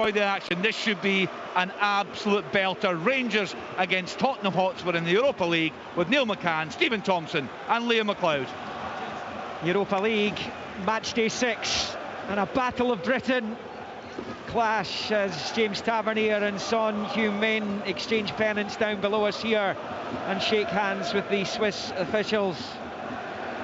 The action. This should be an absolute belter. Rangers against Tottenham Hotspur in the Europa League with Neil McCann, Stephen Thompson and Liam McLeod. Europa League, Matchday 6, and a Battle of Britain clash as James Tavernier and Son Heung-min exchange pennants down below us here and shake hands with the Swiss officials.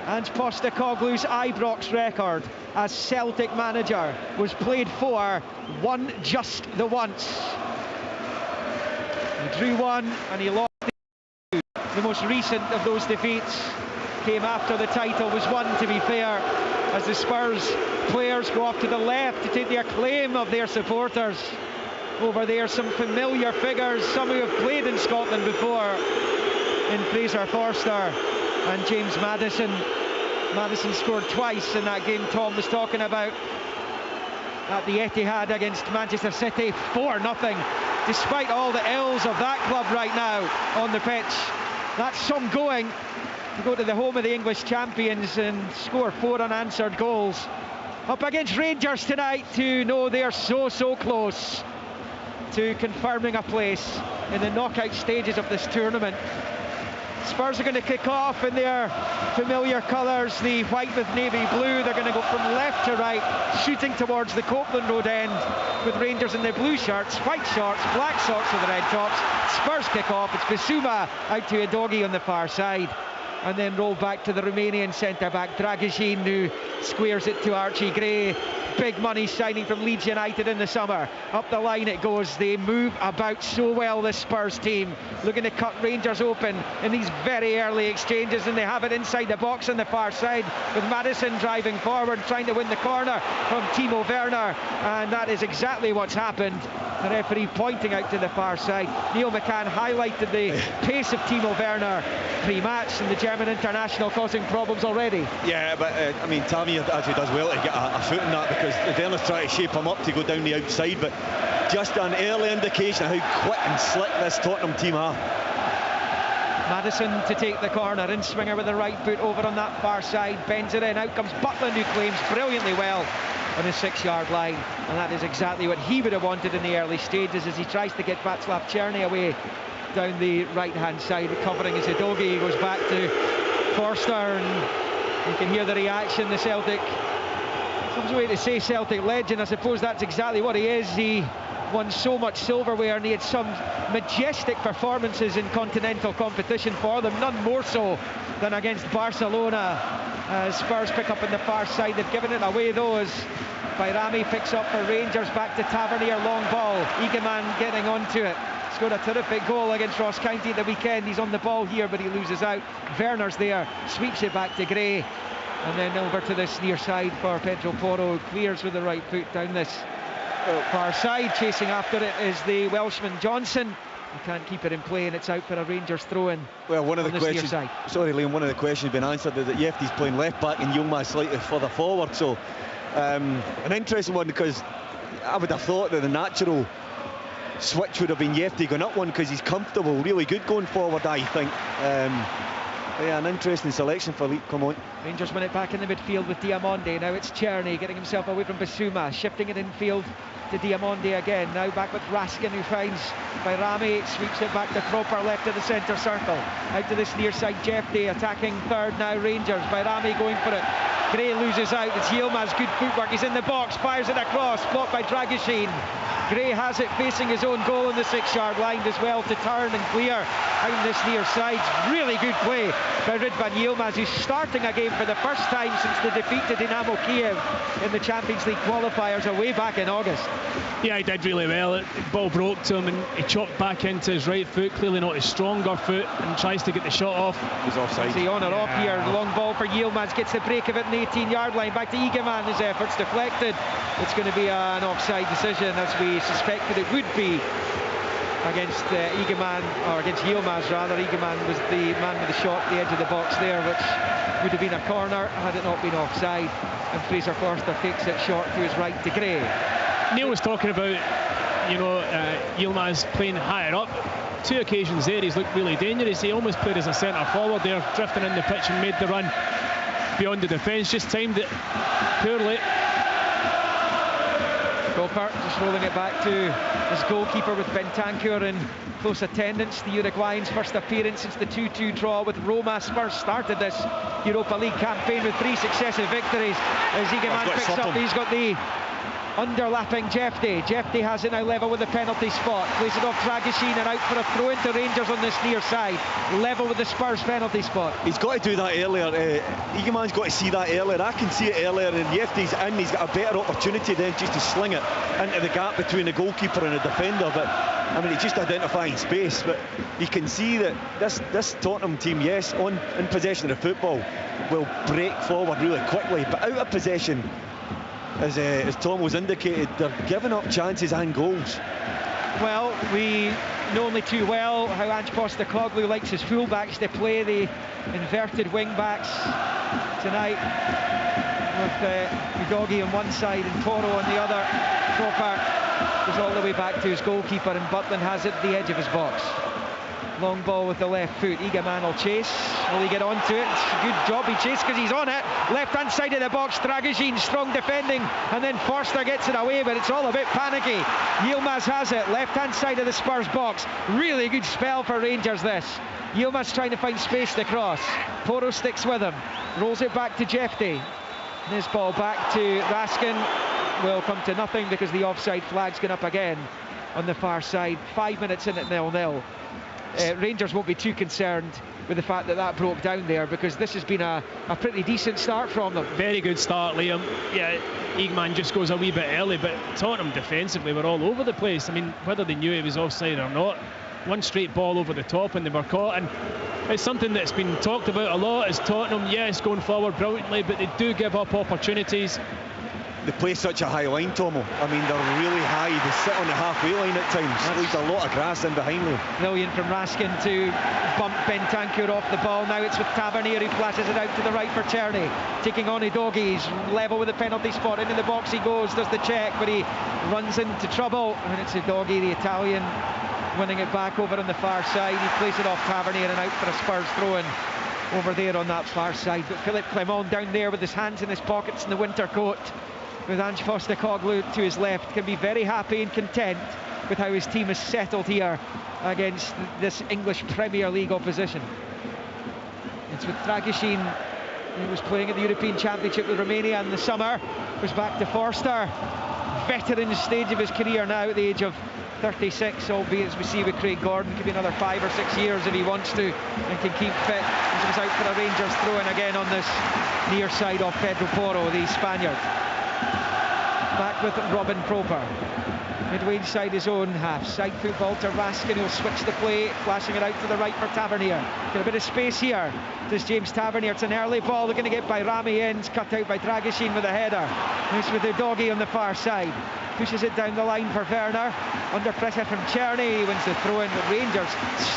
Ange Postecoglou's Ibrox record as Celtic manager was played 4, won just the once. He drew 1 and he lost 2. The most recent of those defeats came after the title was won, to be fair, as the Spurs players go off to the left to take the acclaim of their supporters. Over there, some familiar figures, some who have played in Scotland before, in Fraser Forster and James Maddison. Maddison scored twice in that game Tom was talking about at the Etihad against Manchester City, 4-0, despite all the ills of that club right now on the pitch. That's some going to go to the home of the English champions and score 4 unanswered goals. Up against Rangers tonight, to know they're so close to confirming a place in the knockout stages of this tournament. Spurs are going to kick off in their familiar colours, the white with navy blue. They're going to go from left to right, shooting towards the Copeland Road end, with Rangers in their blue shirts, white shorts, black socks with the red tops. Spurs kick off. It's Bissouma out to Udogie on the far side, and then roll back to the Romanian centre-back Dragicin, who squares it to Archie Gray. Big money signing from Leeds United in the summer. Up the line it goes. They move about so well, this Spurs team, looking to cut Rangers open in these very early exchanges, and they have it inside the box on the far side with Maddison driving forward, trying to win the corner from Timo Werner, and that is exactly what's happened. The referee pointing out to the far side. Neil McCann highlighted the pace of Timo Werner pre-match, and the German international causing problems already. Yeah, but I mean, Tammy actually does well to get a foot in that, because Werner's trying to shape him up to go down the outside, but just an early indication of how quick and slick this Tottenham team are. Maddison to take the corner, in swinger with the right foot over on that far side, bends it in, out comes Butland, who claims brilliantly well on his 6-yard line, and that is exactly what he would have wanted in the early stages as he tries to get Václav Černý away down the right hand side, recovering as Udogie. He goes back to Forster, and you can hear the reaction. The Celtic, comes away to say Celtic legend, I suppose that's exactly what he is. He won so much silverware, and he had some majestic performances in continental competition for them, none more so than against Barcelona. Spurs pick up on the far side. They've given it away though, as Bayrami picks up for Rangers, back to Tavernier, long ball, Egeman getting onto it. Scored a terrific goal against Ross County at the weekend. He's on the ball here, but he loses out. Werner's there, sweeps it back to Gray, and then over to this near side for Pedro Porro, who clears with the right foot down this far side. Chasing after it is the Welshman Johnson. He can't keep it in play, and it's out for a Rangers throw-in. Well, one of the questions, sorry Liam, one of the questions has been answered, is that Yefty's playing left back and Yilmaz slightly further forward, so an interesting one, because I would have thought that the natural switch would have been Yefty going up one, because he's comfortable, really good going forward, I think. Yeah, an interesting selection for Leap. Come on. Rangers win it back in the midfield with Diamonde. Now it's Černý getting himself away from Bissouma, shifting it infield to Diamonde again. Now back with Raskin, who finds Bayrami, sweeps it back to Proper, left of the centre circle. Out to this near side, Jeffrey attacking third now, Rangers. Bayrami going for it. Gray loses out. It's Yilmaz, good footwork. He's in the box, fires it across, blocked by Dragicin. Gray has it facing his own goal on the 6-yard line as well to turn and clear out this near side. Really good play by Ridvan Yilmaz, who's starting a game for the first time since the defeat to Dynamo Kiev in the Champions League qualifiers way back in August. Yeah, he did really well. The ball broke to him and he chopped back into his right foot, clearly not his stronger foot, and tries to get the shot off. He's offside. See, on or off here, long ball for Yilmaz, gets the break of it in the 18-yard line, back to Egeman, his efforts deflected. It's going to be an offside decision, as we suspected it would be, against Egeman, or against Yilmaz rather. Egeman was the man with the shot at the edge of the box there, which would have been a corner had it not been offside, and Fraser Forster takes it short to his right to Gray. Neil was talking about, you know, Yilmaz playing higher up. 2 occasions there he's looked really dangerous. He almost played as a centre forward there, drifting in the pitch and made the run beyond the defence, just timed it poorly. Proper just rolling it back to his goalkeeper with Bentancur in close attendance. The Uruguayan's first appearance since the 2-2 draw with Roma. Spurs started this Europa League campaign with 3 successive victories. As Egeman picks up, he's got the underlapping Jefte. Jefte has it now level with the penalty spot. Plays it off Dragusin and out for a throw into Rangers on this near side. Level with the Spurs penalty spot. He's got to do that earlier. Egeman's got to see that earlier. I can see it earlier, and Jefte's in. He's got a better opportunity then just to sling it into the gap between the goalkeeper and the defender. But I mean, it's just identifying space. But you can see that this Tottenham team, yes, in possession of the football, will break forward really quickly. But out of possession, as Tom was indicated, they're giving up chances and goals. Well, we know only too well how Ange Postecoglou likes his full-backs to play, the inverted wing-backs tonight, with Udogie on one side and Toro on the other. Troppard goes all the way back to his goalkeeper, and Butland has it at the edge of his box. Long ball with the left foot. Egeman will chase. Will he get onto it? It's a good job he chased because he's on it. Left-hand side of the box, Dragusin, strong defending, and then Forster gets it away, but it's all a bit panicky. Yilmaz has it, left-hand side of the Spurs box. Really good spell for Rangers this. Yilmaz trying to find space to cross. Poro sticks with him. Rolls it back to Jefte. This ball back to Raskin. Will come to nothing because the offside flag's gone up again on the far side. 5 minutes in at 0-0. Rangers won't be too concerned with the fact that broke down there, because this has been a pretty decent start from them. Very good start, Liam. Yeah, Egeman just goes a wee bit early, but Tottenham defensively were all over the place. I mean, whether they knew it was offside or not, one straight ball over the top and they were caught. And it's something that's been talked about a lot, is Tottenham, yes, going forward brilliantly, but they do give up opportunities. They play such a high line, Tomo. I mean, they're really high. They sit on the halfway line at times. Leaves a lot of grass in behind them. Brilliant from Raskin to bump Bentancur off the ball. Now it's with Tavernier, who flashes it out to the right for Tierney. Taking on Udogie. He's level with the penalty spot. Into the box he goes, does the check, but he runs into trouble. And it's Udogie, the Italian, winning it back over on the far side. He plays it off Tavernier and out for a Spurs throw-in over there on that far side. But Philippe Clement down there with his hands in his pockets in the winter coat, with Ange Postecoglou to his left, can be very happy and content with how his team is settled here against this English Premier League opposition. It's with Dragusin, who was playing at the European Championship with Romania in the summer, was back to Forster, veteran stage of his career now at the age of 36, albeit as we see with Craig Gordon, could be another 5 or 6 years if he wants to and can keep fit. He was out for a Rangers throw-in again on this near side of Pedro Porro, the Spaniard. Back with Robin Proper. Midway inside his own half. Side football to Raskin, who'll switch the play, flashing it out to the right for Tavernier. Got a bit of space here. Does James Tavernier? It's an early ball. They're going to get by Rami Ends, cut out by Dragusin with a header. It's with Udogie on the far side. Pushes it down the line for Werner. Under pressure from Tierney. He wins the throw-in, with Rangers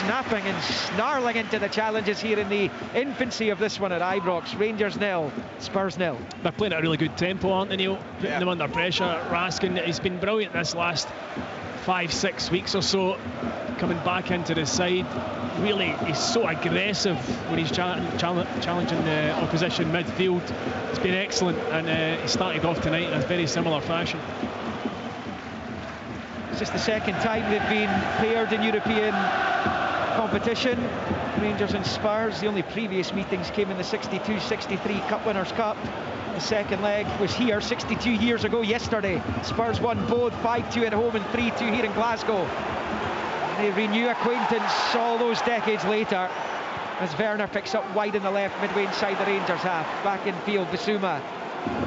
snapping and snarling into the challenges here in the infancy of this one at Ibrox. Rangers 0, Spurs 0. They're playing at a really good tempo, aren't they, Neil? Putting them under pressure. Raskin, he's been brilliant this last 5-6 weeks or so, coming back into the side. Really, he's so aggressive when he's challenging the opposition midfield. It's been excellent, and he started off tonight in a very similar fashion. It's just the second time they've been paired in European competition, Rangers and Spurs. The only previous meetings came in the 62-63 Cup Winners' Cup. The second leg was here 62 years ago yesterday. Spurs won both 5-2 at home and 3-2 here in Glasgow. They renew acquaintance all those decades later as Werner picks up wide in the left, midway inside the Rangers half. Back in field, Bissouma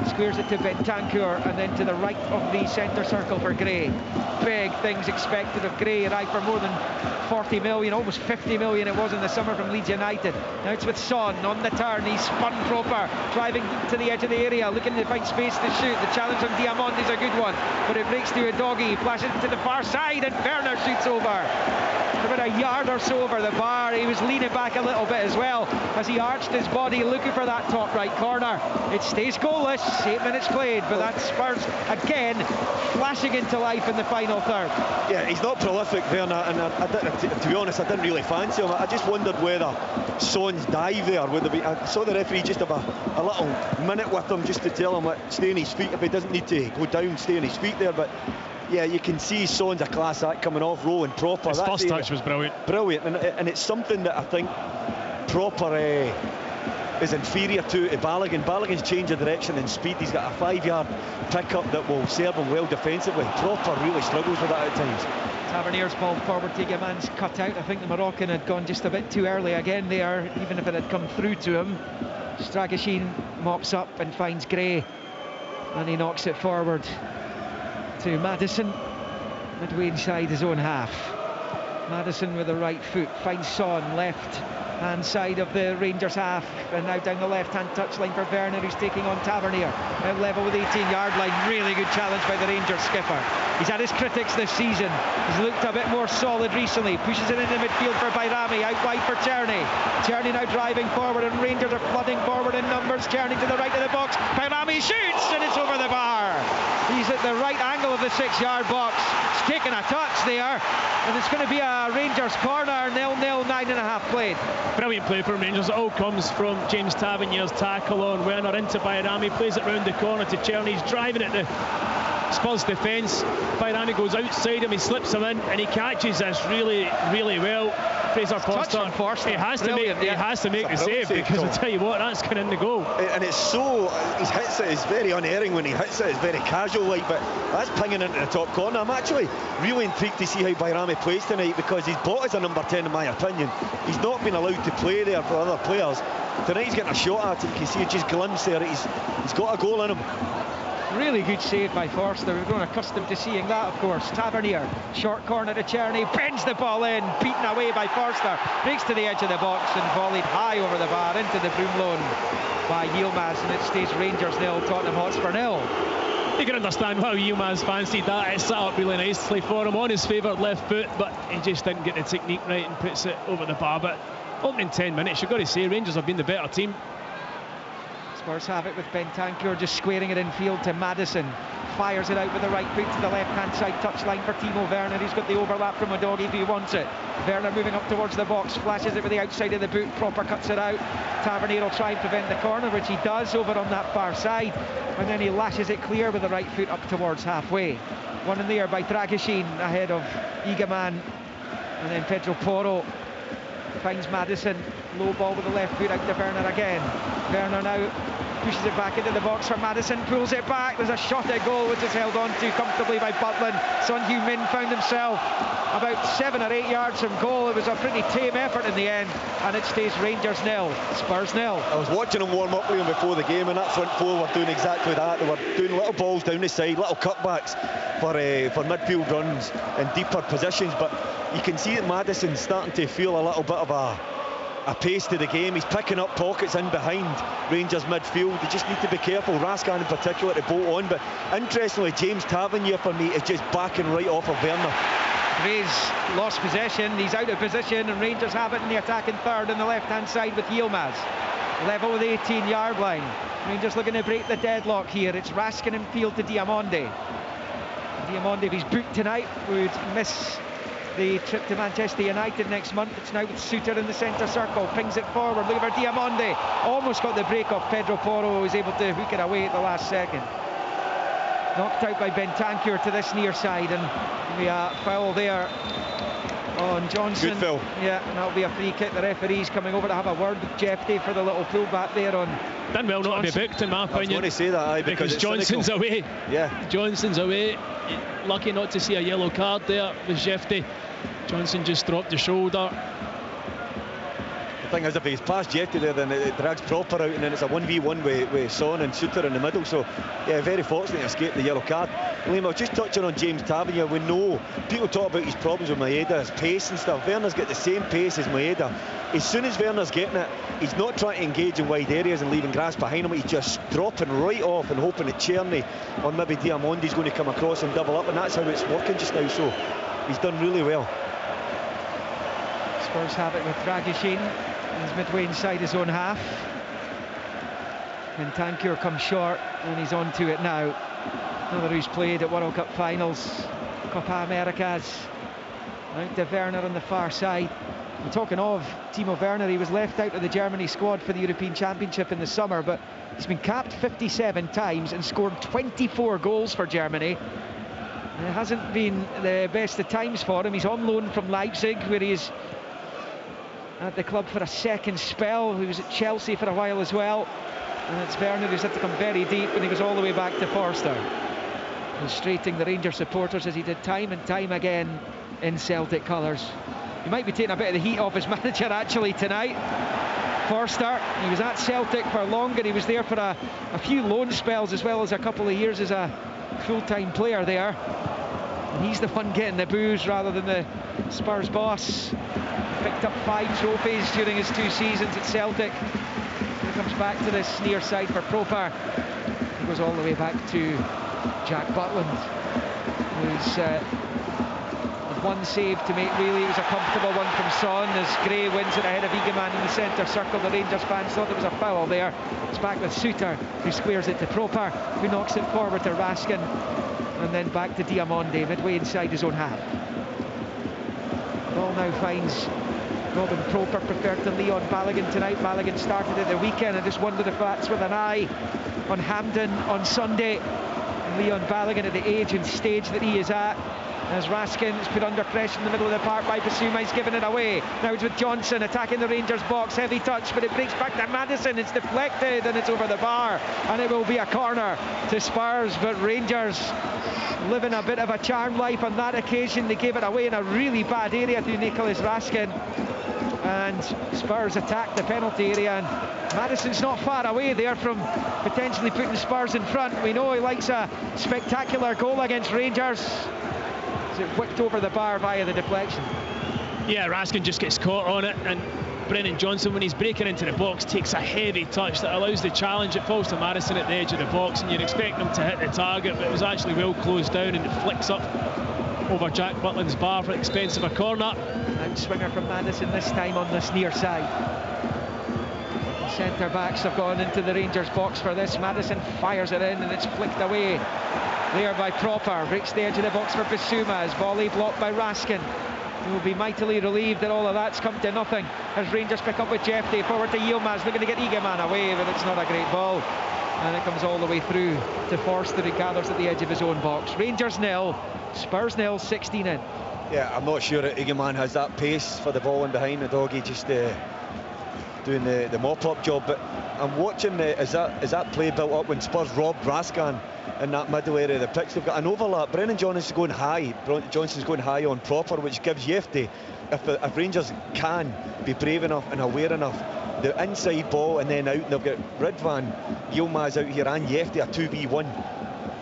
squares it to Bentancur and then to the right of the centre circle for Gray. Big things expected of Gray, arrived for more than 40 million, almost 50 million it was in the summer from Leeds United. Now it's with Son on the turn. He's spun Proper, driving to the edge of the area, looking to find space to shoot. The challenge on Diamond is a good one, but it breaks to Udogie, flashes to the far side, and Werner shoots over. About a yard or so over the bar. He was leaning back a little bit as well as he arched his body looking for that top right corner. It stays goalless. scoreless, 8 minutes played, but that's Spurs again flashing into life in the final third. Yeah, he's not prolific, Werner, and to be honest, I didn't really fancy him. I just wondered whether Son's dive there would have been. I saw the referee just have a little minute with him just to tell him that stay on his feet if he doesn't need to go down, stay on his feet there. But yeah, you can see Son's a class act coming off, rolling proper. His first touch was brilliant. Brilliant, and it's something that I think proper is inferior to Balogun. Balogun's change of direction and speed. He's got a 5-yard pick-up that will serve him well defensively. Proper really struggles with that at times. Tavernier's ball forward to Gaman's cut out. I think the Moroccan had gone just a bit too early again there, even if it had come through to him. Stragashin mops up and finds Gray, and he knocks it forward to Maddison, midway inside his own half. Maddison with the right foot finds Son, left hand side of the Rangers half, and now down the left hand touchline for Werner, who's taking on Tavernier at level with 18-yard line. Really good challenge by the Rangers skipper. He's had his critics this season. He's looked a bit more solid recently. Pushes it into midfield for Bayrami, out wide for Tierney. Tierney now driving forward, and Rangers are flooding forward in numbers. Tierney to the right of the box. Bayrami shoots, and it's over the bar. He's at the right angle of the 6-yard box. He's taken a touch there, and it's going to be a Rangers corner. 0-0, 9.5 played. Brilliant play from Rangers. It all comes from James Tavernier's tackle on Werner into Bayrami, plays it round the corner to Tierney. He's driving at the Spurs defence. Bayrami goes outside him, he slips him in, and he catches this really, really well. Fraser Forster, he has to make the save, because I'll tell you what, that's going in the goal. And it's so, he hits it, it's very unerring when he hits it, it's very casual like, but that's pinging into the top corner. I'm actually really intrigued to see how Bayrami plays tonight, because he's bought as a number 10 in my opinion. He's not been allowed to play there for other players. Tonight he's getting a shot at him. You can see it just glimpse there. He's got a goal in him. Really good save by Forster. We've grown accustomed to seeing that, of course. Tavernier, short corner to Tierney, bends the ball in, beaten away by Forster, breaks to the edge of the box and volleyed high over the bar into the Broom Loan by Yilmaz, and it stays Rangers 0, Tottenham Hotspur 0. You can understand how Yilmaz fancied that. It sat up really nicely for him on his favoured left foot, but he just didn't get the technique right and puts it over the bar. But opening 10 minutes, you've got to say Rangers have been the better team. Spurs have it with Bentancur just squaring it in field to Maddison. Fires it out with the right foot to the left-hand side touchline for Timo Werner. He's got the overlap from Udogie if he wants it. Werner moving up towards the box, flashes it with the outside of the boot, proper cuts it out. Tavernier will try and prevent the corner, which he does over on that far side, and then he lashes it clear with the right foot up towards halfway. One in the air by Dragishin ahead of Igaman, and then Pedro Porro finds Maddison, low ball with the left foot out to Werner again. Werner now pushes it back into the box for Maddison, pulls it back. There's a shot at goal which is held on to comfortably by Butland. Son Heung-min found himself about 7 or 8 yards from goal. It was a pretty tame effort in the end, and it stays Rangers 0, Spurs 0. I was watching him warm up, Liam, before the game, and that front four were doing exactly that. They were doing little balls down the side, little cutbacks for midfield runs in deeper positions, but you can see that Maddison's starting to feel a little bit of a pace to the game. He's picking up pockets in behind Rangers midfield. You just need to be careful, Raskin in particular, to bolt on. But interestingly, James Tavernier for me is just backing right off of Werner. Gray's lost possession, he's out of position, and Rangers have it in the attacking third on the left hand side with Yilmaz. Level with the 18-yard line. Rangers looking to break the deadlock here. It's Raskin in field to Diamonde. Diamonde, if he's booked tonight, would miss the trip to Manchester United next month. It's now with Suter in the centre circle, pings it forward, looking for Diamonde, almost got the break off Pedro Porro, who was able to hook it away at the last second. Knocked out by Bentancur to this near side, and we foul there on Johnson. Good foul. Yeah, and that'll be a free kick. The referee's coming over to have a word with Jeffy for the little pullback there on done well not to be booked, in my opinion. I was going to say that, because Johnson's cynical. away. Yeah, Johnson's away. Lucky not to see a yellow card there with Jeffy. Johnson just dropped the shoulder. The thing is, if he's past Jeffy there, then it drags proper out, and then it's a 1v1 with Son and Suter in the middle. So yeah, very fortunate to escape the yellow card. Liam, I was just touching on James Tavernier. We know people talk about his problems with Maeda, his pace and stuff. Werner's got the same pace as Maeda. As soon as Werner's getting it, he's not trying to engage in wide areas and leaving grass behind him. He's just dropping right off and hoping that Tierney or maybe Diamonde's going to come across and double up, and that's how it's working just now. So he's done really well. Spurs have it with Dragishin. He's midway inside his own half. Bentancur comes short, and he's on to it now. Another who's played at World Cup finals, Copa Americas. Out to Werner on the far side. And talking of Timo Werner, he was left out of the Germany squad for the European Championship in the summer, but he's been capped 57 times and scored 24 goals for Germany. And it hasn't been the best of times for him. He's on loan from Leipzig, where he's at the club for a second spell. He was at Chelsea for a while as well. And it's Werner who's had to come very deep, and he goes all the way back to Forster, frustrating the Rangers supporters as he did time and time again in Celtic colours. He might be taking a bit of the heat off his manager actually tonight. Forster, he was at Celtic for longer. He was there for a few loan spells as well as a couple of years as a full-time player there. And he's the one getting the boos rather than the Spurs boss. He picked up 5 trophies during his 2 seasons at Celtic. He comes back to this near side for Proper. He goes all the way back to Jack Butland, who's one save to make. Really, it was a comfortable one from Son as Gray wins it ahead of Egeman in the centre circle. The Rangers fans thought there was a foul there. It's back with Suter, who squares it to Proper, who knocks it forward to Raskin, and then back to Diamonde midway inside his own half. Ball now finds Robin Proper, preferred to Leon Balogun tonight. Balogun started at the weekend. I just wondered if that's with an eye on Hampden on Sunday. Leon Balogun at the age and stage that he is at, as Raskin is put under pressure in the middle of the park by Basuma. He's given it away. Now it's with Johnson attacking the Rangers box. Heavy touch, but it breaks back to Madison. It's deflected and it's over the bar, and it will be a corner to Spurs. But Rangers living a bit of a charmed life on that occasion. They gave it away in a really bad area to Nicholas Raskin, and Spurs attacked the penalty area, and Madison's not far away there from potentially putting Spurs in front. We know he likes a spectacular goal against Rangers. It whipped over the bar via the deflection. Yeah, Raskin just gets caught on it, and Brennan Johnson, when he's breaking into the box, takes a heavy touch that allows the challenge. It falls to Madison at the edge of the box, and you'd expect him to hit the target, but it was actually well closed down, and it flicks up over Jack Butland's bar for the expense of a corner. Outswinger from Madison this time on this near side. The centre backs have gone into the Rangers box for this. Madison fires it in, and it's flicked away there by Proper. Breaks the edge of the box for Basuma as volley blocked by Raskin. He will be mightily relieved that all of that's come to nothing as Rangers pick up with Jefte forward to Yilmaz, looking to get Egeman away, but it's not a great ball, and it comes all the way through to Forster, who gathers at the edge of his own box. Rangers 0, Spurs 0, 16 in. Yeah, I'm not sure that Egeman has that pace for the ball in behind. The doggy just doing the mop-up job, but I'm watching as that play built up when Spurs robbed Raskin in that middle area of the pitch. They've got an overlap. Brennan Johnson's going high. Johnson's going high on Proper, which gives Jefte, if Rangers can be brave enough and aware enough, the inside ball and then out, and they've got Ridvan, Yilmaz out here and Jefte a 2v1.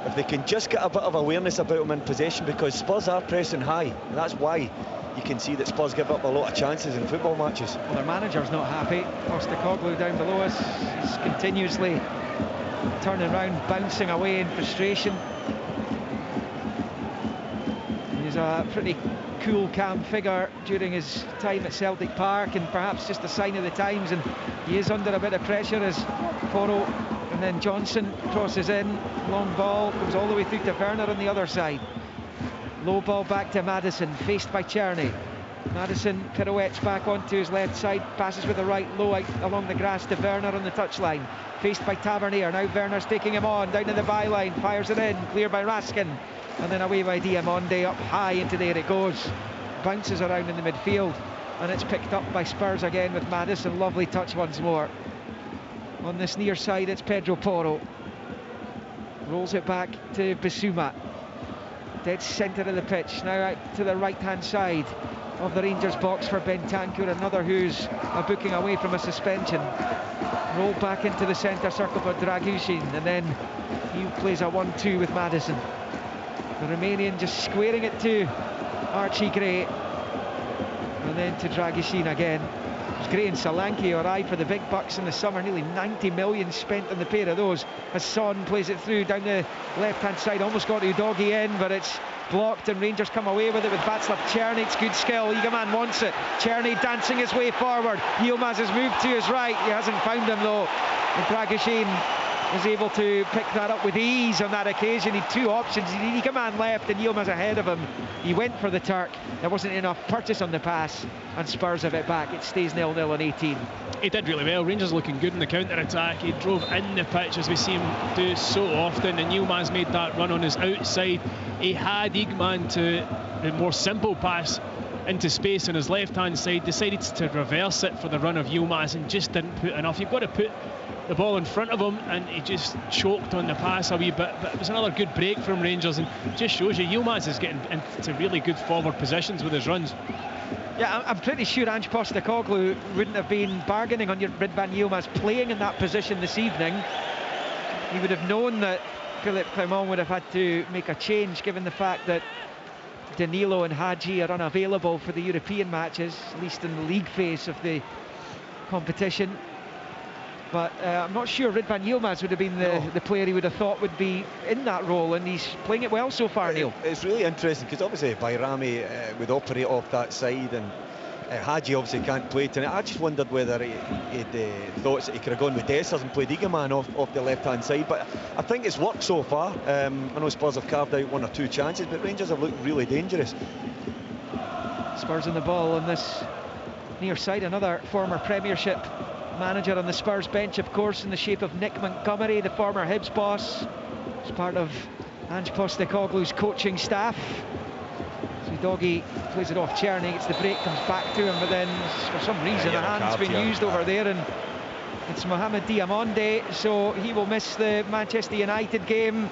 If they can just get a bit of awareness about them in possession, because Spurs are pressing high, and that's why you can see that Spurs give up a lot of chances in football matches. Well, their manager's not happy. Postecoglou down below us, he's continuously turning around, bouncing away in frustration. He's a pretty cool, calm figure during his time at Celtic Park, and perhaps just a sign of the times, and he is under a bit of pressure as Foro, and then Johnson crosses in, long ball, goes all the way through to Werner on the other side. Low ball back to Madison, faced by Czerny. Madison pirouettes back onto his left side, passes with the right low out along the grass to Werner on the touchline, faced by Tavernier. Now Werner's taking him on down to the byline, fires it in, cleared by Raskin, and then away by Diamonde. Up high into the air it goes, bounces around in the midfield, and it's picked up by Spurs again with Madison. Lovely touch once more. On this near side it's Pedro Porro, rolls it back to Basuma, dead centre of the pitch. Now out to the right hand side of the Rangers box for Bentancur, another who's booking away from a suspension. Roll back into the centre circle for Dragushin, and then he plays a 1-2 with Madison. The Romanian just squaring it to Archie Gray, and then to Dragushin again. Gray and Solanke are eyed for the big bucks in the summer, nearly 90 million spent on the pair of those, as Son plays it through down the left hand side, almost got Udogie in, but it's blocked, and Rangers come away with it with Václav Černý. It's good skill, Egeman wants it, Černý dancing his way forward, Yilmaz has moved to his right, he hasn't found him though, and Dragushin was able to pick that up with ease on that occasion. He had two options. He had a man left and Yilmaz ahead of him. He went for the Turk. There wasn't enough purchase on the pass, and Spurs have it back. It stays 0-0 on 18. He did really well. Rangers looking good in the counter-attack. He drove in the pitch, as we see him do so often, and Yilmaz made that run on his outside. He had Igman to the more simple pass into space on his left-hand side, decided to reverse it for the run of Yilmaz and just didn't put enough. You've got to put the ball in front of him, and he just choked on the pass a wee bit. But it was another good break from Rangers, and just shows you Yilmaz is getting into really good forward positions with his runs. Yeah, I'm pretty sure Ange Postecoglou wouldn't have been bargaining on your Ridvan Yilmaz playing in that position this evening. He would have known that Philippe Clement would have had to make a change, given the fact that Danilo and Hadji are unavailable for the European matches, at least in the league phase of the competition. But I'm not sure Ridvan Yilmaz would have been the player he would have thought would be in that role, and he's playing it well so far, Neil. It's really interesting because obviously Bayrami would operate off that side, and Hadji obviously can't play tonight. I just wondered whether he'd thought that he could have gone with Dessers and played Igaman off the left-hand side, but I think it's worked so far. I know Spurs have carved out one or two chances, but Rangers have looked really dangerous. Spurs on the ball on this near side. Another former Premiership manager on the Spurs bench, of course, in the shape of Nick Montgomery, the former Hibs boss. He's part of Ange Postecoglou's coaching staff. So Doggy plays it off Czerny, gets the break, comes back to him, but then for some reason a hand's been used over there, and it's Mohamed Diamonde, so he will miss the Manchester United game,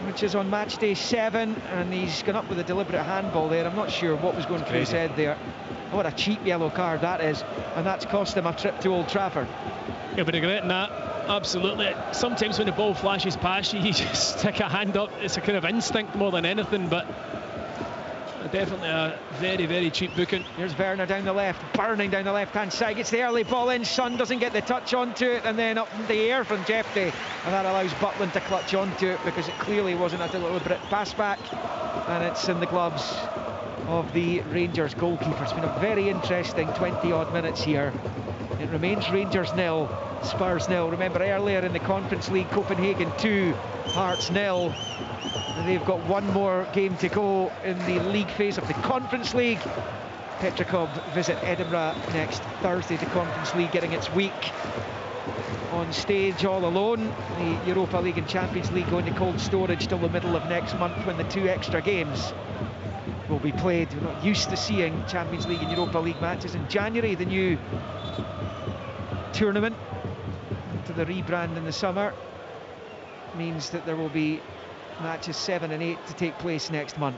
which is on match day 7, and he's gone up with a deliberate handball there. I'm not sure what was going through his head there. What a cheap yellow card that is, and that's cost him a trip to Old Trafford. He'll be regretting that, absolutely. Sometimes when the ball flashes past you, you just stick a hand up. It's a kind of instinct more than anything, but definitely a very, very cheap booking. Here's Werner down the left, burning down the left-hand side, gets the early ball in, Son doesn't get the touch onto it, and then up in the air from Jefte, and that allows Butland to clutch onto it because it clearly wasn't a deliberate pass back, and it's in the gloves of the Rangers goalkeeper. It's been a very interesting 20-odd minutes here. It remains Rangers 0, Spurs 0. Remember earlier in the Conference League, Copenhagen 2, Hearts 0. And they've got one more game to go in the league phase of the Conference League. Petrikov visit Edinburgh next Thursday. The Conference League getting its week on stage all alone. The Europa League and Champions League going to cold storage till the middle of next month, when the 2 extra games will be played. We're not used to seeing Champions League and Europa League matches in January. The new tournament, to the rebrand in the summer, means that there will be matches 7 and 8 to take place next month.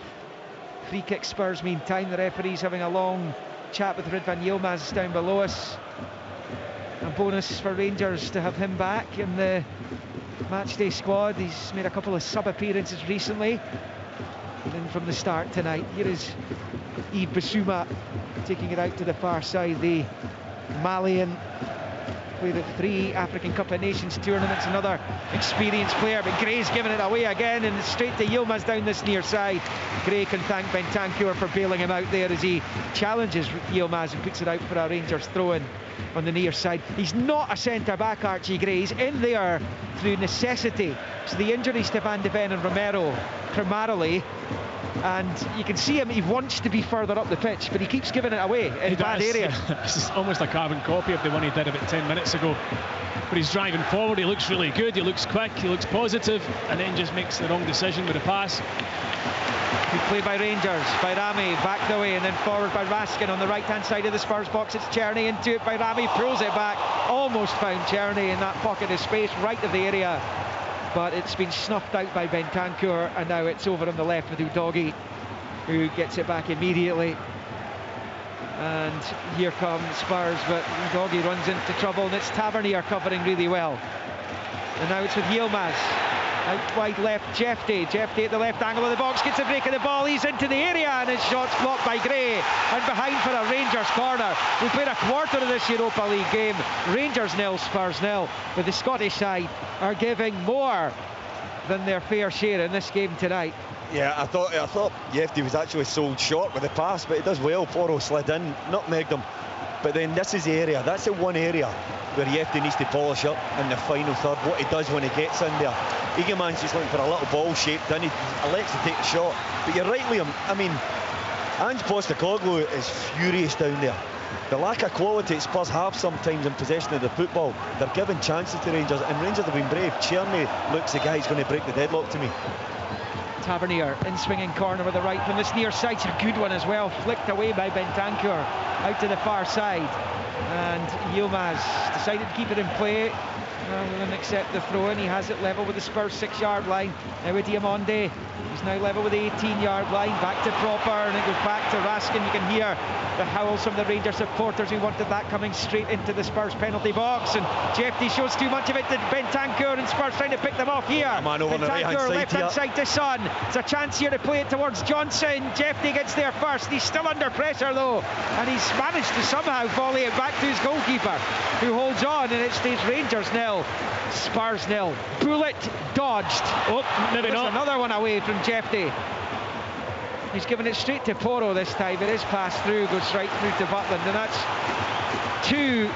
Free kick Spurs meantime. The referee's having a long chat with Ridvan Yilmaz down below us. A bonus for Rangers to have him back in the matchday squad. He's made a couple of sub-appearances recently, and then from the start tonight. Here is Yves Bissouma taking it out to the far side. The Malian played at 3 African Cup of Nations tournaments, another experienced player, but Gray's giving it away again, and straight to Yilmaz down this near side. Gray can thank Bentancur for bailing him out there as he challenges Yilmaz and puts it out for a Rangers throw-in on the near side. He's not a centre-back, Archie Gray. He's in there through necessity. So the injuries to Van de Ven and Romero primarily, and you can see him, he wants to be further up the pitch, but he keeps giving it away in bad areas. This is almost a carbon copy of the one he did about 10 minutes ago, but he's driving forward. He looks really good, he looks quick, he looks positive, and then just makes the wrong decision with the pass. Good play by Rangers, by Rami, backed away and then forward by Raskin on the right-hand side of the Spurs box. It's Czerny into it by Rami, pulls it back, almost found Czerny in that pocket of space right of the area, but it's been snuffed out by Bentancur, and now it's over on the left with Udogie, who gets it back immediately. And here come Spurs, but Udogie runs into trouble, and it's Tavernier covering really well. And now it's with Yilmaz. Out wide left, Jefte at the left angle of the box, gets a break of the ball, he's into the area, and his shot's blocked by Gray, and behind for a Rangers corner. We played a quarter of this Europa League game, Rangers 0, Spurs 0, but the Scottish side are giving more than their fair share in this game tonight. Yeah, I thought Jefte was actually sold short with the pass, but he does well. Porro slid in, nutmegged him, But then this is the area, that's the one area where Yefty needs to polish up in the final third, what he does when he gets in there. Eagleman's just looking for a little ball shaped in, he elects to take the shot. But you're right, Liam, I mean, Ange Postecoglou is furious down there. The lack of quality Spurs have sometimes in possession of the football, they're giving chances to Rangers, and Rangers have been brave. Czerny looks the guy who's going to break the deadlock to me. Tavernier in swinging corner with the right from this near side, a good one as well, flicked away by Bentancur out to the far side, and Yilmaz decided to keep it in play rather than accept the throw-in. He has it level with the Spurs 6-yard line. Now with Diamonde, he's now level with the 18-yard line, back to Proper, and it goes back to Raskin. You can hear the howls from the Rangers supporters who wanted that coming straight into the Spurs penalty box, and Jefty shows too much of it to Bentancur, and Spurs trying to pick them off here. Man over on the right-hand side, left-hand side to Son. It's a chance here to play it towards Johnson. Jefty gets there first. He's still under pressure though, and he's managed to somehow volley it back to his goalkeeper, who holds on, and it stays Rangers 0, Spurs 0. Bullet dodged. Oh, maybe not. Another one away from Jefty. He's given it straight to Porro this time. It is passed through, goes right through to Butland, and that's two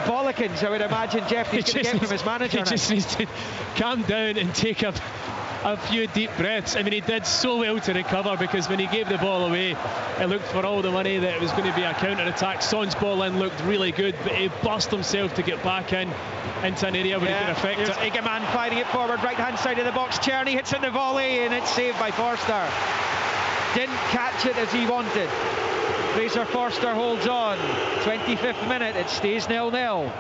bollockins, I would imagine Jeffy's going to get from his manager. He just needs to calm down and take a few deep breaths. I mean, he did so well to recover, because when he gave the ball away, it looked for all the money that it was going to be a counter-attack. Son's ball in looked really good, but he burst himself to get back into an area where he could affect it. Egeman firing it forward, right-hand side of the box. Czerny hits in the volley, and it's saved by Forster. Didn't catch it as he wanted. Fraser Forster holds on. 25th minute, it stays 0-0.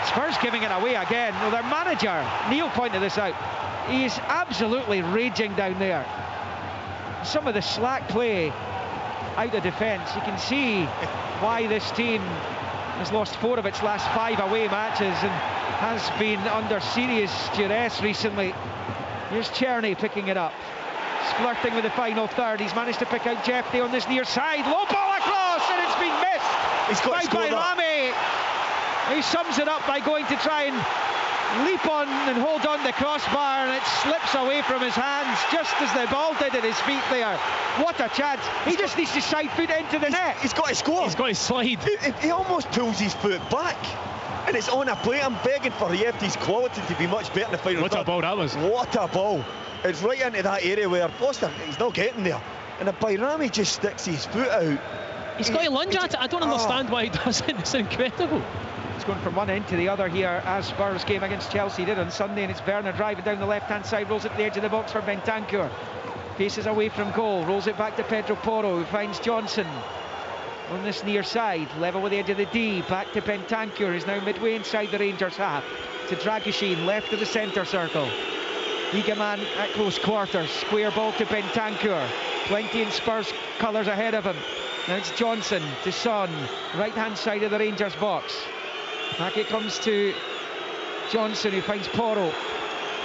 Spurs giving it away again. Well, their manager, Neil, pointed this out. He is absolutely raging down there. Some of the slack play out of defence. You can see why this team has lost 4 of its last 5 away matches and has been under serious duress recently. Here's Czerny picking it up, flirting with the final third. He's managed to pick out Jefty on this near side. Low ball across, and it's been missed by Rami, who sums it up by going to try and leap on and hold on the crossbar, and it slips away from his hands just as the ball did at his feet there. What a chance. He just needs to side foot into the net. He's got to score. He's got to slide. He almost pulls his foot back, and it's on a plate. I'm begging for Yefty's quality to be much better in the final. What a ball that was. What a ball. It's right into that area where Foster, he's not getting there, and if Bayrami just sticks his foot out, he's got to lunge at it. I don't understand why he does it. It's incredible. It's going from one end to the other here, as Spurs game against Chelsea did on Sunday, and it's Werner driving down the left-hand side, rolls it to the edge of the box for Bentancur. Paces away from goal, rolls it back to Pedro Porro, who finds Johnson on this near side, level with the edge of the D, back to Bentancur, who's now midway inside the Rangers half, to Dragusin, left of the centre circle. Egeman at close quarters, square ball to Bentancur, 20 in Spurs colours ahead of him. Now it's Johnson to Son, right-hand side of the Rangers box. Back it comes to Johnson, who finds Porro.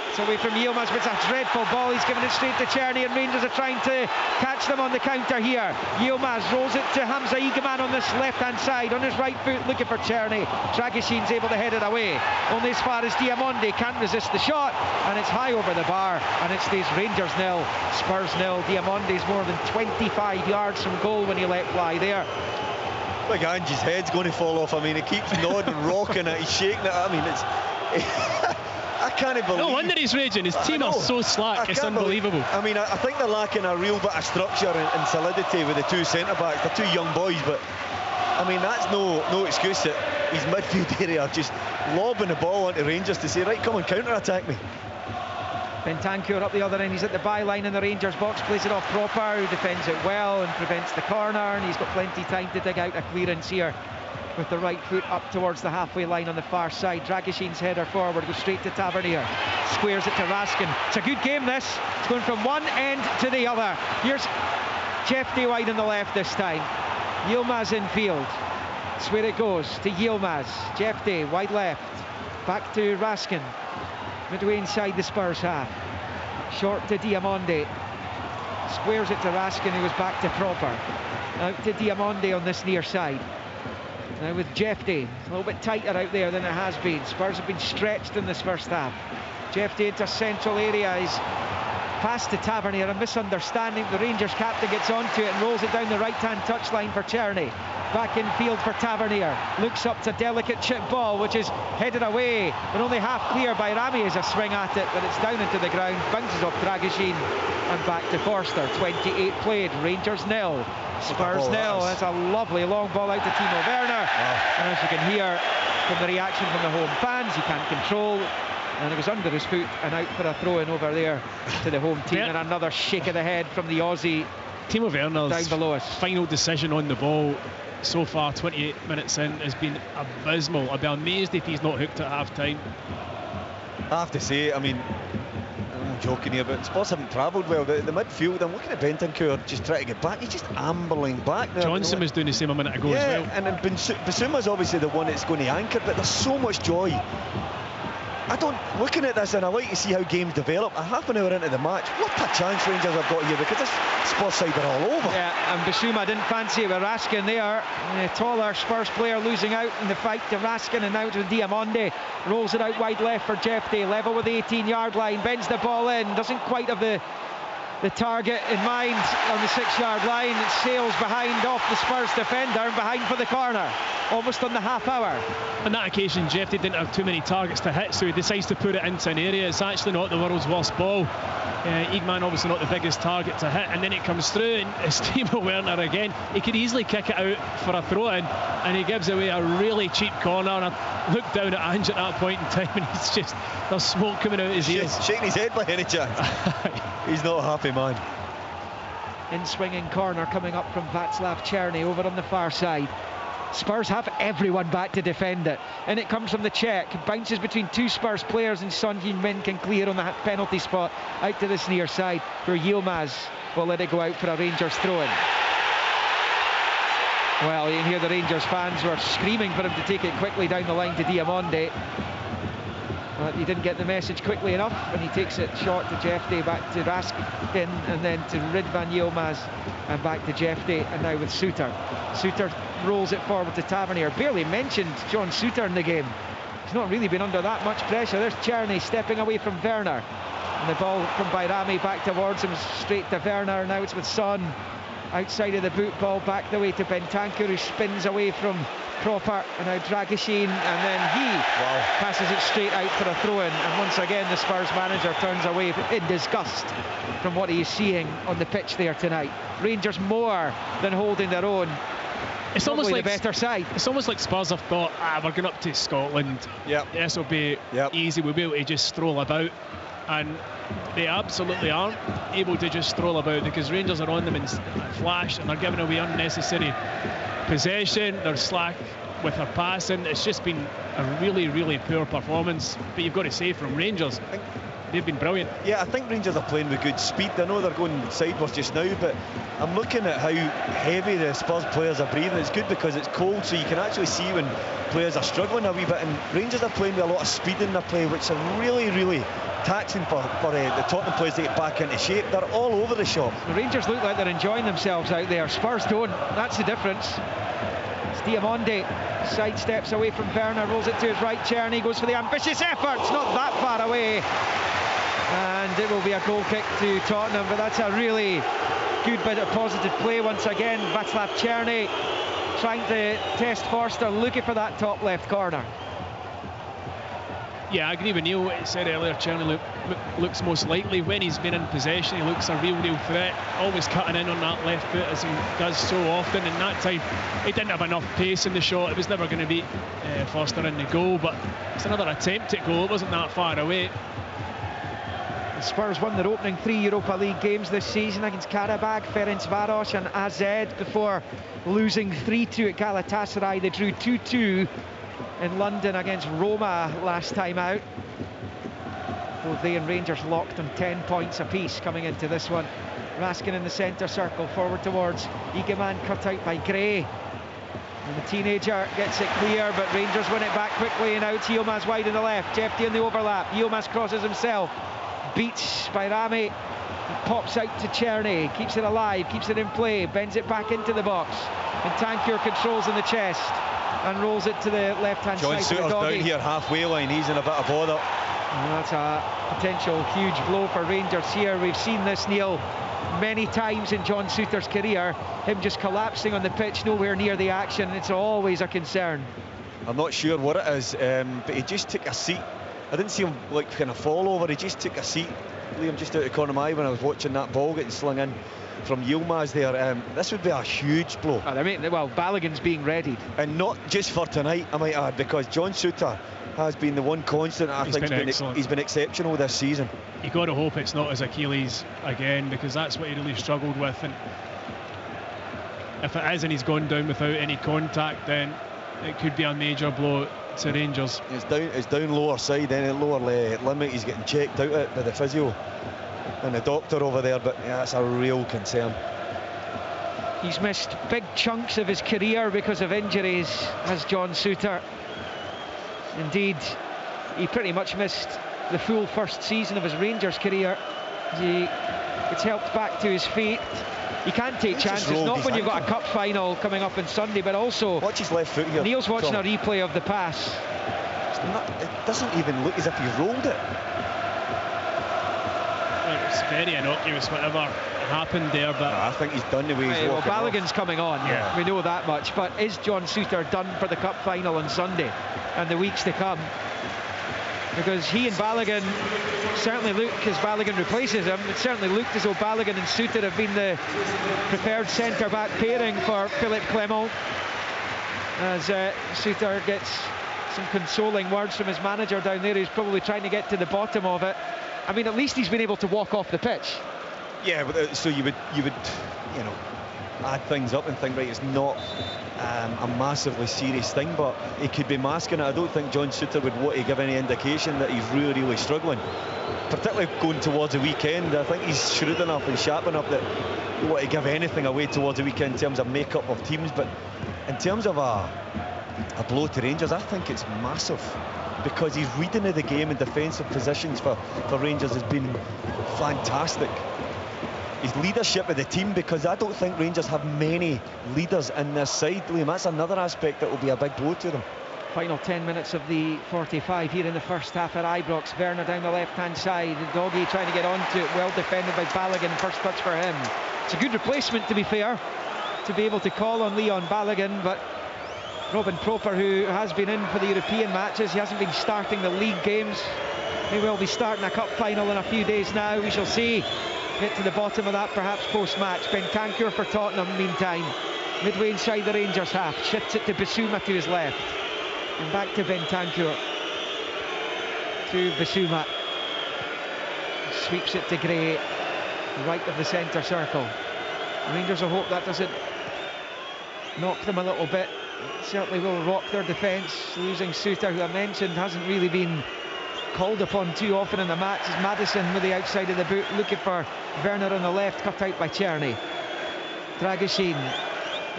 It's away from Yilmaz, but it's a dreadful ball. He's given it straight to Czerny, and Rangers are trying to catch them on the counter here. Yilmaz rolls it to Hamza Egeman on this left-hand side, on his right foot, looking for Czerny. Dragusin's able to head it away. Only as far as Diamonde can't resist the shot, and it's high over the bar, and it stays Rangers 0, Spurs 0. Diamonde's more than 25 yards from goal when he let fly there. Big Angie's head's going to fall off. I mean, he keeps nodding, rocking it, he's shaking it. I mean, it's... I can't believe... No wonder he's raging. His team are so slack. It's unbelievable. I mean, I think they're lacking a real bit of structure and solidity with the 2 centre-backs. They're 2 young boys, but I mean, that's no excuse that his midfield area just lobbing the ball onto Rangers to say, right, come on, counter-attack me. Bentancur up the other end, he's at the byline in the Rangers box, plays it off Proper, who defends it well and prevents the corner, and he's got plenty of time to dig out a clearance here with the right foot up towards the halfway line on the far side. Dragusin's header forward goes straight to Tavernier, squares it to Raskin. It's a good game this, it's going from one end to the other. Here's Jefty wide on the left this time, Yilmaz in field, that's where it goes to Yilmaz. Jefty wide left, back to Raskin, midway inside the Spurs half, short to Diamonde, squares it to Raskin, who was back to Proper, out to Diamonde on this near side. Now with Jefty, a little bit tighter out there than it has been. Spurs have been stretched in this first half. Jefty into central area, he's pass to Tavernier, a misunderstanding. The Rangers captain gets onto it and rolls it down the right-hand touchline for Czerny. Back in field for Tavernier. Looks up to delicate chip ball, which is headed away, but only half clear by Rami as a swing at it, but it's down into the ground, bounces off Dragichin and back to Forster. 28 played, Rangers 0, Spurs 0. That's a lovely long ball out to Timo Werner. And as you can hear from the reaction from the home fans, he can't control, and it was under his foot and out for a throw-in over there to the home team. And another shake of the head from the Aussie. Timo Werner's down below us. Final decision on the ball so far, 28 minutes in, has been abysmal. I'd be amazed if he's not hooked at half-time. I have to say, I mean, I'm joking here, but Spurs haven't travelled well. The midfield, I'm looking at Bentancur just trying to get back. He's just ambling back there. Johnson was doing the same a minute ago as well. And Basuma's obviously the one that's going to anchor, but there's so much joy. Looking at this, and I like to see how games develop. A half an hour into the match, what a chance Rangers have got here, because this Spurs side are all over. Yeah, and Basuma didn't fancy it with Raskin there. A taller Spurs player losing out in the fight to Raskin, and now to Diamonde. Rolls it out wide left for Jefte, level with the 18-yard line, bends the ball in, doesn't quite have the target in mind on the 6-yard line. It sails behind off the Spurs defender and behind for the corner, almost on the half hour. On that occasion, Jefte didn't have too many targets to hit, so he decides to put it into an area. It's actually not the world's worst ball. Eagman obviously not the biggest target to hit, and then it comes through, and it's Timo Werner again. He could easily kick it out for a throw-in, and he gives away a really cheap corner. And I looked down at Ange at that point in time, and he's just, there's smoke coming out of his ears. Shaking his head by any chance. He's not a happy man. In swinging corner coming up from Václav Czerny over on the far side. Spurs have everyone back to defend it, and it comes from the Czech. Bounces between two Spurs players, and Son Heung-min can clear on the penalty spot out to this near side, where Yilmaz will let it go out for a Rangers throw-in. Well, you can hear the Rangers fans were screaming for him to take it quickly down the line to Diamonde, but he didn't get the message quickly enough, and he takes it short to Jefte, back to Raskin, and then to Ridvan Yilmaz, and back to Jefte, and now with Suter. Suter rolls it forward to Tavernier. Barely mentioned John Suter in the game. He's not really been under that much pressure. There's Czerny stepping away from Werner, and the ball from Bayrami back towards him, straight to Werner. Now it's with Son outside of the boot, ball back the way to Bentancur, who spins away from Cropper, and now Dragichin, and then he passes it straight out for a throw-in, and once again the Spurs manager turns away in disgust from what he is seeing on the pitch there tonight. Rangers more than holding their own. It's almost like the better side. It's almost like Spurs have thought, we're going up to Scotland. This will be easy. We'll be able to just stroll about, and they absolutely aren't able to just stroll about, because Rangers are on them in flash, and they're giving away unnecessary possession. They're slack with their passing. It's just been a really, really poor performance. But you've got to say, from Rangers, they've been brilliant. Yeah, I think Rangers are playing with good speed. I know they're going sideways just now, but I'm looking at how heavy the Spurs players are breathing. It's good because it's cold, so you can actually see when players are struggling a wee bit, and Rangers are playing with a lot of speed in their play, which are really, really taxing for the Tottenham players to get back into shape. They're all over the shop. The Rangers look like they're enjoying themselves out there. Spurs don't. That's the difference. It's Diamonde sidesteps away from Werner, rolls it to his right. Czerny goes for the ambitious effort. It's not that far away, and it will be a goal kick to Tottenham, but that's a really good bit of positive play once again. Václav Czerny trying to test Forster, looking for that top left corner. Yeah, I agree with Neil. He said earlier, Czerny looks most likely when he's been in possession. He looks a real threat, always cutting in on that left foot as he does so often. And that time he didn't have enough pace in the shot. It was never going to beat Forster in the goal, but it's another attempt at goal. It wasn't that far away. The Spurs won their opening 3 Europa League games this season against Karabakh, Ferencvaros and AZ, before losing 3-2 at Galatasaray. They drew 2-2 in London against Roma last time out. Both they and Rangers locked on 10 points apiece coming into this one. Raskin in the centre circle, forward towards Egeman, cut out by Gray. And the teenager gets it clear, but Rangers win it back quickly, and now it's Yilmaz wide in the left. Jefte in the overlap. Yilmaz crosses himself, beats by Rami, pops out to Czerny, keeps it alive, keeps it in play, bends it back into the box, and Bentancur controls in the chest and rolls it to the left-hand side. John Suter's down here halfway line. He's in a bit of bother. That's a potential huge blow for Rangers here. We've seen this, Neil, many times in John Souttar's career, him just collapsing on the pitch, nowhere near the action. It's always a concern. I'm not sure what it is, but he just took a seat. I didn't see him like kind of fall over. He just took a seat, Liam, just out of the corner of my eye when I was watching that ball getting slung in from Yilmaz there. This would be a huge blow. I mean, well, Balogun's being readied, and not just for tonight, I might add, because John Souttar has been the one constant. I think he's been exceptional this season. You got to hope it's not his Achilles again, because that's what he really struggled with, and if it is and he's gone down without any contact, then it could be a major blow to Rangers. It's down lower side, then lower limit. He's getting checked out by the physio and the doctor over there, but yeah, that's a real concern. He's missed big chunks of his career because of injuries, has John Souttar. Indeed, he pretty much missed the full first season of his Rangers career. He gets helped back to his feet. You can't take chances, not when you've got a cup final coming up on Sunday, but also... Watch his left foot here. Neil's watching a replay of the pass. It doesn't even look as if he rolled it. It's very innocuous, whatever happened there, but... I think he's done the way he's walking. Well, Balogun's coming on, yeah. We know that much, but is John Souttar done for the cup final on Sunday and the weeks to come? Because he and Balogun certainly look, as Balogun replaces him, it certainly looked as though Balogun and Souttar have been the preferred centre-back pairing for Philippe Clement, as Souttar gets some consoling words from his manager down there, who's probably trying to get to the bottom of it. I mean, at least he's been able to walk off the pitch. Yeah, but so you would add things up and think, right, it's not a massively serious thing, but he could be masking it. I don't think John Souttar would want to give any indication that he's really struggling, particularly going towards the weekend. I think he's shrewd enough and sharp enough that he want to give anything away towards the weekend in terms of make-up of teams, but in terms of a blow to Rangers, I think it's massive, because his reading of the game and defensive positions for Rangers has been fantastic. His leadership of the team, because I don't think Rangers have many leaders in this side, Liam. That's another aspect that will be a big blow to them. Final 10 minutes of the 45 here in the first half at Ibrox. Werner down the left-hand side, the doggy trying to get onto it, well defended by Balogun, first touch for him. It's a good replacement, to be fair, to be able to call on Leon Balogun, but Robin Proper, who has been in for the European matches, he hasn't been starting the league games. He will be starting a cup final in a few days now, we shall see. Get to the bottom of that perhaps post-match. Bentancur for Tottenham meantime. Midway inside the Rangers half. Shifts it to Bissouma to his left. And back to Bentancur. To Bissouma. Sweeps it to Gray. Right of the centre circle. Rangers will hope that doesn't knock them a little bit. It certainly will rock their defence. Losing Souttar, who I mentioned hasn't really been called upon too often in the match, is Madison with the outside of the boot, looking for Werner on the left, cut out by Czerny. Dragoshin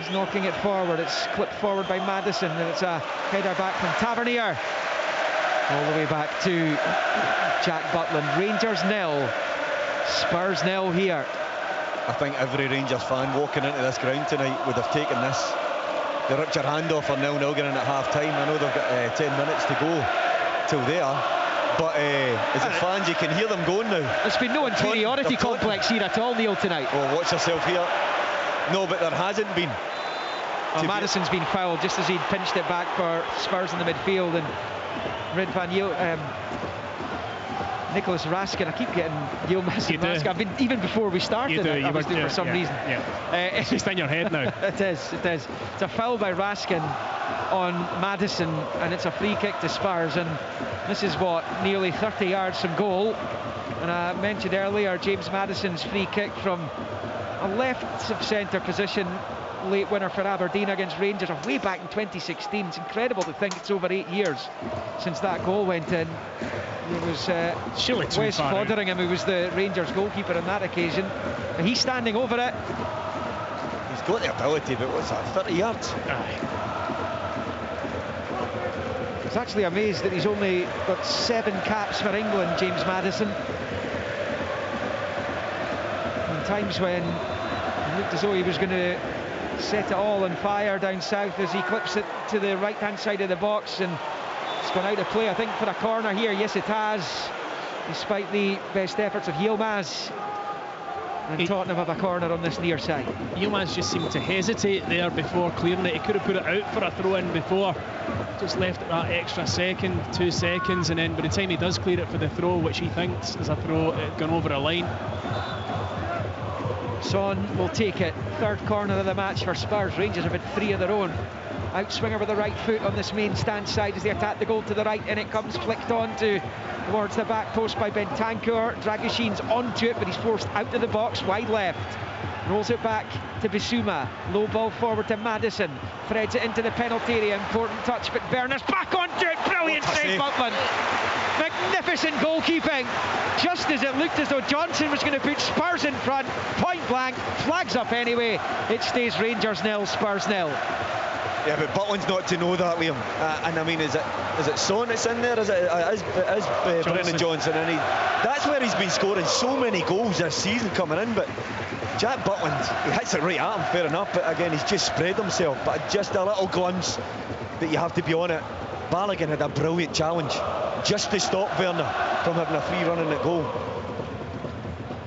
is knocking it forward. It's clipped forward by Madison, and it's a header back from Tavernier. All the way back to Jack Butland. Rangers 0, Spurs 0 here. I think every Rangers fan walking into this ground tonight would have taken this. They ripped your hand off for 0-0 getting at half-time. I know they've got 10 minutes to go till there. But as a fans, you can hear them going now. There's been no inferiority complex here at all, Neil, tonight. Well, watch yourself here. No, but there hasn't been. Madison's been fouled just as he'd pinched it back for Spurs in the midfield, and Nicholas Raskin, I keep getting Yilmaz and Raskin. I've been, even before we started, I was doing for some reason. It's just in your head now. It is. It's a foul by Raskin on Madison, and it's a free kick to Spurs, and this is what, nearly 30 yards from goal. And I mentioned earlier James Madison's free kick from a left of centre position, late winner for Aberdeen against Rangers way back in 2016. It's incredible to think it's over 8 years since that goal went in. It was Wes Fotheringham who was the Rangers goalkeeper on that occasion, and he's standing over it. He's got the ability, but what's that, 30 yards? Aye. I was actually amazed that he's only got 7 caps for England, James Madison. In times when it looked as though he was going to set it all on fire down south, as he clips it to the right-hand side of the box, and It's gone out of play, I think, for a corner here. Yes, it has, despite the best efforts of Yilmaz. And Tottenham have a corner on this near side. Yilmaz just seemed to hesitate there before clearing it. He could have put it out for a throw-in before. Just left it that extra second, 2 seconds, and then by the time he does clear it for the throw, which he thinks is a throw, it had gone over a line. Son will take it. Third corner of the match for Spurs. Rangers have had 3 of their own. Outswinger with the right foot on this main stand side as they attack the goal to the right, and it comes flicked on towards the back post by Bentancur. Dragoshin's onto it, but he's forced out of the box, wide left. Rolls it back to Bissouma. Low ball forward to Maddison. Threads it into the penalty area. Important touch, but Werner's back onto it. Brilliant save, Butland. Magnificent goalkeeping. Just as it looked as though Johnson was going to put Spurs in front, point blank, flags up anyway. It stays Rangers 0, Spurs 0. Yeah, but Butland's not to know that, Liam. And I mean, is it Son that's in there? Is Brennan Johnson? And that's where he's been scoring so many goals this season coming in. But Jack Butland, he hits it right at him, fair enough. But again, he's just spread himself. But just a little glimpse that you have to be on it. Balogun had a brilliant challenge just to stop Werner from having a free run in at goal.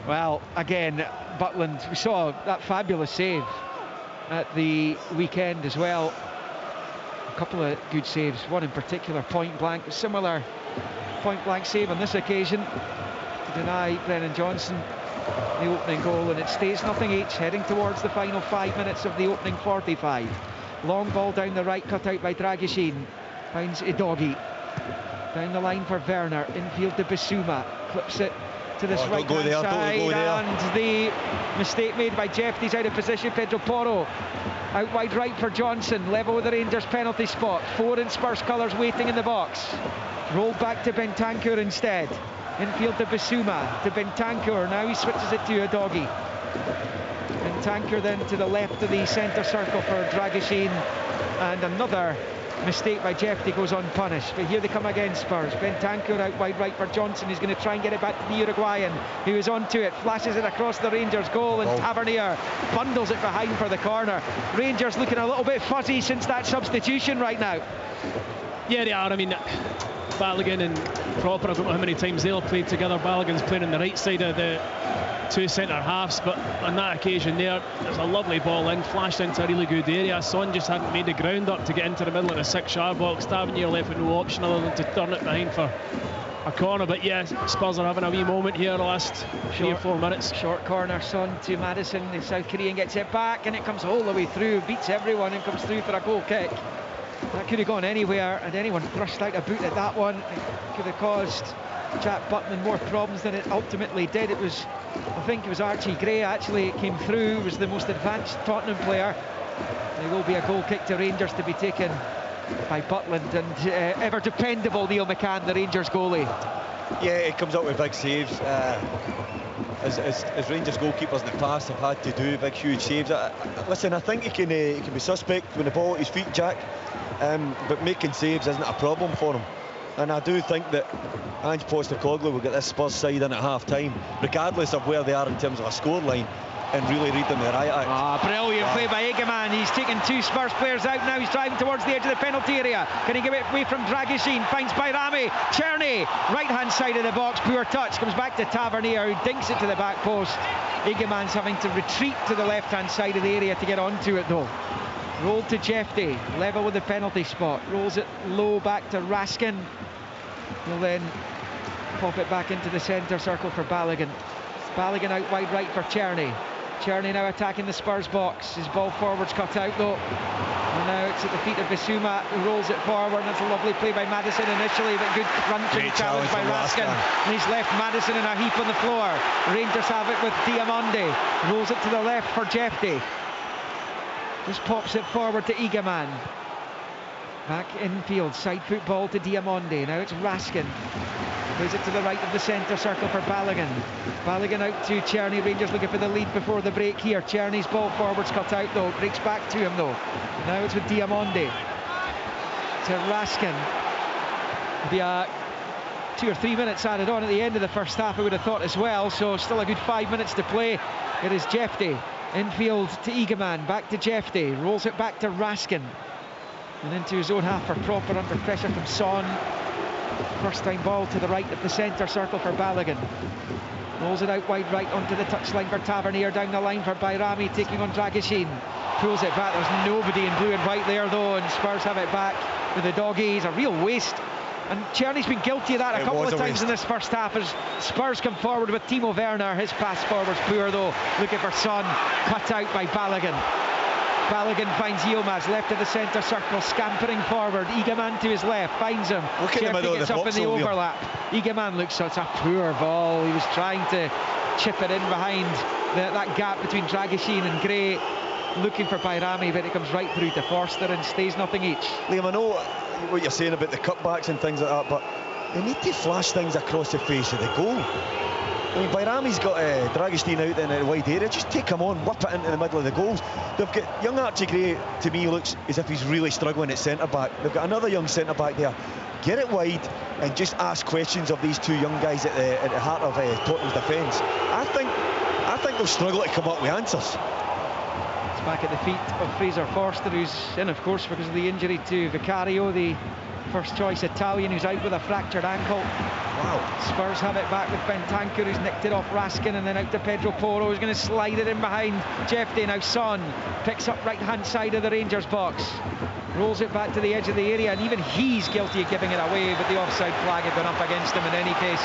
Well, again, Butland, we saw that fabulous save at the weekend as well. A couple of good saves, one in particular, point blank, a similar point blank save on this occasion to deny Brennan Johnson the opening goal, and it stays 0 each, heading towards the final 5 minutes of the opening 45. Long ball down the right, cut out by Dragoshin, finds Udogie, down the line for Werner, infield to Bissouma, clips it to this right hand side, and the mistake made by Jeffries out of position. Pedro Porro out wide right for Johnson, level with the Rangers penalty spot. 4 in Spurs colours waiting in the box. Rolled back to Bentancur instead. Infield to Bissouma, to Bentancur, now he switches it to Udogie. Bentancur then to the left of the centre circle for Dragoshin, and another mistake by Jeffrey goes unpunished. But here they come again, Spurs. Bentancur out wide right for Johnson, who's going to try and get it back to the Uruguayan, who is onto it, flashes it across the Rangers goal, and Tavernier bundles it behind for the corner. Rangers looking a little bit fuzzy since that substitution right now. Yeah, they are. I mean, Balogun and Cropper, I don't know how many times they'll played together. Balogun's playing on the right side of the 2 centre halves, but on that occasion there's a lovely ball in, flashed into a really good area. Son just hadn't made the ground up to get into the middle of the 6-yard box. Tavernier left with no option other than to turn it behind for a corner. But yeah, Spurs are having a wee moment here the last 3 or 4 minutes. Short corner, Son to Maddison. The South Korean gets it back, and it comes all the way through, beats everyone, and comes through for a goal kick. That could have gone anywhere, and anyone thrust out a boot at that one. It could have caused Jack Butland more problems than it ultimately did. It was, I think it was Archie Gray actually came through, was the most advanced Tottenham player. There will be a goal kick to Rangers to be taken by Butland, and ever dependable Neil McCann, the Rangers goalie. Yeah, he comes up with big saves. As Rangers goalkeepers in the past have had to do big, huge saves. Listen, I think he can be suspect when the ball at his feet, Jack, but making saves isn't a problem for him. And I do think that Ange Postecoglou will get this Spurs side in at half-time, regardless of where they are in terms of a scoreline, and really read them the right act. Brilliant play by Egeman. He's taken 2 Spurs players out now. He's driving towards the edge of the penalty area. Can he give it away from Dragoshin? Finds Bayrami. Czerny, right-hand side of the box. Poor touch. Comes back to Tavernier, who dinks it to the back post. Egeman's having to retreat to the left-hand side of the area to get onto it, though. Rolled to Jeffrey, level with the penalty spot. Rolls it low back to Raskin. He'll then pop it back into the centre circle for Balogun. Balogun out wide right for Czerny. Czerny now attacking the Spurs box. His ball forwards cut out though. And now it's at the feet of Bissouma, who rolls it forward. And that's a lovely play by Maddison initially, but good crunching challenge by Raskin. And he's left Maddison in a heap on the floor. Rangers have it with Diamonde. Rolls it to the left for Jeffrey. Just pops it forward to Egeman. Back infield, side foot ball to Diamonde. Now it's Raskin. Plays it to the right of the centre circle for Balogun. Balogun out to Czerny. Rangers looking for the lead before the break here. Czerny's ball forwards cut out though. Breaks back to him though. Now it's with Diamonde. To Raskin. It'll be 2 or 3 minutes added on at the end of the first half, I would have thought as well. So still a good 5 minutes to play. It is Jeffrey. Infield to Egeman. Back to Jeffrey. Rolls it back to Raskin. And into his own half for Proper under pressure from Son. First time ball to the right of the centre circle for Balogun. Rolls it out wide right onto the touchline for Tavernier, down the line for Bayrami, taking on Dragusin. Pulls it back, there's nobody in blue and white there though, and Spurs have it back with the doggies. A real waste. And Czerny's been guilty of that a couple of times in this first half as Spurs come forward with Timo Werner. His pass forward's poor though, looking for Son, cut out by Balogun. Balogun finds Yilmaz, left of the centre circle, scampering forward. Egeman to his left, finds him. Czerny gets up in the overlap. Egeman looks, so it's a poor ball. He was trying to chip it in behind that gap between Dragusin and Gray, looking for Bayrami, but it comes right through to Forster and stays nothing each. Liam, I know what you're saying about the cutbacks and things like that, but they need to flash things across the face of the goal. I mean, Bayrami's got Dragusin out in a wide area. Just take him on, whip it into the middle of the goals. They've got young Archie Gray, to me, looks as if he's really struggling at centre-back. They've got another young centre-back there. Get it wide and just ask questions of these two young guys at the heart of Tottenham's defence. I think they'll struggle to come up with answers. It's back at the feet of Fraser Forster, who's in, of course, because of the injury to Vicario, the first choice Italian, who's out with a fractured ankle. Wow. Spurs have it back with Bentancur, who's nicked it off Raskin, and then out to Pedro Porro, who's going to slide it in behind Jefte. Now Son picks up right hand side of the Rangers box, rolls it back to the edge of the area, and even he's guilty of giving it away, but the offside flag had gone up against him in any case.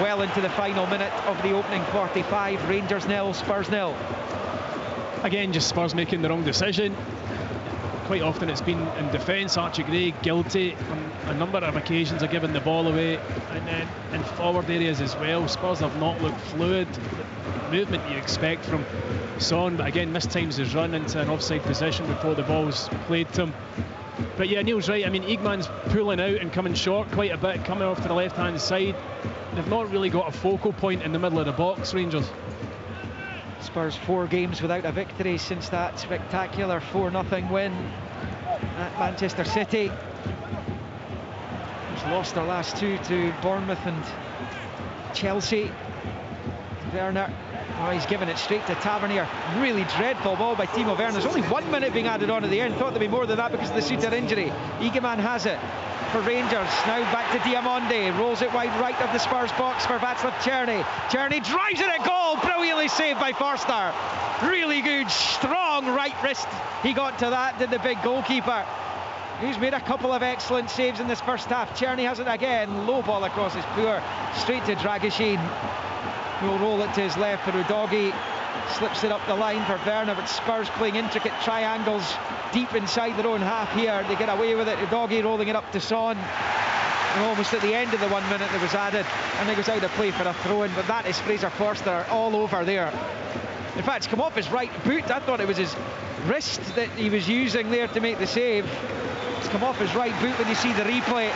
Well into the final minute of the opening 45, Rangers 0, Spurs 0. Again, just Spurs making the wrong decision. Quite often it's been in defence. Archie Gray guilty on a number of occasions of giving the ball away, and then in forward areas as well. Spurs have not looked fluid. The movement you expect from Son, but again mistimes his run into an offside position before the ball was played to him. But yeah, Neil's right. I mean, Egeman's pulling out and coming short quite a bit, coming off to the left hand side. They've not really got a focal point in the middle of the box, Rangers. Spurs 4 games without a victory since that spectacular 4-0 win at Manchester City. Who's lost their last 2 to Bournemouth and Chelsea. Werner, oh, he's given it straight to Tavernier. Really dreadful ball by Timo Werner. There's only 1 minute being added on at the end. Thought there'd be more than that because of the Suter injury. Egeman has it for Rangers. Now back to Diamonde. Rolls it wide right of the Spurs box for Václav Czerny. Czerny drives it at goal. Brilliantly saved by Forster. Really good, strong right wrist. He got to that, did the big goalkeeper, who's made a couple of excellent saves in this first half. Czerny has it again. Low ball across is poor. Straight to Dragusin, who'll roll it to his left for Udogie. Slips it up the line for Werner, but Spurs playing intricate triangles deep inside their own half here. They get away with it. Udogie rolling it up to Son. And almost at the end of the 1 minute that was added, and it goes out of play for a throw-in, but that is Fraser Forster all over there. In fact, it's come off his right boot. I thought it was his wrist that he was using there to make the save. It's come off his right boot when you see the replay.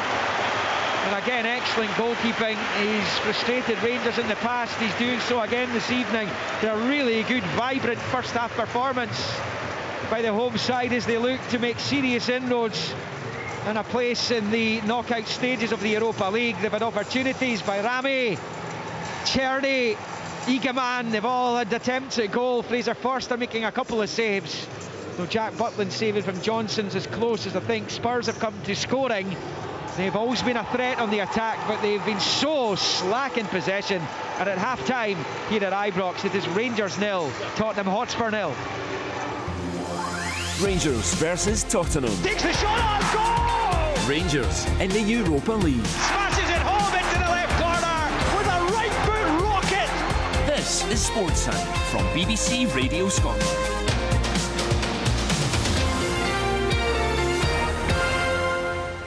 And again, excellent goalkeeping. He's frustrated Rangers in the past. He's doing so again this evening. They're a really good, vibrant first half performance by the home side as they look to make serious inroads and a place in the knockout stages of the Europa League. They've had opportunities by Rami, Czerny, Egeman. They've all had attempts at goal. Fraser Forster making a couple of saves, though Jack Butland saving from Johnson's as close as I think Spurs have come to scoring. They've always been a threat on the attack, but they've been so slack in possession. And at half-time here at Ibrox, it is Rangers 0, Tottenham Hotspur 0. Rangers versus Tottenham. Takes the shot on goal! Rangers in the Europa League. Smashes it home into the left corner with a right foot rocket! This is Sports Sound from BBC Radio Scotland.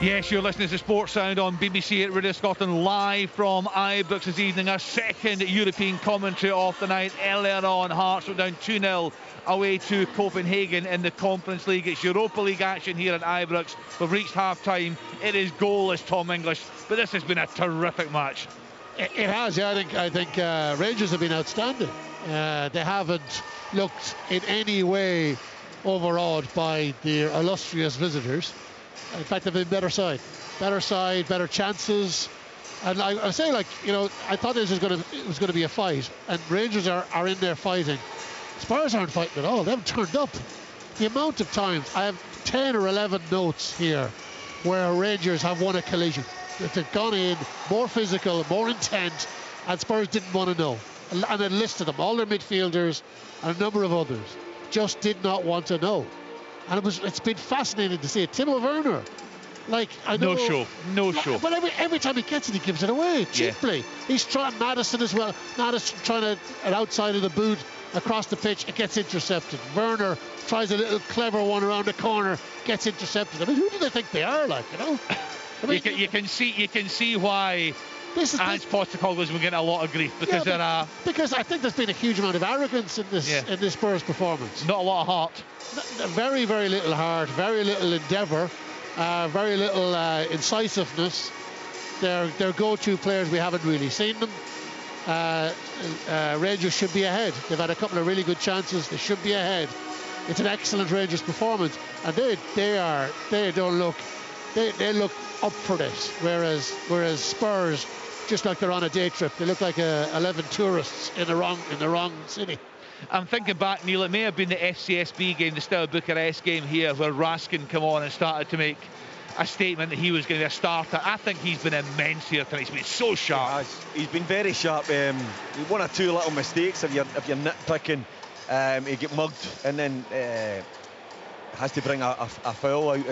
Yes, you're listening to Sports Sound on BBC at Radio Scotland, live from Ibrox this evening. Our second European commentary of the night. Earlier on, Hearts were down 2-0 away to Copenhagen in the Conference League. It's Europa League action here at Ibrox. We've reached half-time. It is goalless, Tom English, but this has been a terrific match. It has, yeah. I think Rangers have been outstanding. They haven't looked in any way overawed by the illustrious visitors. In fact, they've been better side, better chances. And I say, like, you know, I thought this was going to be a fight, and Rangers are in there fighting. Spurs aren't fighting at all. They haven't turned up. the amount of times, I have 10 or 11 notes here where Rangers have won a collision. That they've gone in more physical, more intent, and Spurs didn't want to know. And it listed them, all their midfielders and a number of others just did not want to know. And it's been fascinating to see it. Timo Werner, like, I know, no show. But every time he gets it, he gives it away cheaply. Yeah. He's trying Madison as well. Madison trying an outside of the boot across the pitch, it gets intercepted. Werner tries a little clever one around the corner, gets intercepted. I mean, who do they think they are, like, you know? I mean, you can see why Ange Postecoglou's been getting a lot of grief, because because I think there's been a huge amount of arrogance in this Spurs performance. Not a lot of heart. Very, very little heart, very little endeavour, very little incisiveness. Their go-to players, we haven't really seen them. Rangers should be ahead. They've had a couple of really good chances. They should be ahead. It's an excellent Rangers performance, and they look up for this. Whereas Spurs, just like they're on a day trip, they look like 11 tourists in the wrong city. I'm thinking back, Neil, it may have been the FCSB game, the Steaua Bucharest game here, where Raskin come on and started to make a statement that he was going to be a starter. I think he's been immense here tonight. He's been so sharp. He's been very sharp. One or two little mistakes if you're nitpicking. He get mugged and then has to bring a foul out.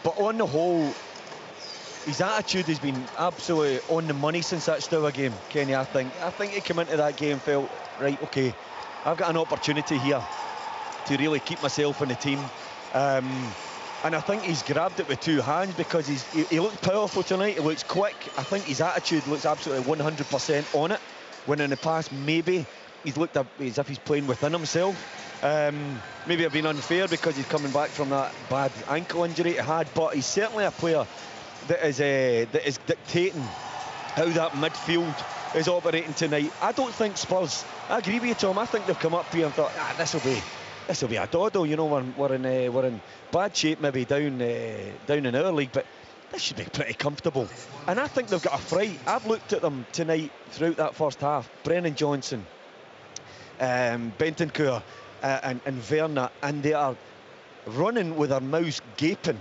But on the whole, his attitude has been absolutely on the money since that Steaua game, Kenny. I think he came into that game, felt, right, okay, I've got an opportunity here to really keep myself in the team. And I think he's grabbed it with two hands, because he looks powerful tonight. He looks quick. I think his attitude looks absolutely 100% on it, when in the past maybe he's looked as if he's playing within himself. Maybe I've been unfair because he's coming back from that bad ankle injury he had, but he's certainly a player that is dictating how that midfield is operating tonight. I don't think Spurs, I agree with you, Tom, I think they've come up here and thought, this will be a doddle, you know, we're in bad shape maybe down in our league, but this should be pretty comfortable. And I think they've got a fright. I've looked at them tonight throughout that first half. Brennan Johnson, Bentancur and Werner, and they are running with their mouths gaping.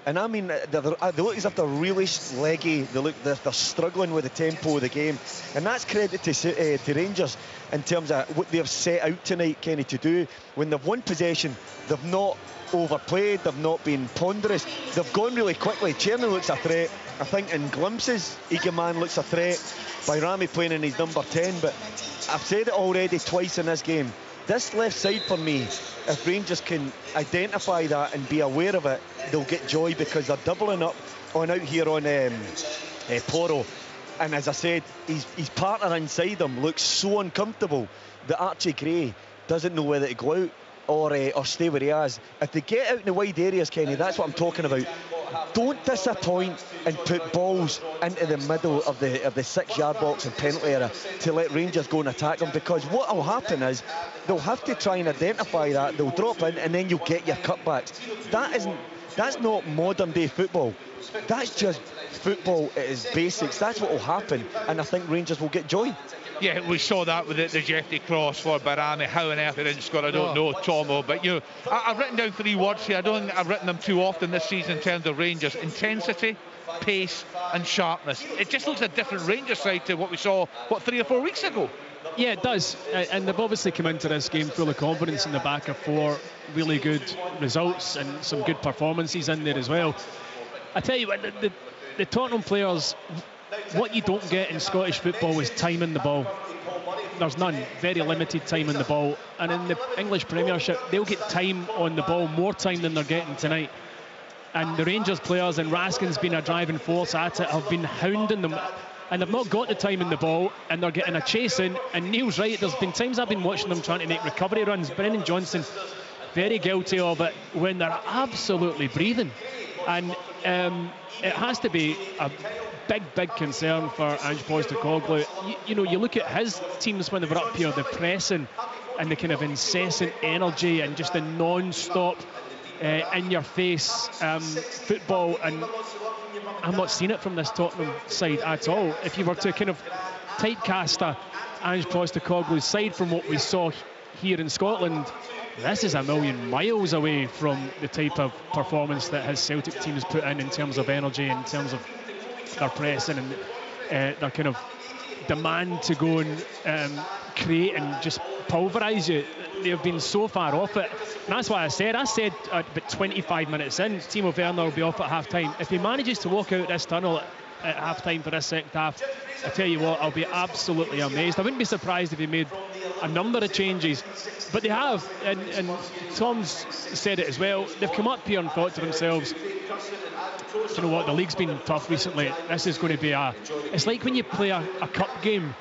And I mean, they look as if they're really leggy. They're struggling with the tempo of the game, and that's credit to Rangers in terms of what they've set out tonight, Kenny, to do. When they've won possession, they've not overplayed, they've not been ponderous, they've gone really quickly. Cherny looks a threat. I think in glimpses, Egeman looks a threat by Rami playing in his number 10. But I've said it already twice in this game. This left side for me, if Rangers can identify that and be aware of it, they'll get joy, because they're doubling up out here on Porro. And as I said, his partner inside him looks so uncomfortable that Archie Gray doesn't know whether to go out or stay where he is. If they get out in the wide areas, Kenny, that's what I'm talking about. Don't disappoint and put balls into the middle of the 6-yard box and penalty area to let Rangers go and attack them, because what will happen is they'll have to try and identify that, they'll drop in, and then you'll get your cutbacks. That's not modern day football. That's just football at its basics. That's what will happen, and I think Rangers will get joy. Yeah, we saw that with the Jeffrey cross for Barami. How on earth he didn't score, I don't know, Tomo. But I've written down 3 words here. I don't think I've written them too often this season in terms of Rangers: intensity, pace and sharpness. It just looks a different Rangers side to what we saw 3 or 4 weeks ago. Yeah, it does, and they've obviously come into this game full of confidence in the back of 4 really good results and some good performances in there as well. I tell you what, the Tottenham players, what you don't get in Scottish football is time in the ball. There's none, very limited time in the ball. And in the English Premiership, they'll get time on the ball, more time than they're getting tonight. And the Rangers players, and Raskin's been a driving force at it, have been hounding them. And they've not got the time in the ball, and they're getting a chase in. And Neil's right, there's been times I've been watching them trying to make recovery runs. Brennan Johnson, very guilty of it when they're absolutely breathing. And it has to be a big concern for Ange Postecoglou. You look at his teams when they were up here, the pressing and the kind of incessant energy and just the non-stop in-your-face football, and I'm not seeing it from this Tottenham side at all. If you were to kind of typecast Ange Postecoglou's side from what we saw here in Scotland, this is a million miles away from the type of performance that his Celtic teams put in terms of energy, in terms of their pressing and their kind of demand to go and create and just pulverise you. They've been so far off it, and that's why I said about 25 minutes in, Timo Werner will be off at half time. If he manages to walk out this tunnel at half time for this second half, I tell you what, I'll be absolutely amazed. I wouldn't be surprised if he made a number of changes, but they have, and Tom's said it as well. They've come up here and thought to themselves, you know what, the league's been tough recently. This is going to be it's like when you play a cup game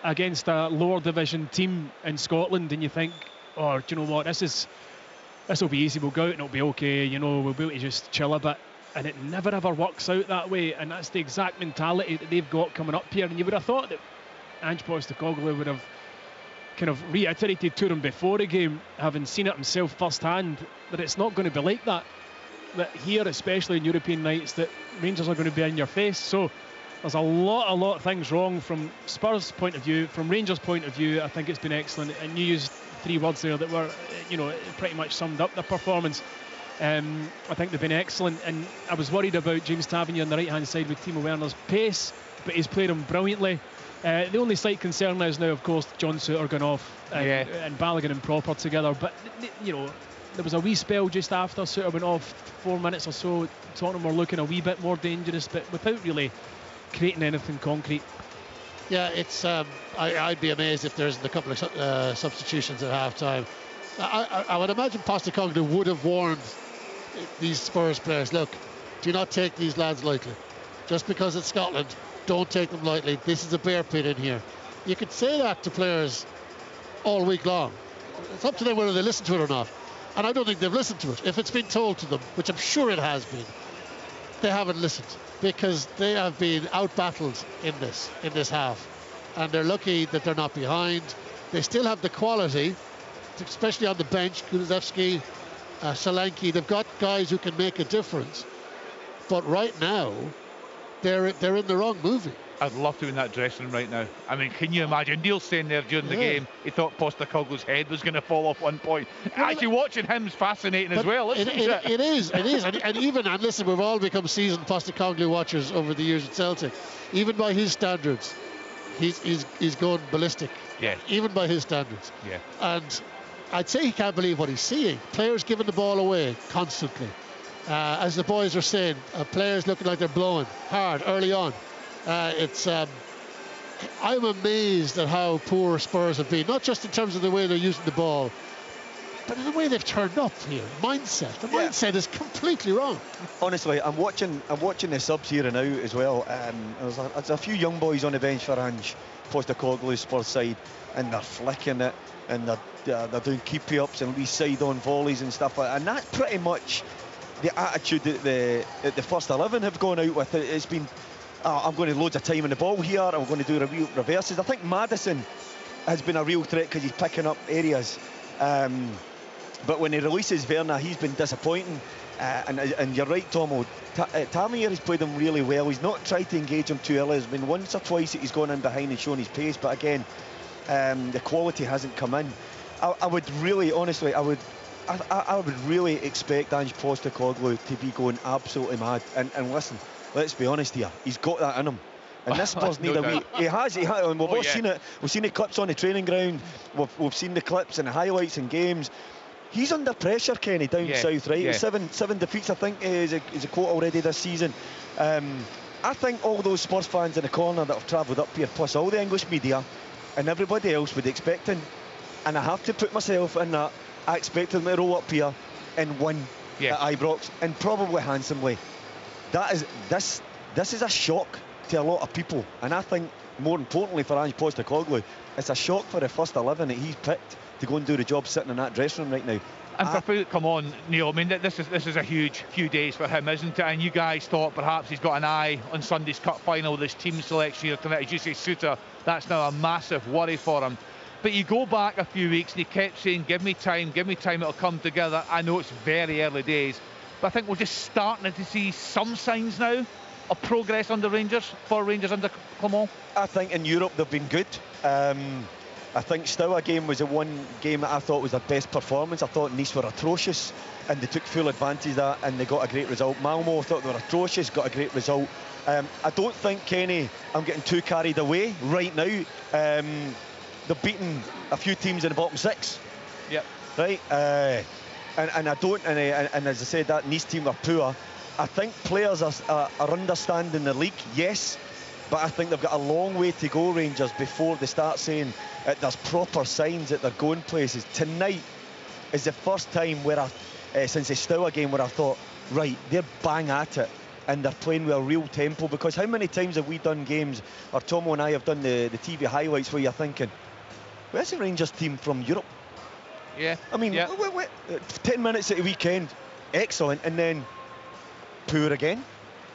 against a lower division team in Scotland and you think, oh, do you know what, this will be easy, we'll go out and it'll be okay, you know, we'll be able to just chill a bit. And it never ever works out that way, and that's the exact mentality that they've got coming up here. And you would have thought that Ange Postecoglou would have kind of reiterated to them before the game, having seen it himself firsthand, that it's not going to be like that. That here, especially in European nights, that Rangers are going to be in your face. So there's a lot of things wrong from Spurs' point of view. From Rangers' point of view, I think it's been excellent. And you used 3 words there that were, you know, pretty much summed up the performance. I think they've been excellent, and I was worried about James Tavernier on the right hand side with Timo Werner's pace, but he's played him brilliantly. The only slight concern is now, of course, John Souttar going off and Balogun and Proper together, but you know, there was a wee spell just after Souttar went off, 4 minutes or so. Tottenham were looking a wee bit more dangerous, but without really creating anything concrete. Yeah, it's I'd be amazed if there isn't a couple of substitutions at half time. I would imagine Postecoglou would have warned these Spurs players, look, do not take these lads lightly. Just because it's Scotland, don't take them lightly. This is a bear pit in here. You could say that to players all week long. It's up to them whether they listen to it or not. And I don't think they've listened to it. If it's been told to them, which I'm sure it has been, they haven't listened, because they have been out-battled in this half. And they're lucky that they're not behind. They still have the quality, especially on the bench, Kulusevski, Solanke. They've got guys who can make a difference, but right now they're in the wrong movie. I'd love to be in that dressing room right now. I mean, can you imagine? Neil saying there during the game, he thought Postecoglou's head was going to fall off one point. Actually, watching him's fascinating as well, isn't it? It is. And listen, we've all become seasoned Postecoglou watchers over the years at Celtic. Even by his standards, he's going ballistic. Yeah. Even by his standards. Yeah. And I'd say he can't believe what he's seeing. Players giving the ball away constantly. As the boys are saying, players looking like they're blowing hard early on. I'm amazed at how poor Spurs have been, not just in terms of the way they're using the ball, but in the way they've turned up here. Mindset. The mindset is completely wrong. Honestly, I'm watching the subs here and now as well. There's a few young boys on the bench for Ange Postecoglou's Spurs side, and they're flicking it, and they're doing keepy-ups and wee side-on volleys and stuff like that. And that's pretty much the attitude that the first 11 have gone out with. It's been, I'm going to loads of time on the ball here, I'm going to do reverses. I think Maddison has been a real threat because he's picking up areas. But when he releases Werner, he's been disappointing. And you're right, Tomo. Tavernier has played him really well. He's not tried to engage him too early. There's been once or twice that he's gone in behind and shown his pace, but again, the quality hasn't come in. I would really, honestly, I would really expect Ange Postecoglou to be going absolutely mad. And listen, let's be honest here, he's got that in him. And this Spurs need a wee. He has. And we've all seen it. We've seen the clips on the training ground. We've seen the clips and the highlights in games. He's under pressure, Kenny, down south, right? Yeah. Seven defeats, I think, is a quote already this season. I think all those Spurs fans in the corner that have travelled up here, plus all the English media and everybody else, would expect him, and I have to put myself in that, I expect him to roll up here and win at Ibrox, and probably handsomely. This is a shock to a lot of people, and I think more importantly for Ange Postecoglou, it's a shock for the first 11 that he's picked to go and do the job sitting in that dressing room right now. And come on, Neil, I mean, this is a huge few days for him, isn't it? And you guys thought perhaps he's got an eye on Sunday's cup final, this team selection here tonight. As you say, Souttar, that's now a massive worry for him. But you go back a few weeks and he kept saying, give me time, it'll come together. I know it's very early days, but I think we're just starting to see some signs now of progress under Rangers, under Clement. I think in Europe they've been good. I think Stour game was the one game that I thought was their best performance. I thought Nice were atrocious and they took full advantage of that and they got a great result. Malmo, I thought they were atrocious, got a great result. I don't think, Kenny, I'm getting too carried away right now. They've beaten a few teams in the bottom 6. Yep. Right? And I don't, and as I said, that Nice team are poor. I think players are understanding the league, yes, but I think they've got a long way to go, Rangers, before they start saying there's proper signs that they're going places. Tonight is the first time where since the Stour game where I thought, right, they're bang at it and they're playing with a real tempo. Because how many times have we done games, or Tomo and I have done the TV highlights where you're thinking, where's the Rangers team from Europe? Yeah. I mean, 10 minutes at the weekend, excellent, and then poor again.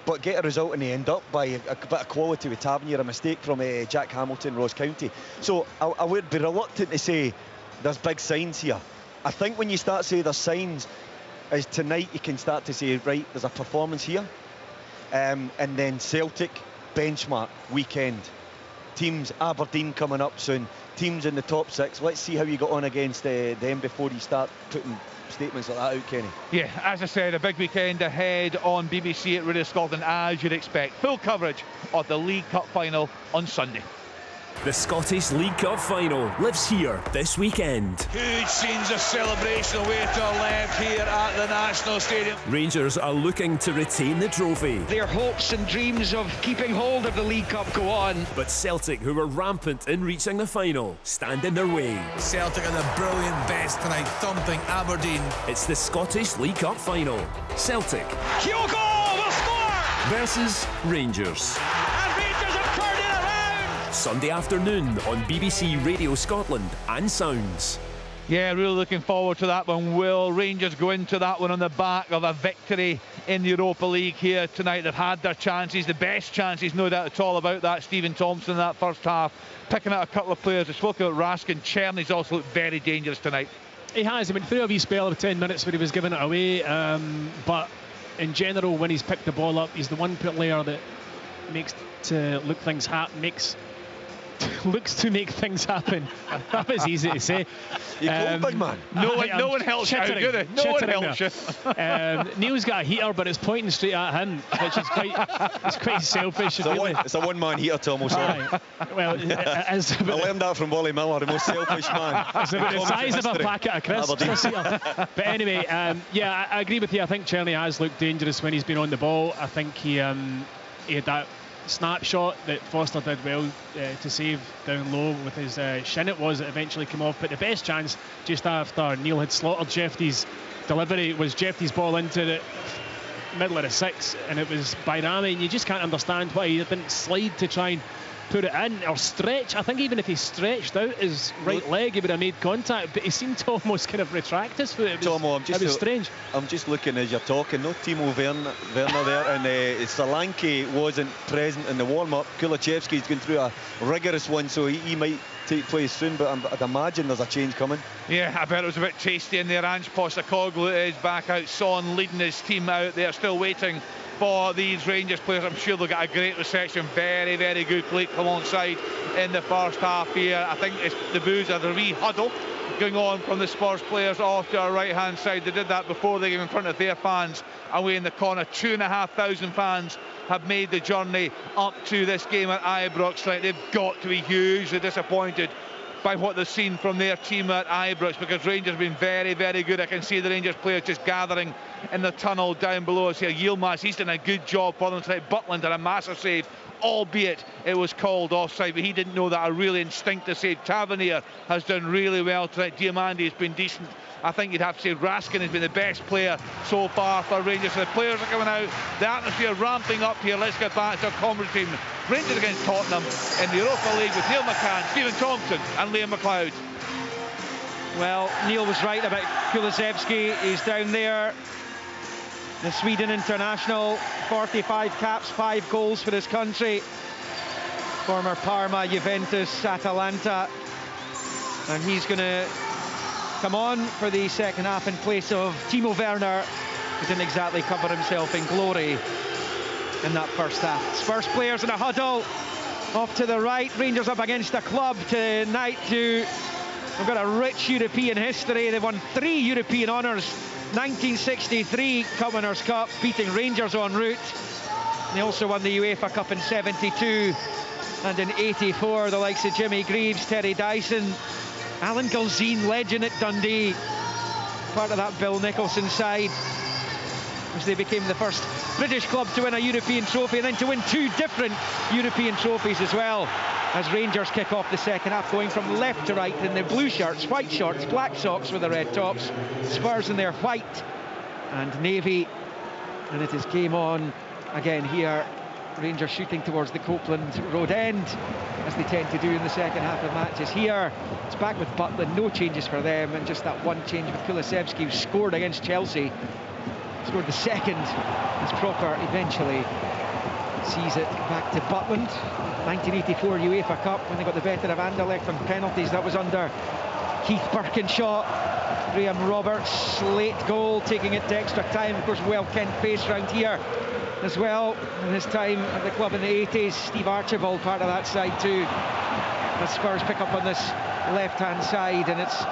But get a result and they end up by a bit of quality with Tavernier, a mistake from Jack Hamilton, Ross County. So I would be reluctant to say there's big signs here. I think when you start to say there's signs, is tonight you can start to say, right, there's a performance here. And then Celtic, benchmark, weekend. Teams, Aberdeen coming up soon. Teams in the top 6. Let's see how you got on against them before you start putting statements like that out, Kenny. Yeah, as I said, a big weekend ahead on BBC at Radio Scotland, as you'd expect. Full coverage of the League Cup final on Sunday. The Scottish League Cup final lives here this weekend. Huge scenes of celebration away to our left here at the National Stadium. Rangers are looking to retain the trophy. Their hopes and dreams of keeping hold of the League Cup go on. But Celtic, who were rampant in reaching the final, stand in their way. Celtic are the brilliant best tonight, thumping Aberdeen. It's the Scottish League Cup final. Celtic Kyogo will score! versus Rangers. And Rangers have turned it around! Sunday afternoon on BBC Radio Scotland and Sounds. Yeah, really looking forward to that one. Will Rangers go into that one on the back of a victory in the Europa League here tonight? They've had their chances, the best chances, no doubt at all about that. Stephen Thompson in that first half, picking out a couple of players. I spoke about Raskin. Czerny's also looked very dangerous tonight. He has. I mean, through a wee spell of 10 minutes where he was giving it away, but in general, when he's picked the ball up, he's the one player that makes to look things happen, looks to make things happen. That was easy to say. You call big man. No one helps you out, do they? No one helps you. Neil's got a heater, but it's pointing straight at him, which is quite selfish. It's a one-man heater, Tom. Sorry. Well, I learned that from Wally Miller, the most selfish man. It's about the size of a packet of crisps. But anyway, yeah, I agree with you. I think Czerny has looked dangerous when he's been on the ball. I think he had that snapshot that Foster did well to save down low with his shin. It was, it eventually came off, but the best chance just after Neil had slaughtered Jefty's delivery was Jefty's ball into the middle of the 6, and it was Bayrami, and you just can't understand why he didn't slide to try and put it in or stretch. I think even if he stretched out his right leg, he would have made contact, but he seemed to almost kind of retract his foot. It was strange. I'm just looking as you're talking. No Timo Werner there, and Solanke wasn't present in the warm-up. Kulichevsky's going through a rigorous one, so he might take place soon, but I'd imagine there's a change coming. Yeah, I bet it was a bit tasty in there. Ange Postecoglou is back out. Son leading his team out. They're still waiting for these Rangers players. I'm sure they'll get a great reception. Very, very good play alongside in the first half here. I think it's the boos of the re-huddle going on from the Spurs players off to our right-hand side. They did that before they came in front of their fans away in the corner. 2,500 fans have made the journey up to this game at Ibrox tonight. They've got to be hugely disappointed by what they've seen from their team at Ibrox, because Rangers have been very, very good. I can see the Rangers players just gathering in the tunnel down below us here. Yilmaz, he's done a good job for them tonight. Butland did a massive save, albeit it was called offside, but he didn't know that. A really instinctive save. Tavernier has done really well tonight. Diamandi has been decent. I think you'd have to say Raskin has been the best player so far for Rangers. So the players are coming out, the atmosphere ramping up here. Let's get back to our commentary team. Rangers against Tottenham in the Europa League with Neil McCann, Stephen Thompson and Liam McLeod. Well, Neil was right about Kulusevski. He's down there. The Sweden international, 45 caps, 5 goals for his country. Former Parma, Juventus, Atalanta. And he's going to come on for the second half in place of Timo Werner, who didn't exactly cover himself in glory in that first half. Spurs players in a huddle. Off to the right, Rangers up against a club tonight who have got a rich European history. They've won 3 European honours. 1963 Cup Winners' Cup, beating Rangers en route. They also won the UEFA Cup in 72, and in 84 the likes of Jimmy Greaves, Terry Dyson, Alan Gilzean, legend at Dundee, part of that Bill Nicholson side, as they became the first British club to win a European trophy and then to win 2 different European trophies as well, as Rangers kick off the second half, going from left to right in their blue shirts, white shorts, black socks with the red tops, Spurs in their white and navy, and it is game on again here. Rangers shooting towards the Copeland Road end, as they tend to do in the second half of matches. Here it's back with Butland, no changes for them, and just that one change with Kulusevski, who scored against Chelsea, scored the second as Proper eventually sees it back to Butland. 1984 UEFA Cup, when they got the better of Anderlecht from penalties. That was under Keith Birkinshaw. Graham Roberts' late goal, taking it to extra time. Of course, well Kent pace round here as well in his time at the club in the 80s. Steve Archibald part of that side too. The Spurs pick up on this left-hand side, and it's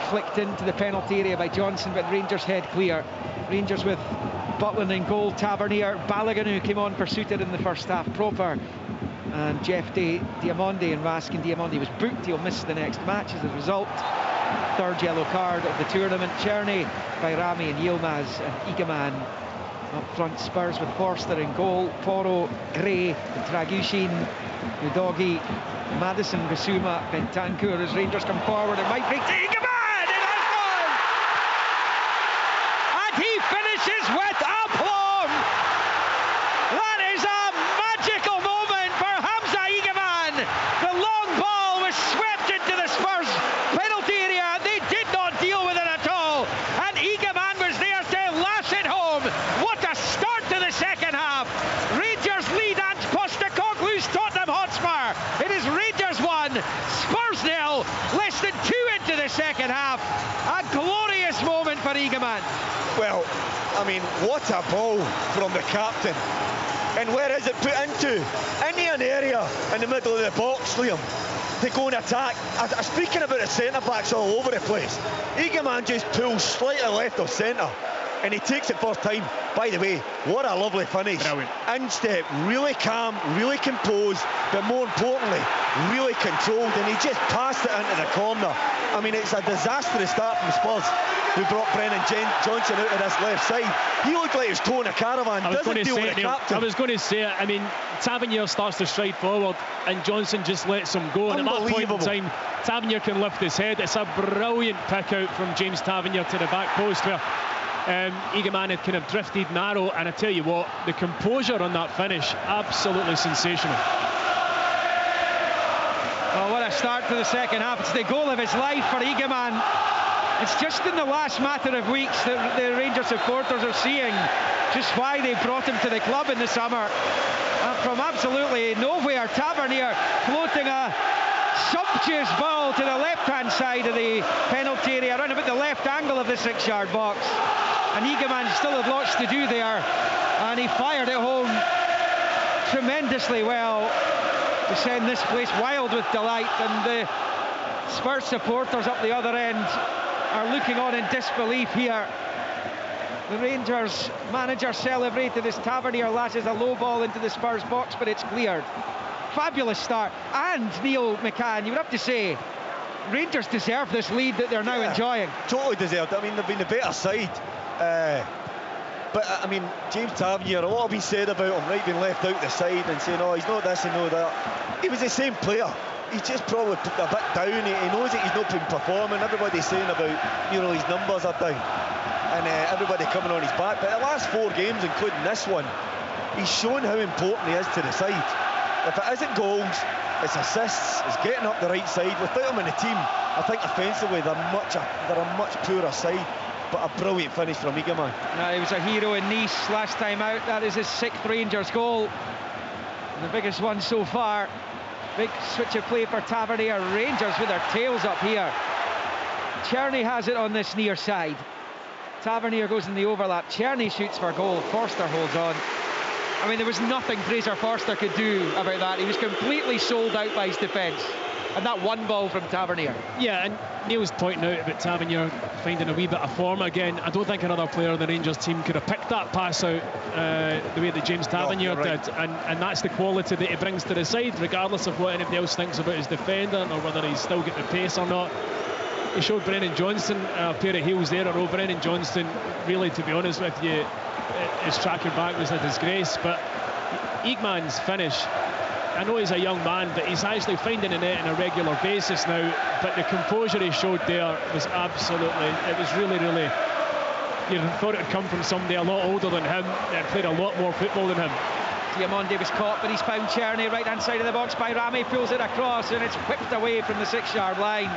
flicked into the penalty area by Johnson, but Rangers head clear. Rangers with Butland in goal, Tavernier, Balogun, who came on pursuited in the first half, Proper, and Jeff Diamondi and Raskin. Diamondi was booked, he'll miss the next match as a result. 3rd yellow card of the tournament. Czerny by Rami and Yilmaz, and Igaman up front. Spurs with Forster in goal, Poro, Gray, Dragushin, Udogi, Madison, Bissouma, Bentancur. As Rangers come forward, it might break to Igaman, it has gone! And he finishes with aplomb! That is a magical moment for Hamza Igaman. The long ball was swept into the Spurs penalty area, and they did not deal with it at all. And Igaman was there to lash it home. What a start to the second half! Rangers lead Ange Postecoglou's Tottenham Hotspur. It is Rangers 1, Spurs 0, less than 2 into the second half. A glorious moment for Igaman. Well, I mean, what a ball from the captain. And where is it put into? Into an area in the middle of the box, Liam, to go and attack. Speaking about the centre-backs all over the place, Igaman just pulls slightly left of centre, and he takes it first time. By the way, what a lovely finish. Brilliant. Instep, really calm, really composed, but more importantly, really controlled, and he just passed it into the corner. I mean, it's a disastrous start from Spurs, who brought Brennan Johnson out of this left side. He looked like he was towing a caravan. I was going to say it. I mean, Tavernier starts to stride forward, and Johnson just lets him go. And at that point in time, Tavernier can lift his head. It's a brilliant pick out from James Tavernier to the back post, where Igaman had kind of drifted narrow. And I tell you what, the composure on that finish, absolutely sensational. Well, what a start to the second half. It's the goal of his life for Igaman. It's just in the last matter of weeks that the Rangers supporters are seeing just why they brought him to the club in the summer. From absolutely nowhere, Tavernier floating a sumptuous ball to the left-hand side of the penalty area, around about the left angle of the 6-yard box. And Igaman still had lots to do there, and he fired it home tremendously well to send this place wild with delight. And the Spurs supporters up the other end are looking on in disbelief here. The Rangers manager celebrated as Tavernier lashes a low ball into the Spurs box, but it's cleared. Fabulous start. And Neil McCann, you would have to say, Rangers deserve this lead that they're now enjoying. Totally deserved. I mean, they've been the better side. But I mean, James Tavernier, a lot of been said about him, right, being left out the side and saying, oh, he's not this and no that. He was the same player. He's just probably a bit down. He knows that he's not been performing. Everybody's saying about, you know, his numbers are down, and everybody coming on his back. But the last 4 games, including this one, he's shown how important he is to the side. If it isn't goals, it's assists, it's getting up the right side. Without him in the team, I think offensively they're a much poorer side. But a brilliant finish from Igaman. He was a hero in Nice last time out. That is his 6th Rangers goal, and the biggest one so far. Big switch of play for Tavernier. Rangers with their tails up here. Czerny has it on this near side. Tavernier goes in the overlap. Czerny shoots for goal. Forster holds on. I mean, there was nothing Fraser Forster could do about that. He was completely sold out by his defence. And that one ball from Tavernier. Yeah, and Neil's pointing out about Tavernier finding a wee bit of form again. I don't think another player on the Rangers team could have picked that pass out the way that James Tavernier did. And that's the quality that he brings to the side, regardless of what anybody else thinks about his defending or whether he's still got the pace or not. He showed Brennan Johnson a pair of heels there. Although Brennan Johnson, really, to be honest with you, his tracking back was a disgrace. But Eekman's finish, I know he's a young man, but he's actually finding the net on a regular basis now. But the composure he showed there was absolutely, it was really, really, you thought it would come from somebody a lot older than him that played a lot more football than him. Diamonde was caught, but he's found Czerny, right hand side of the box by Rami, pulls it across, and it's whipped away from the 6-yard line.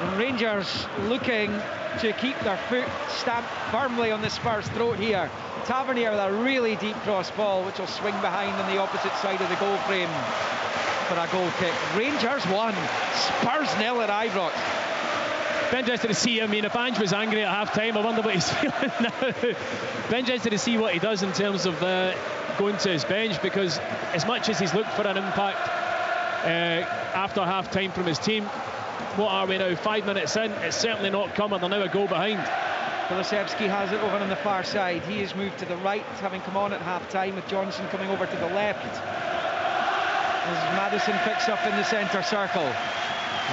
And Rangers looking to keep their foot stamped firmly on the Spurs' throat here. Tavernier with a really deep cross ball, which will swing behind on the opposite side of the goal frame for a goal kick. Rangers 1, Spurs 0 at Ibrox. Be interested to see. I mean, if Ange was angry at half-time, I wonder what he's feeling now. Be interested to see what he does in terms of going to his bench, because as much as he's looked for an impact after half-time from his team, what are we now, 5 minutes in? It's certainly not coming. They're now a goal behind. Kulusevski has it over on the far side. He has moved to the right, having come on at half-time, with Johnson coming over to the left. As Maddison picks up in the centre circle.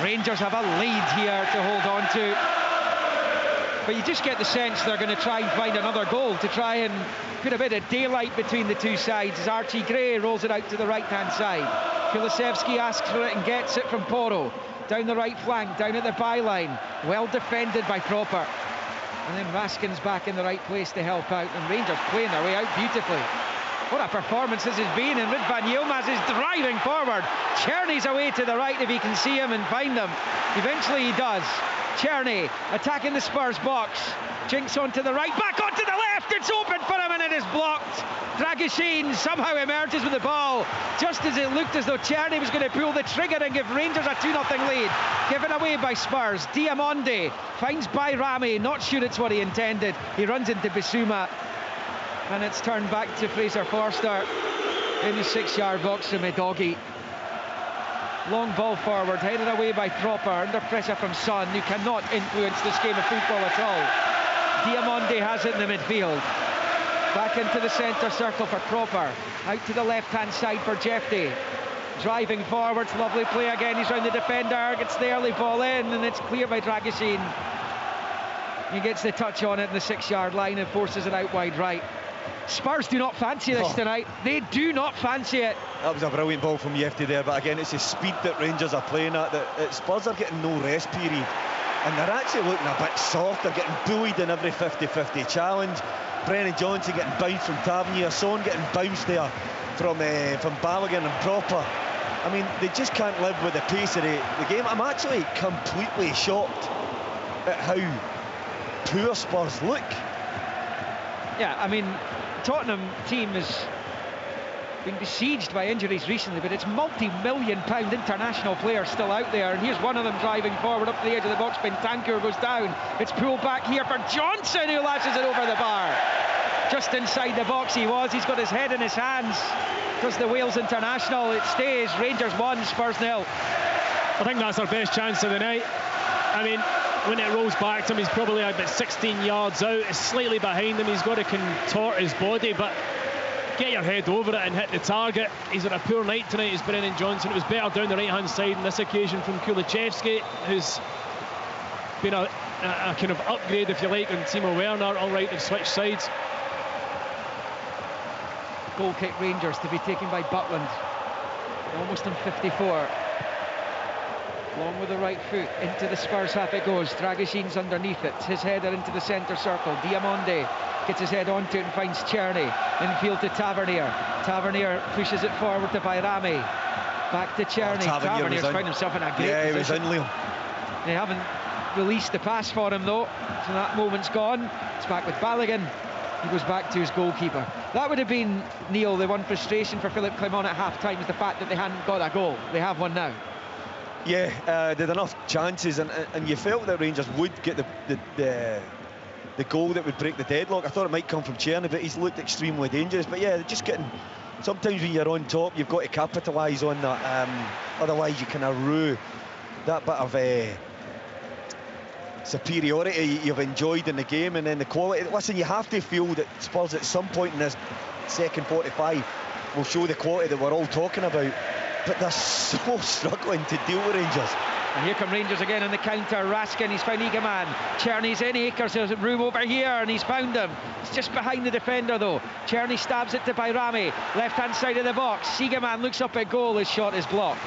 Rangers have a lead here to hold on to. But you just get the sense they're going to try and find another goal to try and put a bit of daylight between the two sides as Archie Gray rolls it out to the right-hand side. Kulusevski asks for it and gets it from Porro. Down the right flank, down at the byline. Well defended by Proper. And then Raskin's back in the right place to help out. And Rangers playing their way out beautifully. What a performance this has been. And Ruud van Yilmaz is driving forward. Czerny's away to the right if he can see him and find them. Eventually he does. Czerny attacking the Spurs box. Jinks onto the right, back onto the left. It's open for him and it is blocked. Dragoshin somehow emerges with the ball just as it looked as though Czerny was going to pull the trigger and give Rangers a 2-0 lead. Given away by Spurs. Diamonde finds by Rami, not sure it's what he intended. He runs into Bissouma and it's turned back to Fraser Forster in the 6-yard box from Edogi. Long ball forward, headed away by Proper, under pressure from Son, who cannot influence this game of football at all. Diamonde has it in the midfield. Back into the centre circle for Proper. Out to the left-hand side for Jeffrey. Driving forwards, lovely play again. He's round the defender, gets the early ball in, and it's clear by Dragoshin. He gets the touch on it in the 6-yard line and forces it out wide right. Spurs do not fancy this tonight. They do not fancy it. That was a brilliant ball from Jefty there, but again, it's the speed that Rangers are playing at. That Spurs are getting no rest period, and they're actually looking a bit soft. They're getting bullied in every 50-50 challenge. Brennan Johnson getting bounced from Tavernier, Son getting bounced there from Balogun and Proper. I mean, they just can't live with the pace of the game. I'm actually completely shocked at how poor Spurs look. Yeah, I mean, Tottenham team has been besieged by injuries recently, but it's multi-million-pound international players still out there, and here's one of them driving forward up to the edge of the box. Bentancur goes down. It's pulled back here for Johnson, who lashes it over the bar. Just inside the box he was. He's got his head in his hands. Does the Wales international. It stays. Rangers 1, Spurs 0. I think that's our best chance of the night. I mean, when it rolls back to him, he's probably about 16 yards out. It's slightly behind him. He's got to contort his body, but get your head over it and hit the target. He's had a poor night tonight, is Brennan Johnson. It was better down the right-hand side on this occasion from Kulusevski, who's been a kind of upgrade, if you like, on Timo Werner. All right, they've switched sides. Goal kick Rangers to be taken by Butland. Almost on 54. Long with the right foot, into the Spurs half it goes. Dragoshin's underneath it, his header into the centre circle. Diamonde gets his head onto it and finds Czerny. Infield to Tavernier. Tavernier pushes it forward to Bayrami. Back to Czerny. Tavernier's found himself in a great position. He was in, Liam. They haven't released the pass for him though, so that moment's gone. It's back with Balogun. He goes back to his goalkeeper. That would have been, Neil, the one frustration for Philippe Clement at half-time, was the fact that they hadn't got a goal. They have one now. Yeah, they had enough chances, and you felt that Rangers would get the the goal that would break the deadlock. I thought it might come from Czerny, but he's looked extremely dangerous. But yeah, just getting, sometimes when you're on top, you've got to capitalise on that. Otherwise, you kind of rue that bit of superiority you've enjoyed in the game, and then the quality. Listen, you have to feel that Spurs at some point in this second 45 will show the quality that we're all talking about, but they're so struggling to deal with Rangers. And here come Rangers again on the counter. Raskin, he's found Egeman. Czerny's in. Akers has room over here, and he's found him. It's just behind the defender though. Czerny stabs it to Bayrami, left hand side of the box. Egeman looks up at goal. His shot is blocked.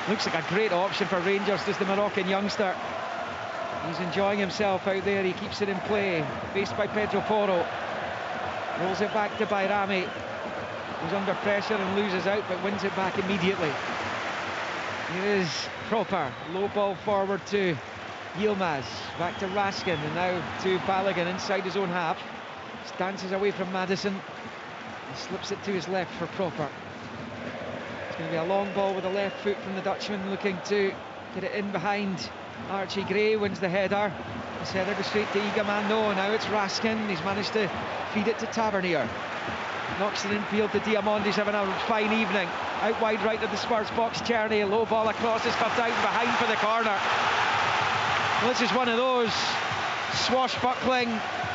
Looks like a great option for Rangers, does the Moroccan youngster. He's enjoying himself out there. He keeps it in play, faced by Pedro Porro. Rolls it back to Bayrami, who's under pressure and loses out, but wins it back immediately. Here is Proper, low ball forward to Yilmaz, back to Raskin, and now to Balogun inside his own half. Stances away from Madison and slips it to his left for Proper. It's going to be a long ball with the left foot from the Dutchman, looking to get it in behind Archie Gray. Wins the header. His header goes straight to Egeman though. Now it's Raskin. He's managed to feed it to Tavernier. Knocks it infield to Diamond. He's having a fine evening. Out wide right of the Spurs box. Czerny, a low ball across, is cut out behind for the corner. Well, this is one of those swashbuckling,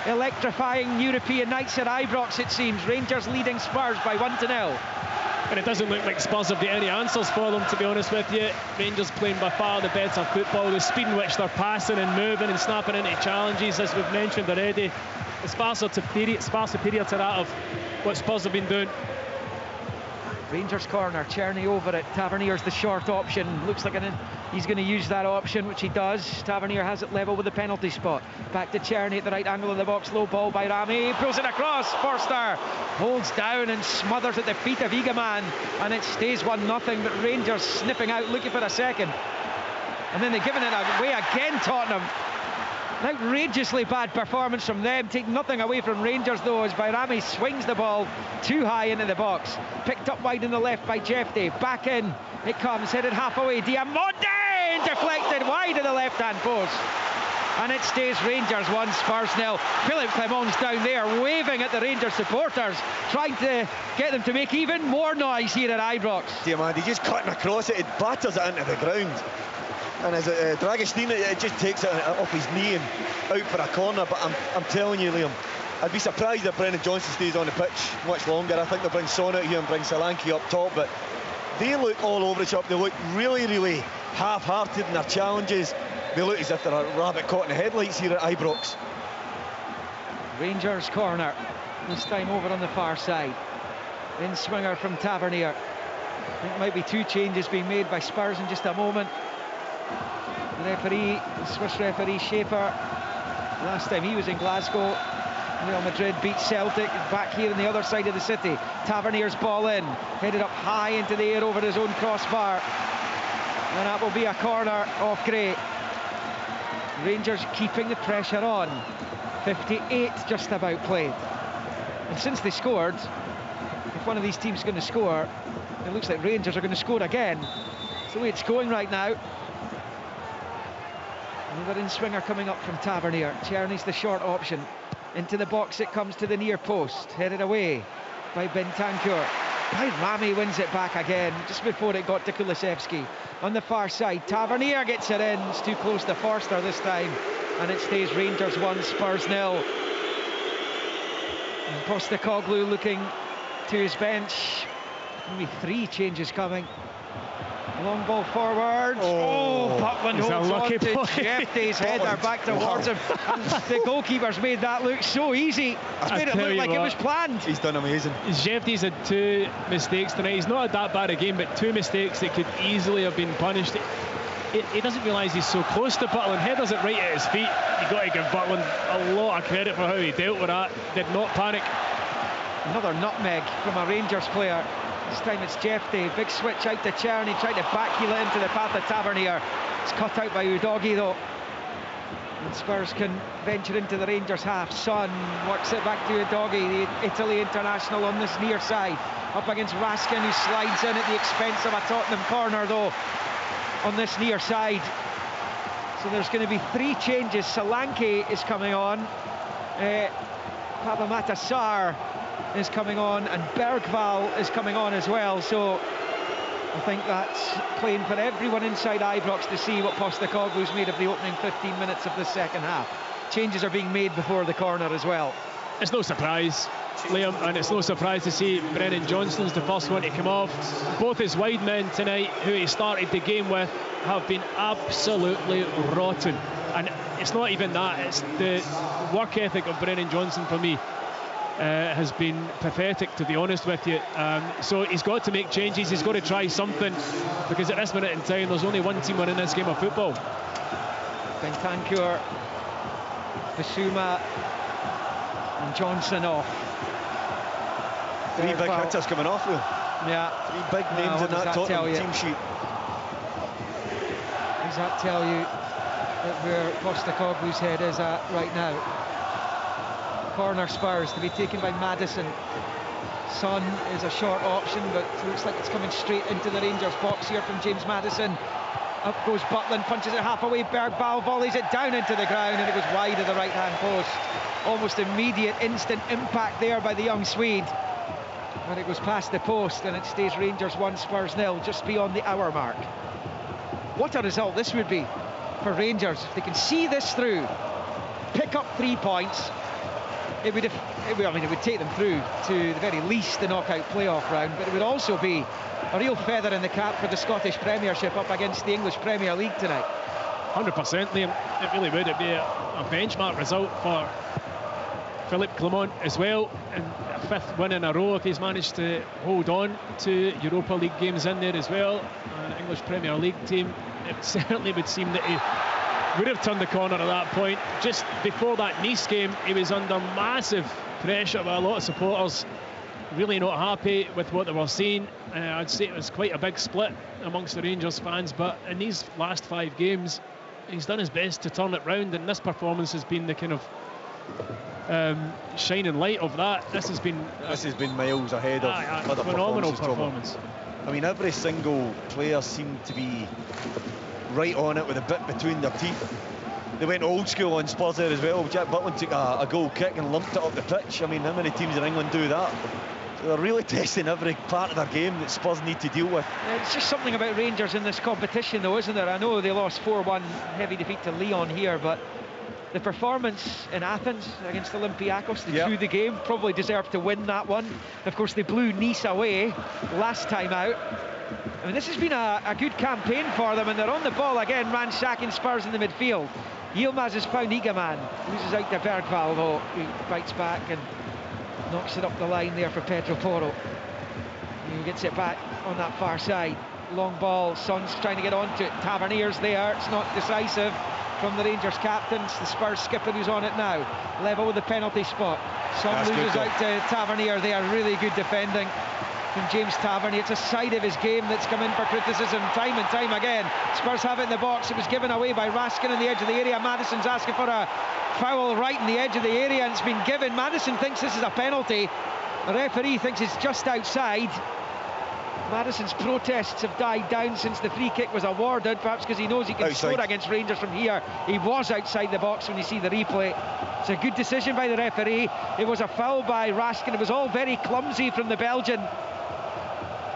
electrifying European nights at Ibrox, it seems. Rangers leading Spurs by 1-0. And it doesn't look like Spurs have got any answers for them, to be honest with you. Rangers playing by far the better football. The speed in which they're passing and moving and snapping into challenges, as we've mentioned already, is far superior to that of what Spurs have been doing. Rangers corner, Czerny over it. Tavernier's the short option. Looks like he's going to use that option, which he does. Tavernier has it level with the penalty spot. Back to Czerny at the right angle of the box. Low ball by Rami. Pulls it across. Forster holds down and smothers at the feet of Egeman, and it stays 1-0. But Rangers sniffing out, looking for a second. And then they're giving it away again, Tottenham. An outrageously bad performance from them. Take nothing away from Rangers though, as Bayrami swings the ball too high into the box. Picked up wide in the left by Jeffy. Back in it comes, headed half away. Diamonde deflected wide of the left hand post, and it stays Rangers 1, Spurs 0. Philippe Clement's down there waving at the Rangers supporters, trying to get them to make even more noise here at Ibrox. Diamande just cutting across it, it batters it into the ground. And as Dragostin, it just takes it off his knee and out for a corner. But I'm telling you, Liam, I'd be surprised if Brennan Johnson stays on the pitch much longer. I think they'll bring Son out here and bring Solanke up top, but they look all over the shop. They look really, really half-hearted in their challenges. They look as if they're a rabbit caught in the headlights here at Ibrox. Rangers corner, this time over on the far side. In swinger from Tavernier. I think there might be 2 changes being made by Spurs in just a moment. The Swiss referee Schaefer, last time he was in Glasgow, Real Madrid beat Celtic. Back here on the other side of the city. Tavernier's ball in, headed up high into the air over his own crossbar, and that will be a corner off Gray. Rangers keeping the pressure on. 58 just about played, and since they scored, if one of these teams is going to score, it looks like Rangers are going to score again. It's the way it's going right now. Another in-swinger coming up from Tavernier. Czerny's the short option. Into the box it comes, to the near post. Headed away by Bentancur. Bayrami wins it back again, just before it got to Kulusevski. On the far side, Tavernier gets it in. It's too close to Forster this time. And it stays Rangers 1, Spurs 0. And Postecoglou looking to his bench. Only 3 changes coming. Long ball forward. Oh, Buckland holds on to Jeffy's header back towards him. The goalkeeper's made that look so easy. It's made it look like it was planned. He's done amazing. Jeffy's had 2 mistakes tonight. He's not had that bad a game, but 2 mistakes that could easily have been punished. He doesn't realise he's so close to Butland. Headers it right at his feet. You've got to give Butland a lot of credit for how he dealt with that. Did not panic. Another nutmeg from a Rangers player. This time it's Jeffy. Big switch out to Czerny, tried to backheel it into the path of Tavernier. It's cut out by Udogie though. And Spurs can venture into the Rangers half. Son works it back to Udogie, the Italy international, on this near side. Up against Raskin, who slides in at the expense of a Tottenham corner though on this near side. So there's going to be 3 changes. Solanke is coming on. Papamatasar is coming on, and Bergvall is coming on as well, so I think that's plain for everyone inside Ibrox to see what Postecoglou's made of the opening 15 minutes of the second half. Changes are being made before the corner as well. It's no surprise, Liam, and it's no surprise to see Brennan Johnston's the first one to come off. Both his wide men tonight, who he started the game with, have been absolutely rotten. And it's not even that, it's the work ethic of Brennan Johnston for me has been pathetic, to be honest with you. So he's got to make changes, he's got to try something, because at this minute in time there's only one team winning this game of football. Bentancur, Bissouma and Johnson off. Three big hitters coming off, Will. Yeah. Three big names in that Tottenham team sheet. Does that tell you that where Postecoglou's head is at right now? Corner Spurs to be taken by Maddison. Son is a short option, but it looks like it's coming straight into the Rangers box here from James Maddison. Up goes Butland, punches it half away. Bergvall volleys it down into the ground, and it was wide of the right-hand post. Almost immediate, instant impact there by the young Swede. But it goes past the post, and it stays Rangers 1, Spurs 0, just beyond the hour mark. What a result this would be for Rangers if they can see this through, pick up 3 points. It would take them through to the very least the knockout playoff round, but it would also be a real feather in the cap for the Scottish Premiership up against the English Premier League tonight. 100%, Liam. It really would. It'd be a benchmark result for Philippe Clement as well, and a 5th win in a row if he's managed to hold on to Europa League games in there as well. English Premier League team, it certainly would seem that he would have turned the corner at that point. Just before that Nice game, he was under massive pressure by a lot of supporters, really not happy with what they were seeing. I'd say it was quite a big split amongst the Rangers fans, but in these last 5 games he's done his best to turn it round, and this performance has been the kind of shining light of that. This has been miles ahead of other phenomenal performance. I mean, every single player seemed to be right on it with a bit between their teeth. They went old school on Spurs there as well. Jack Butland took a goal kick and lumped it up the pitch. I mean, how many teams in England do that? So they're really testing every part of their game that Spurs need to deal with. It's just something about Rangers in this competition though, isn't there? I know they lost 4-1, heavy defeat to Lyon here, but the performance in Athens against Olympiacos, they drew the game, probably deserved to win that one. Of course, they blew Nice away last time out. I mean, this has been a good campaign for them, and they're on the ball again, ransacking Spurs in the midfield. Yilmaz has found Igaman, loses out to Bergvall though, who bites back and knocks it up the line there for Pedro Porro. He gets it back on that far side. Long ball, Son's trying to get onto it. Tavernier's there, it's not decisive from the Rangers captains. The Spurs skipper who's on it now, level with the penalty spot. Son loses out to Tavernier there, really good defending from James Tavernier. It's a side of his game that's come in for criticism time and time again. Spurs have it in the box. It was given away by Raskin on the edge of the area. Maddison's asking for a foul right in the edge of the area, and it's been given. Maddison thinks this is a penalty. The referee thinks it's just outside. Maddison's protests have died down since the free kick was awarded, perhaps because he knows he can score against Rangers from here. He was outside the box when you see the replay. It's a good decision by the referee. It was a foul by Raskin. It was all very clumsy from the Belgian.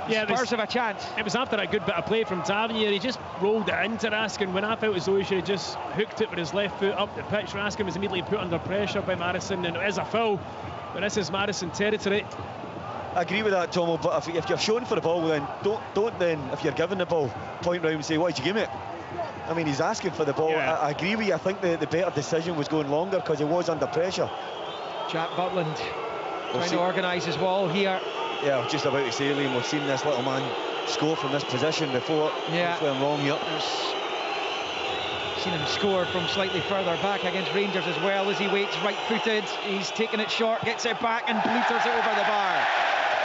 Spurs have a chance. It was after a good bit of play from Tavernier. He just rolled it into Raskin when I felt as though he should have just hooked it with his left foot up the pitch. Raskin was immediately put under pressure by Maddison, and it is a foul, but this is Maddison territory. I agree with that, Tomo, but if you're shown for the ball, then don't then, if you're given the ball, point round and say, what did you give me? I mean, he's asking for the ball. I agree with you. I think the better decision was going longer because he was under pressure. Jack Butland trying to organise his wall here. Yeah, I was just about to say, Liam, we've seen this little man score from this position before. Yeah. Hopefully I'm wrong here. Seen him score from slightly further back against Rangers as well, as he waits right-footed. He's taken it short, gets it back and blooters it over the bar.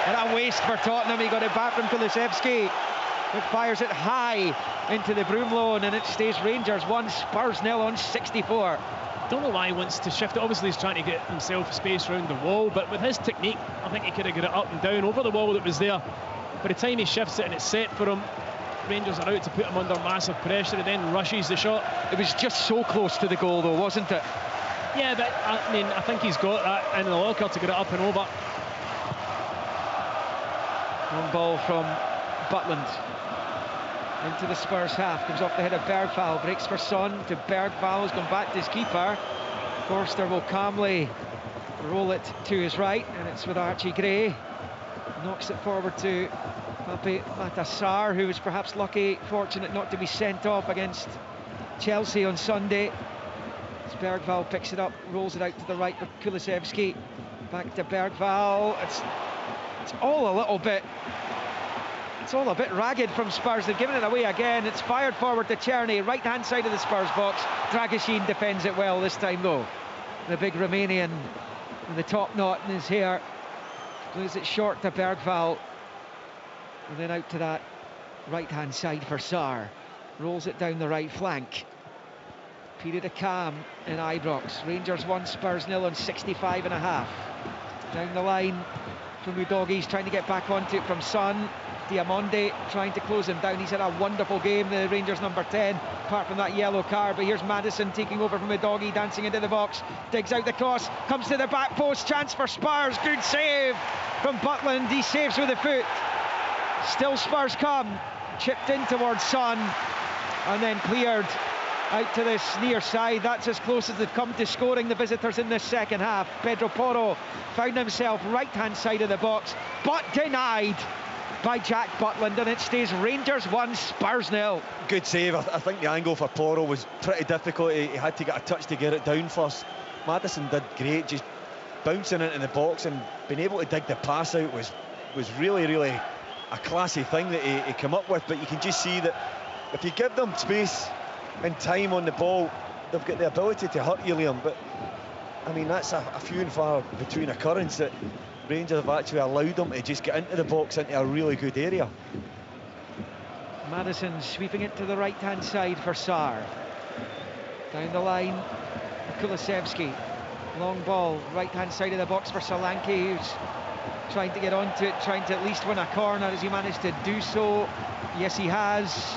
What a waste for Tottenham. He got it back from Kulusevski. It fires it high into the Broomloan, and it stays Rangers 1, Spurs 0 on 64. Don't know why he wants to shift it. Obviously he's trying to get himself space around the wall, but with his technique I think he could have got it up and down over the wall that was there. By the time he shifts it and it's set for him, Rangers are out to put him under massive pressure, and then rushes the shot. It was just so close to the goal though, wasn't it? Yeah, but I mean, I think he's got that in the locker to get it up and over. Long ball from Butland into the Spurs half, comes off the head of Bergvall, breaks for Son to Bergvall, who's gone back to his keeper. Forster will calmly roll it to his right, and it's with Archie Gray. Knocks it forward to Matassar, who was perhaps fortunate not to be sent off against Chelsea on Sunday. As Bergvall picks it up, rolls it out to the right for Kulusevski. Back to Bergvall. It's all a bit ragged from Spurs. They've given it away again. It's fired forward to Černý, right hand side of the Spurs box. Dragusin defends it well this time though. The big Romanian with the top knot in his hair plays it short to Bergvall, and then out to that right hand side for Sarr. Rolls it down the right flank. Period of calm in Ibrox. Rangers 1, Spurs 0 on 65 and a half. Down the line from Udogis, trying to get back onto it from Son. Diamonde trying to close him down. He's had a wonderful game, the Rangers number 10, apart from that yellow card. But here's Maddison taking over from Udogie, dancing into the box, digs out the cross, comes to the back post, chance for Spurs. Good save from Butland. He saves with the foot. Still Spurs come, chipped in towards Son, and then cleared out to this near side. That's as close as they've come to scoring, the visitors, in this second half. Pedro Porro found himself right hand side of the box, but denied by Jack Butland, and it stays Rangers 1, Spurs 0. Good save. I think the angle for Porro was pretty difficult. He had to get a touch to get it down first. Maddison did great, just bouncing into the box and being able to dig the pass out was really a classy thing that he came up with. But you can just see that if you give them space and time on the ball, they've got the ability to hurt you, Liam. But I mean, that's a few and far between occurrence that Rangers have actually allowed them to just get into the box, into a really good area. Maddison sweeping it to the right hand side for Sarr. Down the line, Kulusevski. Long ball, right hand side of the box for Solanke, who's trying to get onto it, trying to at least win a corner. Has he managed to do so? Yes, he has.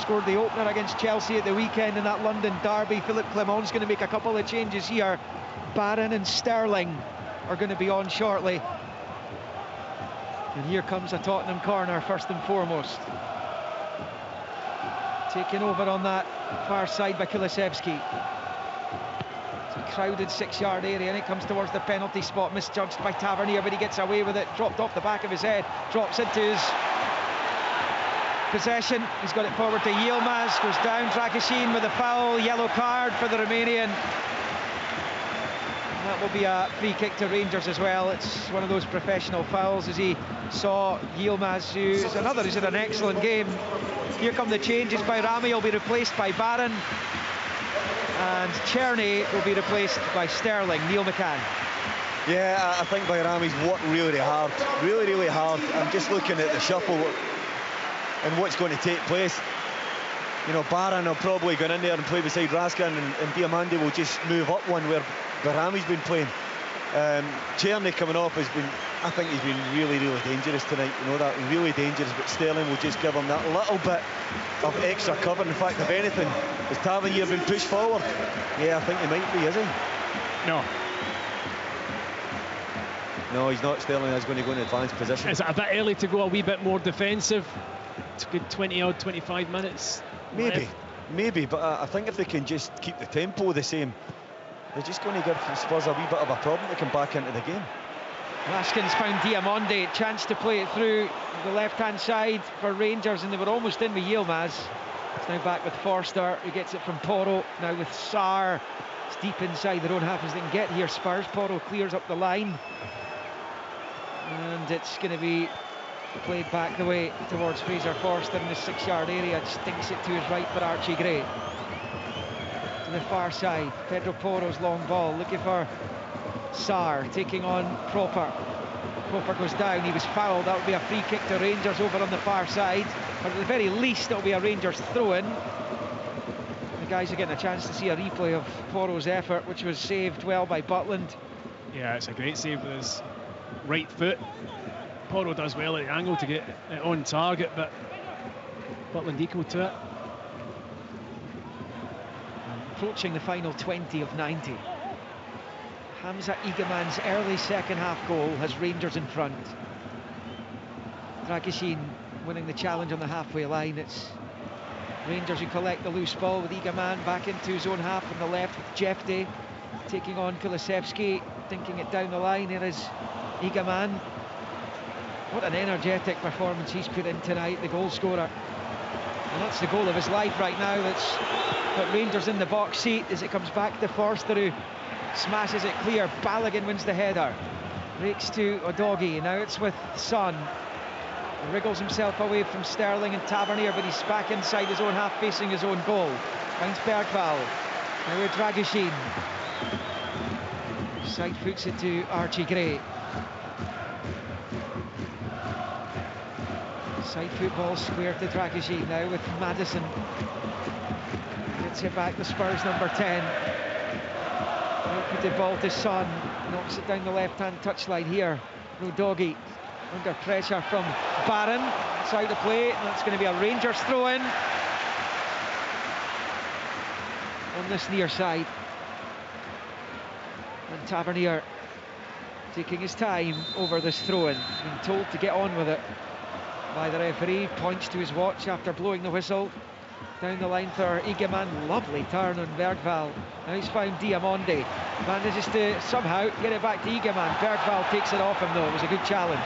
Scored the opener against Chelsea at the weekend in that London derby. Philippe Clement's going to make a couple of changes here. Barron and Sterling are going to be on shortly. And here comes a Tottenham corner first and foremost. Taken over on that far side by Kulusevski. It's a crowded 6-yard area, and it comes towards the penalty spot, misjudged by Tavernier, but he gets away with it. Dropped off the back of his head, drops into his possession. He's got it forward to Yilmaz, goes down. Dragusin with a foul, yellow card for the Romanian. That will be a free kick to Rangers as well. It's one of those professional fouls, as he saw Yilmaz, who's another who's had an excellent game. Here come the changes. Bayrami will be replaced by Barron, and Černý will be replaced by Sterling. Neil McCann. Yeah, I think Bayrami's worked really hard, really hard. I'm just looking at the shuffle and what's going to take place. You know, Barron will probably go in there and play beside Raskin, and Diamande will just move up one where Bayrami's been playing. Černý coming off has been, I think he's been really dangerous tonight. You know that, really dangerous, but Sterling will just give him that little bit of extra cover. In fact, if anything, has Tavernier been pushed forward? Yeah, I think he might be, is he? No, he's not. Sterling is going to go in advanced position. Is it a bit early to go a wee bit more defensive? It's a good 20-odd, 25 minutes. Maybe, but I think if they can just keep the tempo the same, they're just going to give Spurs a wee bit of a problem to come back into the game. Raskin's found Diamande, chance to play it through the left-hand side for Rangers, and they were almost in with Yilmaz. It's now back with Forster, who gets it from Porro, now with Sarr. It's deep inside their own half as they can get here. Spurs, Porro clears up the line, and it's going to be played back the way towards Fraser Forster in the 6-yard area. Stinks it to his right for Archie Gray. To the far side, Pedro Porro's long ball, looking for Sarr, taking on Proper. Proper goes down, he was fouled. That would be a free kick to Rangers over on the far side, but at the very least it'll be a Rangers throw-in. The guys are getting a chance to see a replay of Porro's effort, which was saved well by Butland. Yeah, it's a great save with his right foot. Porro does well at the angle to get it on target, but Butland equal to it. Approaching the final 20 of 90. Hamza Egeman's early second half goal has Rangers in front. Dragishin winning the challenge on the halfway line. It's Rangers who collect the loose ball with Egeman back into his own half on the left with Jefte taking on Kulusevski, thinking it down the line. Here is Egeman. What an energetic performance he's put in tonight, the goal scorer. And that's the goal of his life right now. That's got Rangers in the box seat as it comes back to Forster, who smashes it clear. Balogun wins the header. Breaks to Udogie. Now it's with Son. Wriggles himself away from Sterling and Tavernier, but he's back inside his own half facing his own goal. Finds Bergvall. Now with Dragishin. Side foots it to Archie Gray. Side football square to Dragishin now with Madison. Gets it back to Spurs number 10. Put the ball to Son. Knocks it down the left-hand touchline here. Udogie under pressure from Barron. It's out of play, and that's going to be a Rangers throw-in on this near side. And Tavernier taking his time over this throw-in. Being told to get on with it by the referee. Points to his watch after blowing the whistle. Down the line for Egeman. Lovely turn on Bergvall. Now he's found Diamonde. Manages to somehow get it back to Egeman. Bergvall takes it off him though. It was a good challenge.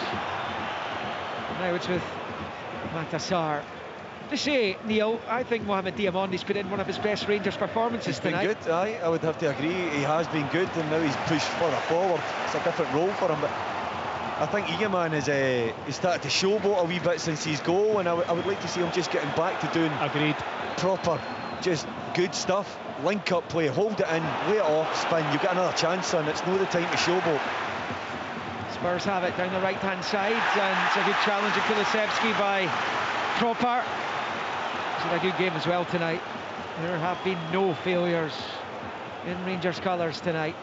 Now it's with Matassar. To say, Neil, I think Mohamed Diamonde's put in one of his best Rangers performances tonight. He's been good, aye, I would have to agree. He has been good, and now he's pushed further forward. It's a different role for him, but I think Egeman he's started to showboat a wee bit since his goal, and I would like to see him just getting back to doing proper, just good stuff. Link up play, hold it in, lay it off, spin. You get another chance, son. It's no the time to showboat. Spurs have it down the right-hand side, and it's a good challenge of Kulusevski by Cropper. He's had a good game as well tonight. There have been no failures in Rangers colours tonight.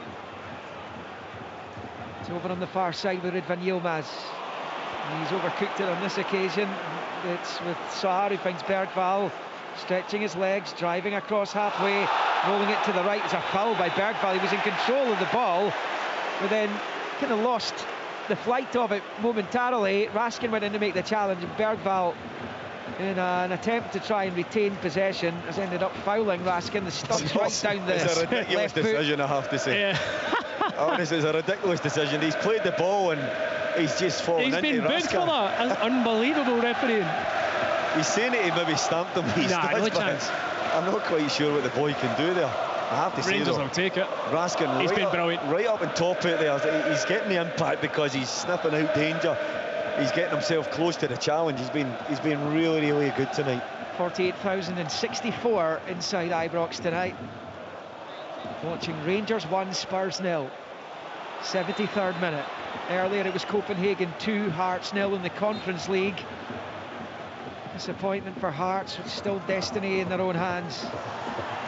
It's over on the far side with Ridvan Yilmaz. He's overcooked it on this occasion. It's with Sarr, who finds Bergvall stretching his legs, driving across halfway, rolling it to the right. It's a foul by Bergvall. He was in control of the ball, but then kind of lost the flight of it momentarily. Raskin went in to make the challenge, and Bergvall, in an attempt to try and retain possession, has ended up fouling Raskin. The stump's right down the It's a ridiculous decision, I have to say. Yeah. Honestly, it's a ridiculous decision. He's played the ball and he's just fallen into Raskin. He's been booed for that. That's unbelievable refereeing. He's saying it, he maybe stamped him. No chance. I'm not quite sure what the boy can do there. I have to say, Rangers will take it. Raskin, he's been brilliant. Right up on top of it there. He's getting the impact because he's sniffing out danger. He's getting himself close to the challenge. He's been really, really good tonight. 48,064 inside Ibrox tonight. Watching Rangers 1, Spurs 0. 73rd minute. Earlier it was Copenhagen 2, Hearts 0 in the Conference League. Disappointment for Hearts, with still destiny in their own hands.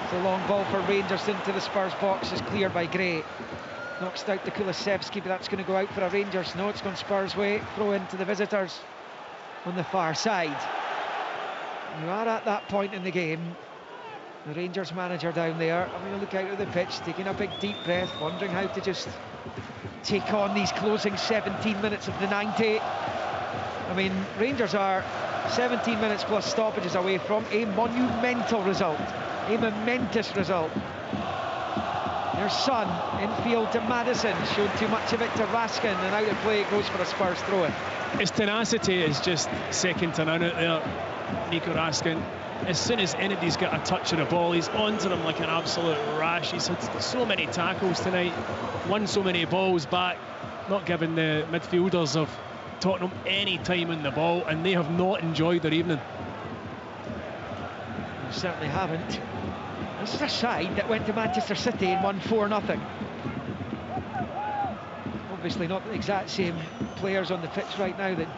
It's a long ball for Rangers into the Spurs box, is cleared by Gray. Knocks out to Kulusevski, but that's going to go out for a Rangers. No, it's gone Spurs' way. Throw into the visitors on the far side. You are at that point in the game. The Rangers manager down there having a look out at the pitch, taking a big deep breath, wondering how to just take on these closing 17 minutes of the 90. I mean, Rangers are 17 minutes plus stoppages away from a monumental result, a momentous result. There's Son, infield to Madison, showed too much of it to Raskin, and out of play it goes for a Spurs throw-in. His tenacity is just second to none out there, Nico Raskin. As soon as anybody's got a touch of the ball, he's onto them like an absolute rash. He's had so many tackles tonight, won so many balls back, not giving the midfielders of Tottenham any time in the ball, and they have not enjoyed their evening. They certainly haven't. This is a side that went to Manchester City and won 4-0. Obviously not the exact same players on the pitch right now that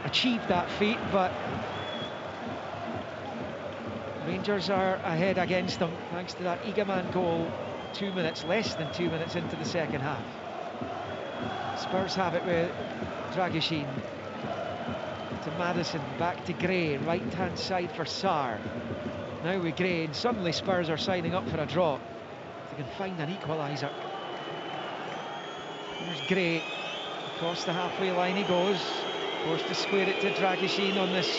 achieved that feat, but Rangers are ahead against them thanks to that Egeman goal 2 minutes, less than 2 minutes into the second half. Spurs have it with Dragishin to Madison, back to Gray, right hand side for Sarr. Now with Gray, and suddenly Spurs are signing up for a draw. They can find an equaliser. There's Gray. Across the halfway line he goes. Forced to square it to Dragusin on this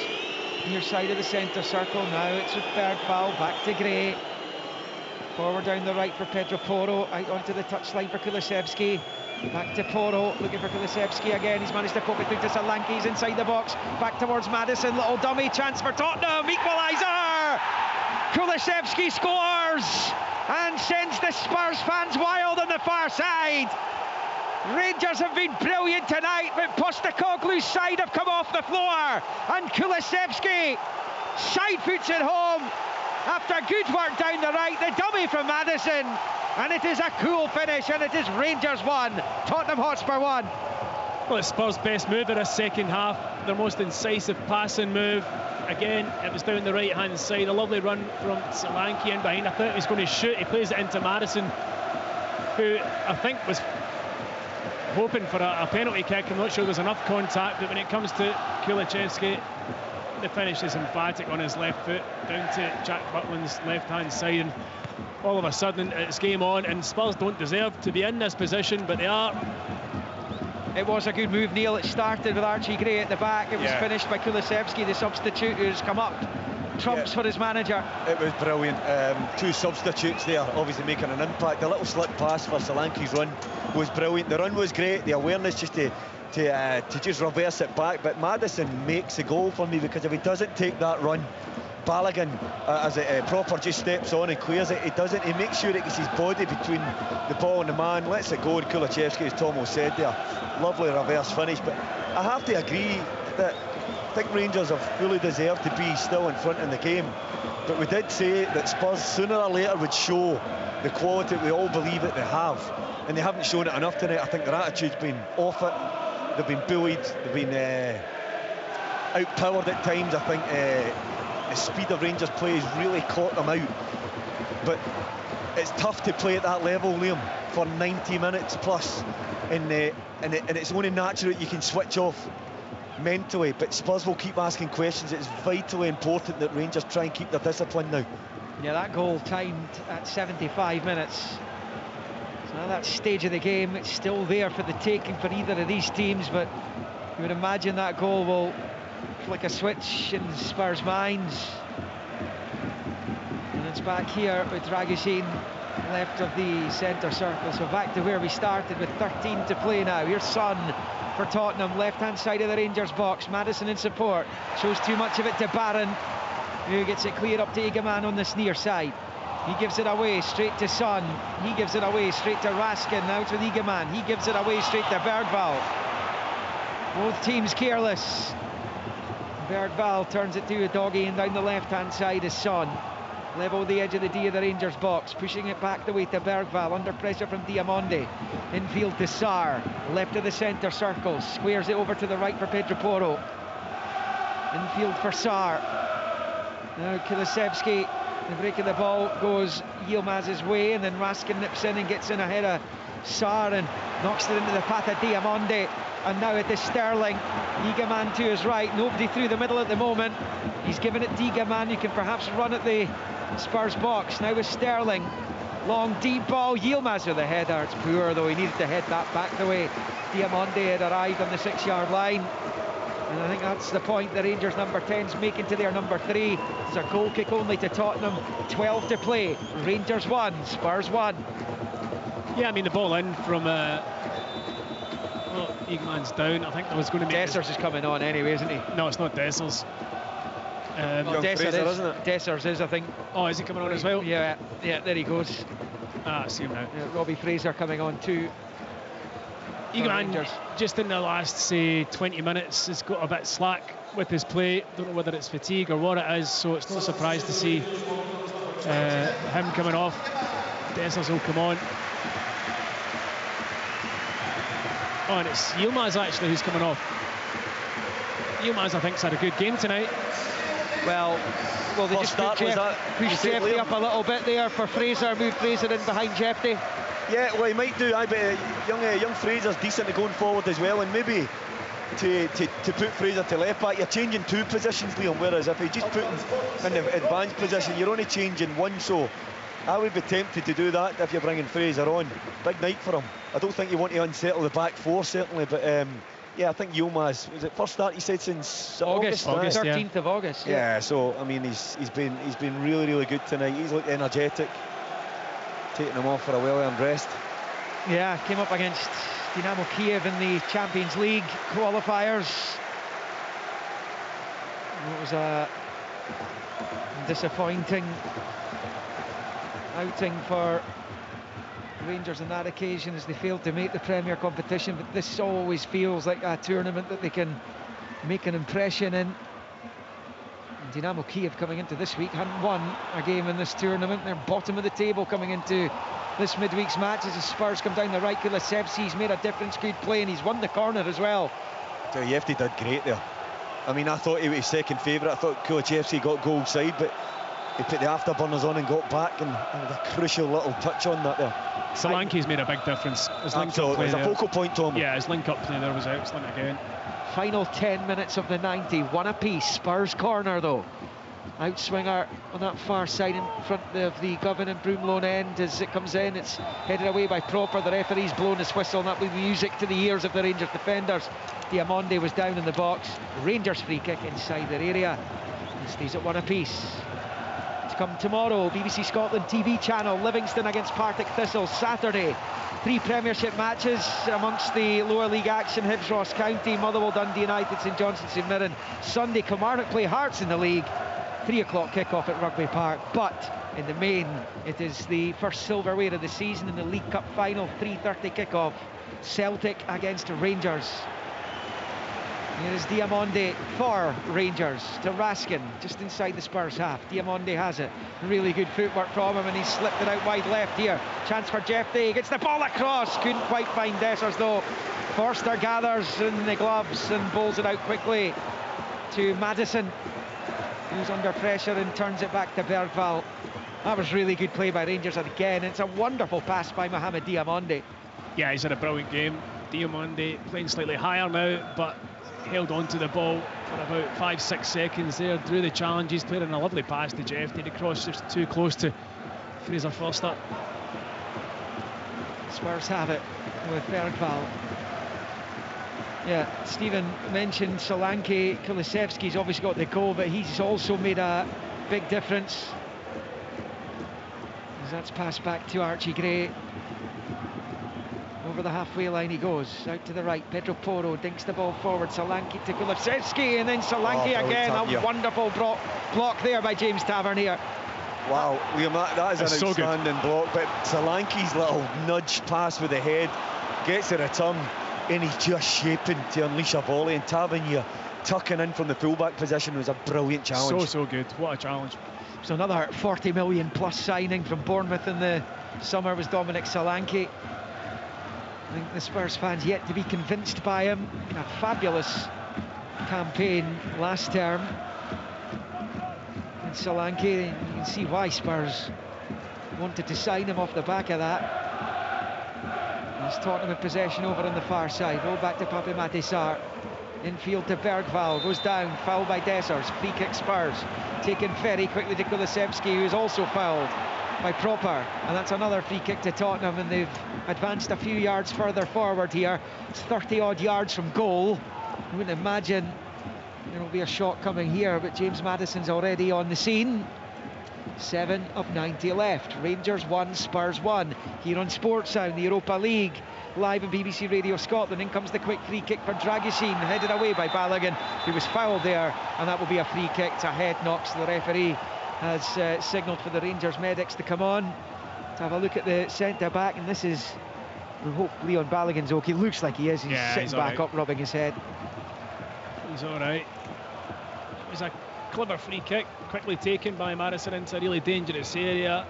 near side of the centre circle. Now it's with Bergvall. Back to Gray. Forward down the right for Pedro Porro. Out onto the touchline for Kulusevski. Back to Porro, looking for Kulusevski again. He's managed to poke it through to Solanke. He's inside the box. Back towards Maddison. Little dummy chance for Tottenham. Equaliser! Kulusevski scores and sends the Spurs fans wild on the far side. Rangers have been brilliant tonight, but Postecoglou's side have come off the floor. And Kulusevski side foots it home after good work down the right. The dummy from Maddison. And it is a cool finish, and it is Rangers 1, Tottenham Hotspur 1. Well, it's Spurs' best move in the second half, their most incisive passing move. Again, it was down the right-hand side, a lovely run from Solanke in behind. I thought he was going to shoot, he plays it into Maddison, who I think was hoping for a penalty kick. I'm not sure there's enough contact, but when it comes to Kulusevski, the finish is emphatic on his left foot, down to Jack Butland's left-hand side, and all of a sudden it's game on, and Spurs don't deserve to be in this position, but they are. It was a good move, Neil. It started with Archie Gray at the back. It was finished by Kulusevski, the substitute, who's come up trumps for his manager. It was brilliant. Two substitutes there, obviously making an impact. The little slip pass for Solanke's run was brilliant. The run was great. The awareness just to just reverse it back. But Maddison makes the goal for me, because if he doesn't take that run, Balogun, as it proper, just steps on and clears it. He doesn't. He makes sure it gets his body between the ball and the man, lets it go, and Kulusevski, as Tomo said there, lovely reverse finish. But I have to agree that I think Rangers have fully deserved to be still in front in the game. But we did say that Spurs sooner or later would show the quality we all believe that they have, and they haven't shown it enough tonight. I think their attitude's been off it. They've been bullied. They've been outpowered at times. I think the speed of Rangers play has really caught them out. But it's tough to play at that level, Liam, for 90 minutes plus, and it's only natural that you can switch off mentally. But Spurs will keep asking questions. It's vitally important that Rangers try and keep their discipline now. Yeah, that goal timed at 75 minutes. So at that stage of the game, it's still there for the taking for either of these teams, but you would imagine that goal will flick a switch in Spurs' minds. And it's back here with Dragusin left of the centre circle, so back to where we started with 13 to play now. Here's Son for Tottenham, left-hand side of the Rangers box. Maddison in support, shows too much of it to Barron, who gets it cleared up to Egeman on this near side. He gives it away straight to Son. He gives it away straight to Raskin. Now to Egeman. He gives it away straight to Bergvall. Both teams careless. Bergvall turns it to a doggy, and down the left-hand side is Son. Level the edge of the D of the Rangers box, pushing it back the way to Bergvall, under pressure from Diamonde. Infield to Sarr, left of the centre circle, squares it over to the right for Pedro Porro. Infield for Sarr. Now Kulusevski, the break of the ball goes Yilmaz's way, and then Raskin nips in and gets in ahead of Sarr and knocks it into the path of Diamonde. And now it is Sterling. Egeman to his right, nobody through the middle at the moment. He's given it to Egeman, who can perhaps run at the Spurs box. Now with Sterling, long deep ball, Yilmaz with the header. It's poor though, he needed to head that back the way Diamonde had arrived on the 6-yard line. And I think that's the point the Rangers number 10's making to their number 3. It's a goal kick only to Tottenham, 12 to play. Rangers 1, Spurs 1. Yeah, I mean the ball in from well, Egeman's down. I think there was going to be... Dessers is coming on anyway, isn't he? No, it's not Dessers. Dessers is, I think. Oh, is he coming on as well? Yeah, there he goes. I see him now. Yeah, Robbie Fraser coming on too. Egeman, just in the last, say, 20 minutes, has got a bit slack with his play. Don't know whether it's fatigue or what it is, so it's no surprise to see him coming off. Dessers will come on. Oh, and it's Yilmaz actually who's coming off. Yilmaz, I think, has had a good game tonight. Well, they just pushed Jeffrey up a little bit there for Fraser, move Fraser in behind Jeffrey. Yeah, well, he might do. But young Fraser's decent at going forward as well, and maybe to put Fraser to left back, you're changing 2 positions, Liam, whereas if you just put him in the advanced position, you're only changing 1, so I would be tempted to do that if you're bringing Fraser on. Big night for him. I don't think you want to unsettle the back four, certainly, but yeah, I think Yilmaz, was it first start he said since August 13th of August. Yeah, so I mean he's been really good tonight. He's looked energetic, taking him off for a well-earned rest. Yeah, came up against Dynamo Kiev in the Champions League qualifiers. It was a disappointing outing for Rangers on that occasion as they failed to make the Premier competition, but this always feels like a tournament that they can make an impression in. And Dynamo Kiev coming into this week hadn't won a game in this tournament. They're bottom of the table coming into this midweek's match as the Spurs come down the right. Kulusevski's made a difference, good play, and he's won the corner as well. Yefty did great there. I mean, I thought he was his second favourite. I thought Kulusevski got goal side, but he put the afterburners on and got back, and with a crucial little touch on that there. Solanke's made a big difference. His Absolutely, there's a focal point to him. Yeah, his link-up play there was excellent again. Final 10 minutes of the 90, one apiece. Spurs corner though. Outswinger on that far side in front of the Govan and Broomloan end as it comes in. It's headed away by Proper. The referee's blown his whistle, and that will be music to the ears of the Rangers defenders. Diamonde was down in the box. Rangers free kick inside their area and stays at one apiece. To come tomorrow, BBC Scotland TV channel, Livingston against Partick Thistle. Saturday, 3 Premiership matches amongst the lower league action. Hibs Ross County, Motherwell Dundee United, St Johnstone St Mirren. Sunday, Kilmarnock play Hearts in the league. 3 o'clock kick-off at Rugby Park, but in the main it is the first silverware of the season in the League Cup final. 3:30 kick-off, Celtic against Rangers. Here is Diamonde for Rangers to Raskin, just inside the Spurs half. Diamonde has it, really good footwork from him, and he's slipped it out wide left here. Chance for Jeff Day, gets the ball across, couldn't quite find Dessers though. Forster gathers in the gloves and bowls it out quickly to Madison, who's under pressure and turns it back to Bergvall. That was really good play by Rangers again. It's a wonderful pass by Mohamed Diamonde. Yeah, he's had a brilliant game. Diamonde playing slightly higher now, but held on to the ball for about 5-6 seconds there, drew the challenges, played in a lovely pass to Jeff. Did he cross just too close to Fraser Forster? Spurs have it with Bergvall. Yeah, Stephen mentioned Solanke. Kulusevski's obviously got the goal, but he's also made a big difference. As that's passed back to Archie Gray. Over the halfway line he goes, out to the right. Pedro Porro dinks the ball forward. Solanke to Kulusevski, and then Solanke again. A wonderful block there by James Tavernier. Wow, Liam, that is an outstanding block, but Solanke's little nudge pass with the head gets the return, and he's just shaping to unleash a volley, and Tavernier tucking in from the fullback position was a brilliant challenge. So good, what a challenge. So another 40 million plus signing from Bournemouth in the summer was Dominic Solanke. I think the Spurs fans yet to be convinced by him. A fabulous campaign last term. And Solanke, you can see why Spurs wanted to sign him off the back of that. He's Tottenham in possession over on the far side. Roll back to Pape Maté Infield to Bergvall, goes down, fouled by Dessers. Free kick Spurs. Taken very quickly to Kulusevski, who is also fouled by Proper, and that's another free kick to Tottenham, and they've advanced a few yards further forward here. It's 30 odd yards from goal. I wouldn't imagine there will be a shot coming here, but James Maddison's already on the scene. 7 of 90 left. Rangers 1, Spurs 1 here on Sportsound, the Europa League, live on BBC Radio Scotland. In comes the quick free kick for Dragusin, headed away by Balogun, who was fouled there, and that will be a free kick. It's a head knocks. The referee has signalled for the Rangers medics to come on to have a look at the centre back, and this is, we hope Leon Balogun's okay. Looks like he is. He's sitting back up, rubbing his head. He's all right. It was a clever free kick, quickly taken by Madison into a really dangerous area.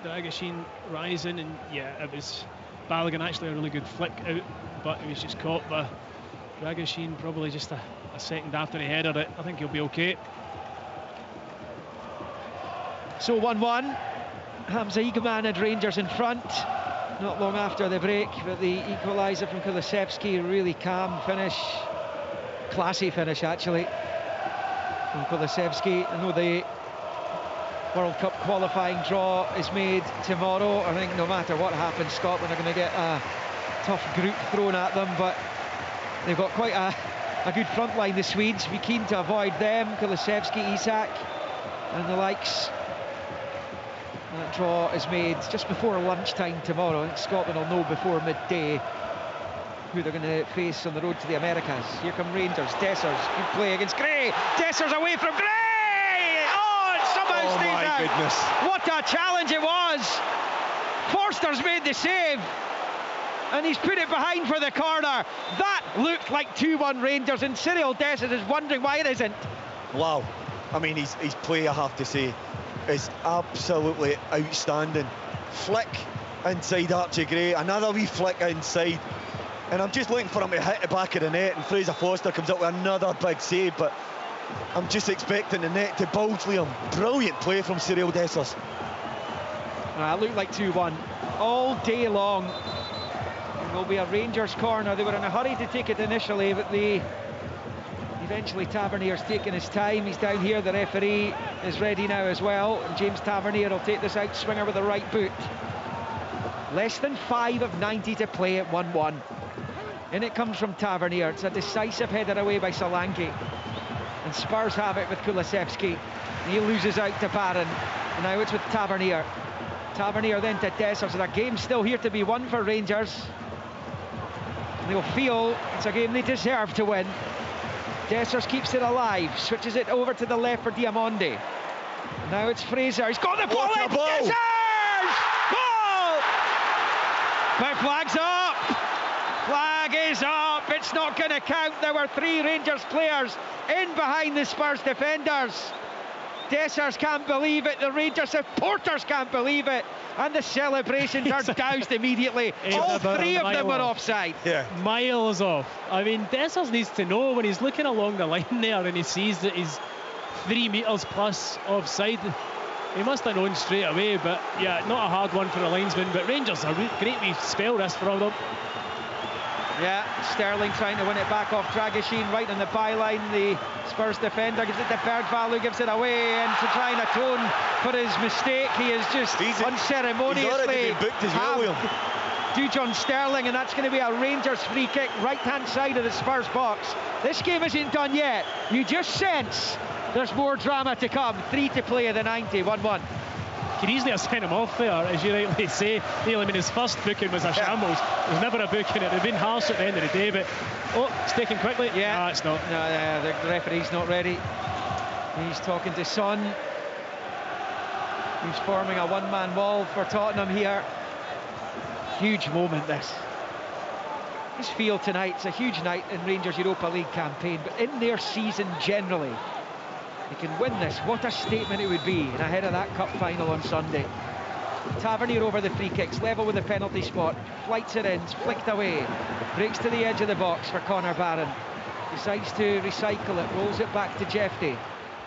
Dragusin rising, and yeah, it was Balogun actually a really good flick out, but he was just caught by Dragusin probably just a second after he headed it. I think he'll be okay. So 1-1, Hamza Igman and Rangers in front not long after the break, but the equaliser from Kulusevski, really calm finish, classy finish actually from Kulusevski. I know the World Cup qualifying draw is made tomorrow. I think no matter what happens, Scotland are going to get a tough group thrown at them, but they've got quite a good front line, the Swedes. Be keen to avoid them. Kulusevski, Isak and the likes. That draw is made just before lunchtime tomorrow. I think Scotland will know before midday who they're going to face on the road to the Americas. Here come Rangers. Dessers, good play against Gray. Dessers away from Gray! Oh, it somehow stays out. Oh my goodness. What a challenge it was. Forster's made the save, and he's put it behind for the corner. That looked like 2-1 Rangers, and Cyril Dessers is wondering why it isn't. Wow. I mean, his play, I have to say, is absolutely outstanding. Flick inside Archie Gray, another wee flick inside, and I'm just looking for him to hit the back of the net, and Fraser Forster comes up with another big save, but I'm just expecting the net to bulge Liam. Brilliant play from Cyril Dessers. It looked like 2-1 all day long. It will be a Rangers corner. They were in a hurry to take it initially, but eventually Tavernier's taken his time. He's down here. The referee is ready now as well, and James Tavernier will take this out swinger with the right boot. Less than 5 of 90 to play at 1-1. In it comes from Tavernier. It's a decisive header away by Solanke, and Spurs have it with Kulusevski. He loses out to Barron, and now it's with Tavernier. Tavernier then to Dessers, and a game still here to be won for Rangers. They'll feel it's a game they deserve to win. Dessers keeps it alive, switches it over to the left for Diamonde. Now it's Fraser, he's got the ball in! Dessers! Goal! But flag's up! Flag is up, it's not going to count. There were 3 Rangers players in behind the Spurs defenders. Dessers can't believe it, the Rangers supporters can't believe it, and the celebrations are doused immediately. All 3 of them were offside. Yeah. Miles off. I mean, Dessers needs to know when he's looking along the line there and he sees that he's 3 metres plus offside. He must have known straight away, but yeah, not a hard one for the linesman, but Rangers a great wee spell this for them. Yeah, Sterling trying to win it back off Dragishin, right on the byline. The Spurs defender gives it to Bergvall, who gives it away, and to try and atone for his mistake, he is just unceremoniously John Sterling, and that's going to be a Rangers free kick, right-hand side of the Spurs box. This game isn't done yet. You just sense there's more drama to come. 3 to play at the 90, 1-1. Could easily have sent him off there, as you rightly say. Neil, I mean, his first booking was a shambles. It was never a booking. It would have been harsh at the end of the day, but it's taken quickly. Yeah, no, it's not. No, the referee's not ready. He's talking to Son, who's forming a one-man wall for Tottenham here. Huge moment, this. This field tonight, it's a huge night in Rangers Europa League campaign, but in their season generally, they can win this. What a statement it would be ahead of that cup final on Sunday. Tavernier over the free kicks, level with the penalty spot, flights it in, flicked away, breaks to the edge of the box for Connor Barron, decides to recycle it, rolls it back to Jeffrey,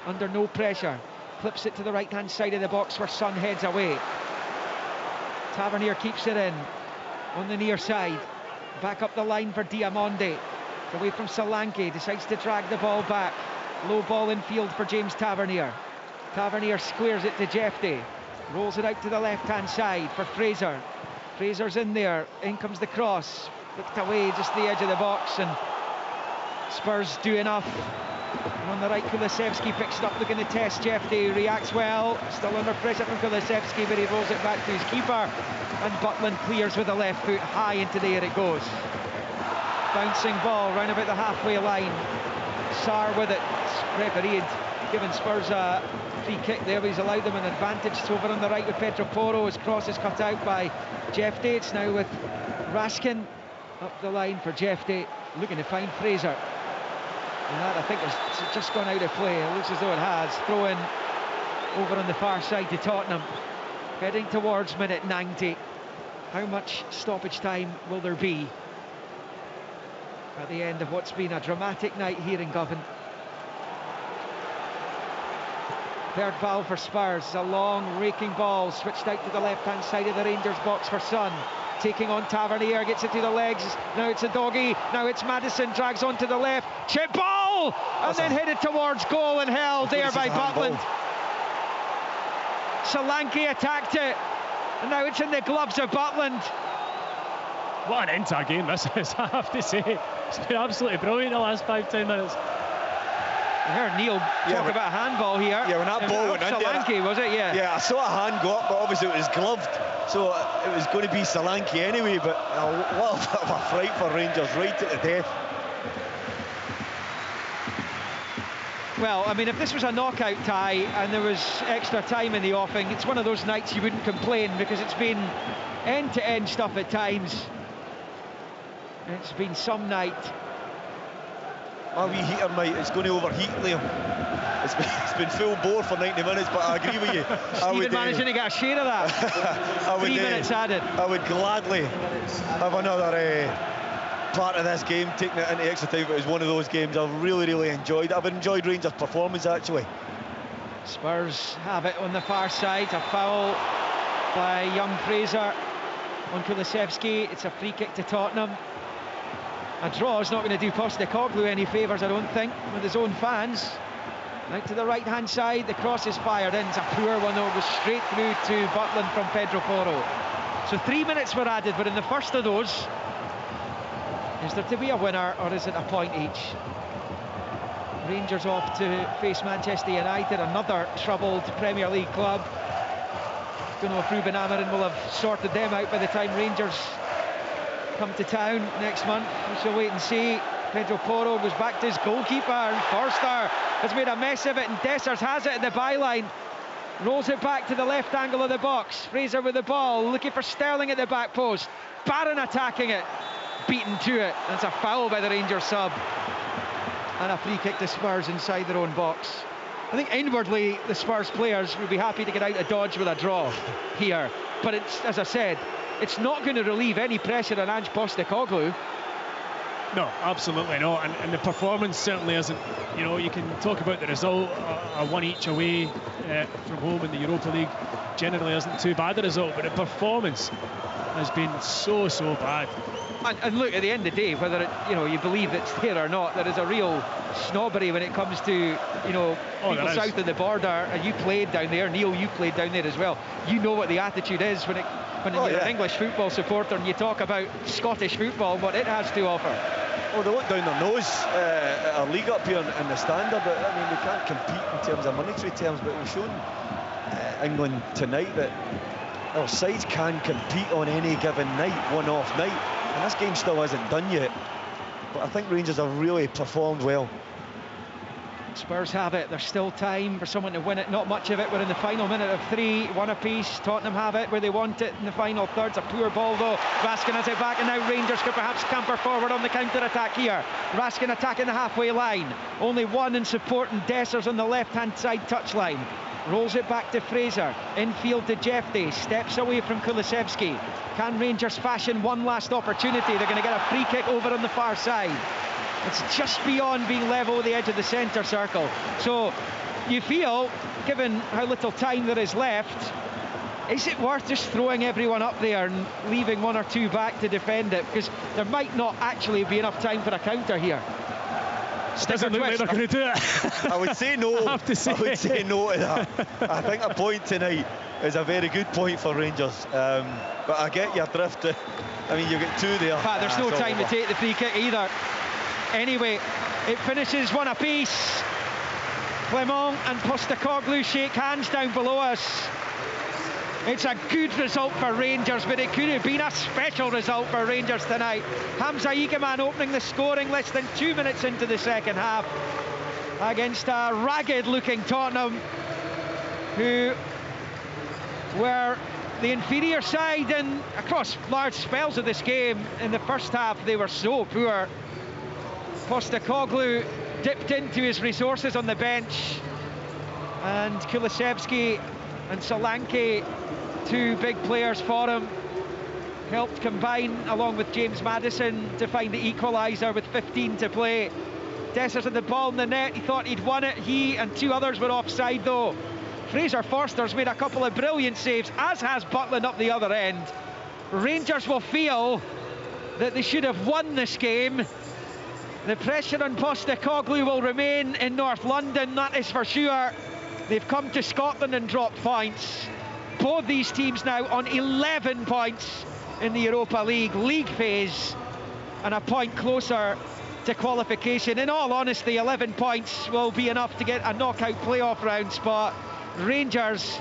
under no pressure, clips it to the right hand side of the box where Son heads away. Tavernier keeps it in on the near side, back up the line for Diamonde, away from Solanke, decides to drag the ball back. Low ball in field for James Tavernier. Tavernier squares it to Jeffrey, rolls it out to the left-hand side for Fraser. Fraser's in there, in comes the cross, looked away just the edge of the box, and Spurs do enough. And on the right, Kulusevski picks it up, looking to test Jeffrey, reacts well, still under pressure from Kulusevski, but he rolls it back to his keeper, and Butland clears with the left foot, high into the air it goes. Bouncing ball round about the halfway line. Sarr with it. Referee had given Spurs a free kick there, but he's allowed them an advantage. It's over on the right with Pedro Porro. His cross is cut out by Jeffrey. It's now with Raskin up the line for Jeffrey, looking to find Fraser. And that, I think, has just gone out of play. It looks as though it has. Throw in over on the far side to Tottenham. Heading towards minute 90. How much stoppage time will there be at the end of what's been a dramatic night here in Govan? Bergvall for Spurs, a long raking ball switched out to the left-hand side of the Rangers box for Son, taking on Tavernier, gets it to the legs, now it's a doggy, now it's Madison, drags on to the left, chip ball, and then headed towards goal and held there by Butland. Solanke attacked it, and now it's in the gloves of Butland. What an entire game this is, I have to say. It's been absolutely brilliant the last 5-10 minutes. I heard Neil talk about handball here. Yeah, when that ball went in Solanke, was it? Yeah. Yeah, I saw a hand go up, but obviously it was gloved, so it was going to be Solanke anyway. But what a bit of a fright for Rangers, right at the death. Well, I mean, if this was a knockout tie and there was extra time in the offing, it's one of those nights you wouldn't complain, because it's been end-to-end stuff at times. It's been some night. My wee heater, mate, it's going to overheat, Liam. It's been full bore for 90 minutes, but I agree with you. Stephen managing to get a share of that. 3 minutes added. I would gladly have another part of this game, taking it into extra time. It was one of those games I've really enjoyed. I've enjoyed Rangers' performance, actually. Spurs have it on the far side. A foul by young Fraser on Kulusevski. It's a free kick to Tottenham. A draw is not going to do Postecoglou any favours, I don't think, with his own fans. Out to the right-hand side, the cross is fired in. It's a poor one, though. It was straight through to Butland from Pedro Porro. So 3 minutes were added, but in the first of those, is there to be a winner, or is it a point each? Rangers off to face Manchester United, another troubled Premier League club. Don't know if Ruben Amorim will have sorted them out by the time Rangers come to town next month. We shall wait and see. Pedro Porro was back to his goalkeeper, and Forster has made a mess of it, and Dessers has it at the byline. Rolls it back to the left angle of the box. Fraser with the ball, looking for Sterling at the back post. Barron attacking it, beaten to it. That's a foul by the Rangers sub. And a free kick to Spurs inside their own box. I think inwardly the Spurs players would be happy to get out of Dodge with a draw here. But it's, as I said, it's not going to relieve any pressure on Ange Postecoglou. No, absolutely not. And the performance certainly isn't. You know, you can talk about the result, a one each away from home in the Europa League generally isn't too bad a result, but the performance has been so bad. And look, at the end of the day, whether it, you believe it's there or not, there is a real snobbery when it comes to people south of the border. And you played down there, Neil, you played down there as well. You know what the attitude is when you're an English football supporter and you talk about Scottish football, what it has to offer. Oh, they look down their nose at our league up here in the standard. But I mean, we can't compete in terms of monetary terms, but we've shown England tonight that our sides can compete on any given night, one-off night. And this game still isn't done yet, but I think Rangers have really performed well. Spurs have it. There's still time for someone to win it. Not much of it. We're in the final minute of 3, one apiece. Tottenham have it where they want it in the final third. It's a poor ball though. Raskin has it back, and now Rangers could perhaps camper forward on the counter-attack here. Raskin attacking the halfway line. Only one in support, and Dessers on the left-hand side touchline. Rolls it back to Fraser. Infield to Jeffrey. Steps away from Kulusevski. Can Rangers fashion one last opportunity? They're going to get a free kick over on the far side. It's just beyond being level with the edge of the centre circle. So you feel, given how little time there is left, is it worth just throwing everyone up there and leaving one or two back to defend it? Because there might not actually be enough time for a counter here. Doesn't look like they're going to do it. I would say no. I would say no to that. I think a point tonight is a very good point for Rangers. But I get your drift. I mean, you get two there. Pat, there's no time to take the free kick either. Anyway, it finishes one apiece. Clement and Postecoglou shake hands down below us. It's a good result for Rangers, but it could have been a special result for Rangers tonight. Hamza Ikeman opening the scoring less than 2 minutes into the second half against a ragged-looking Tottenham, who were the inferior side, and across large spells of this game in the first half they were so poor. Postecoglou dipped into his resources on the bench, and Kulusevski and Solanke, two big players for him, helped combine along with James Maddison to find the equaliser with 15 to play. Dessers had the ball in the net. He thought he'd won it. He and two others were offside though. Fraser Forster's made a couple of brilliant saves, as has Butland up the other end. Rangers will feel that they should have won this game. The pressure on Postecoglou will remain in North London, that is for sure. They've come to Scotland and dropped points. Both these teams now on 11 points in the Europa League phase, and a point closer to qualification. In all honesty, 11 points will be enough to get a knockout playoff round spot. Rangers,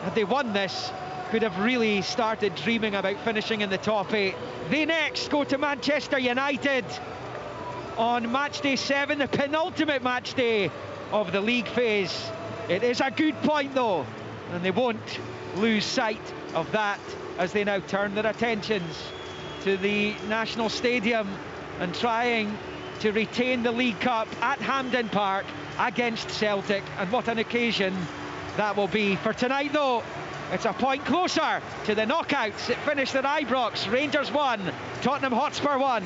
had they won this, could have really started dreaming about finishing in the top 8. They next go to Manchester United on match day 7, the penultimate match day of the league phase. It is a good point though, and they won't lose sight of that as they now turn their attentions to the National Stadium and trying to retain the League Cup at Hampden Park against Celtic. And what an occasion that will be. For tonight though, it's a point closer to the knockouts. It finished at Ibrox. Rangers 1, Tottenham Hotspur 1.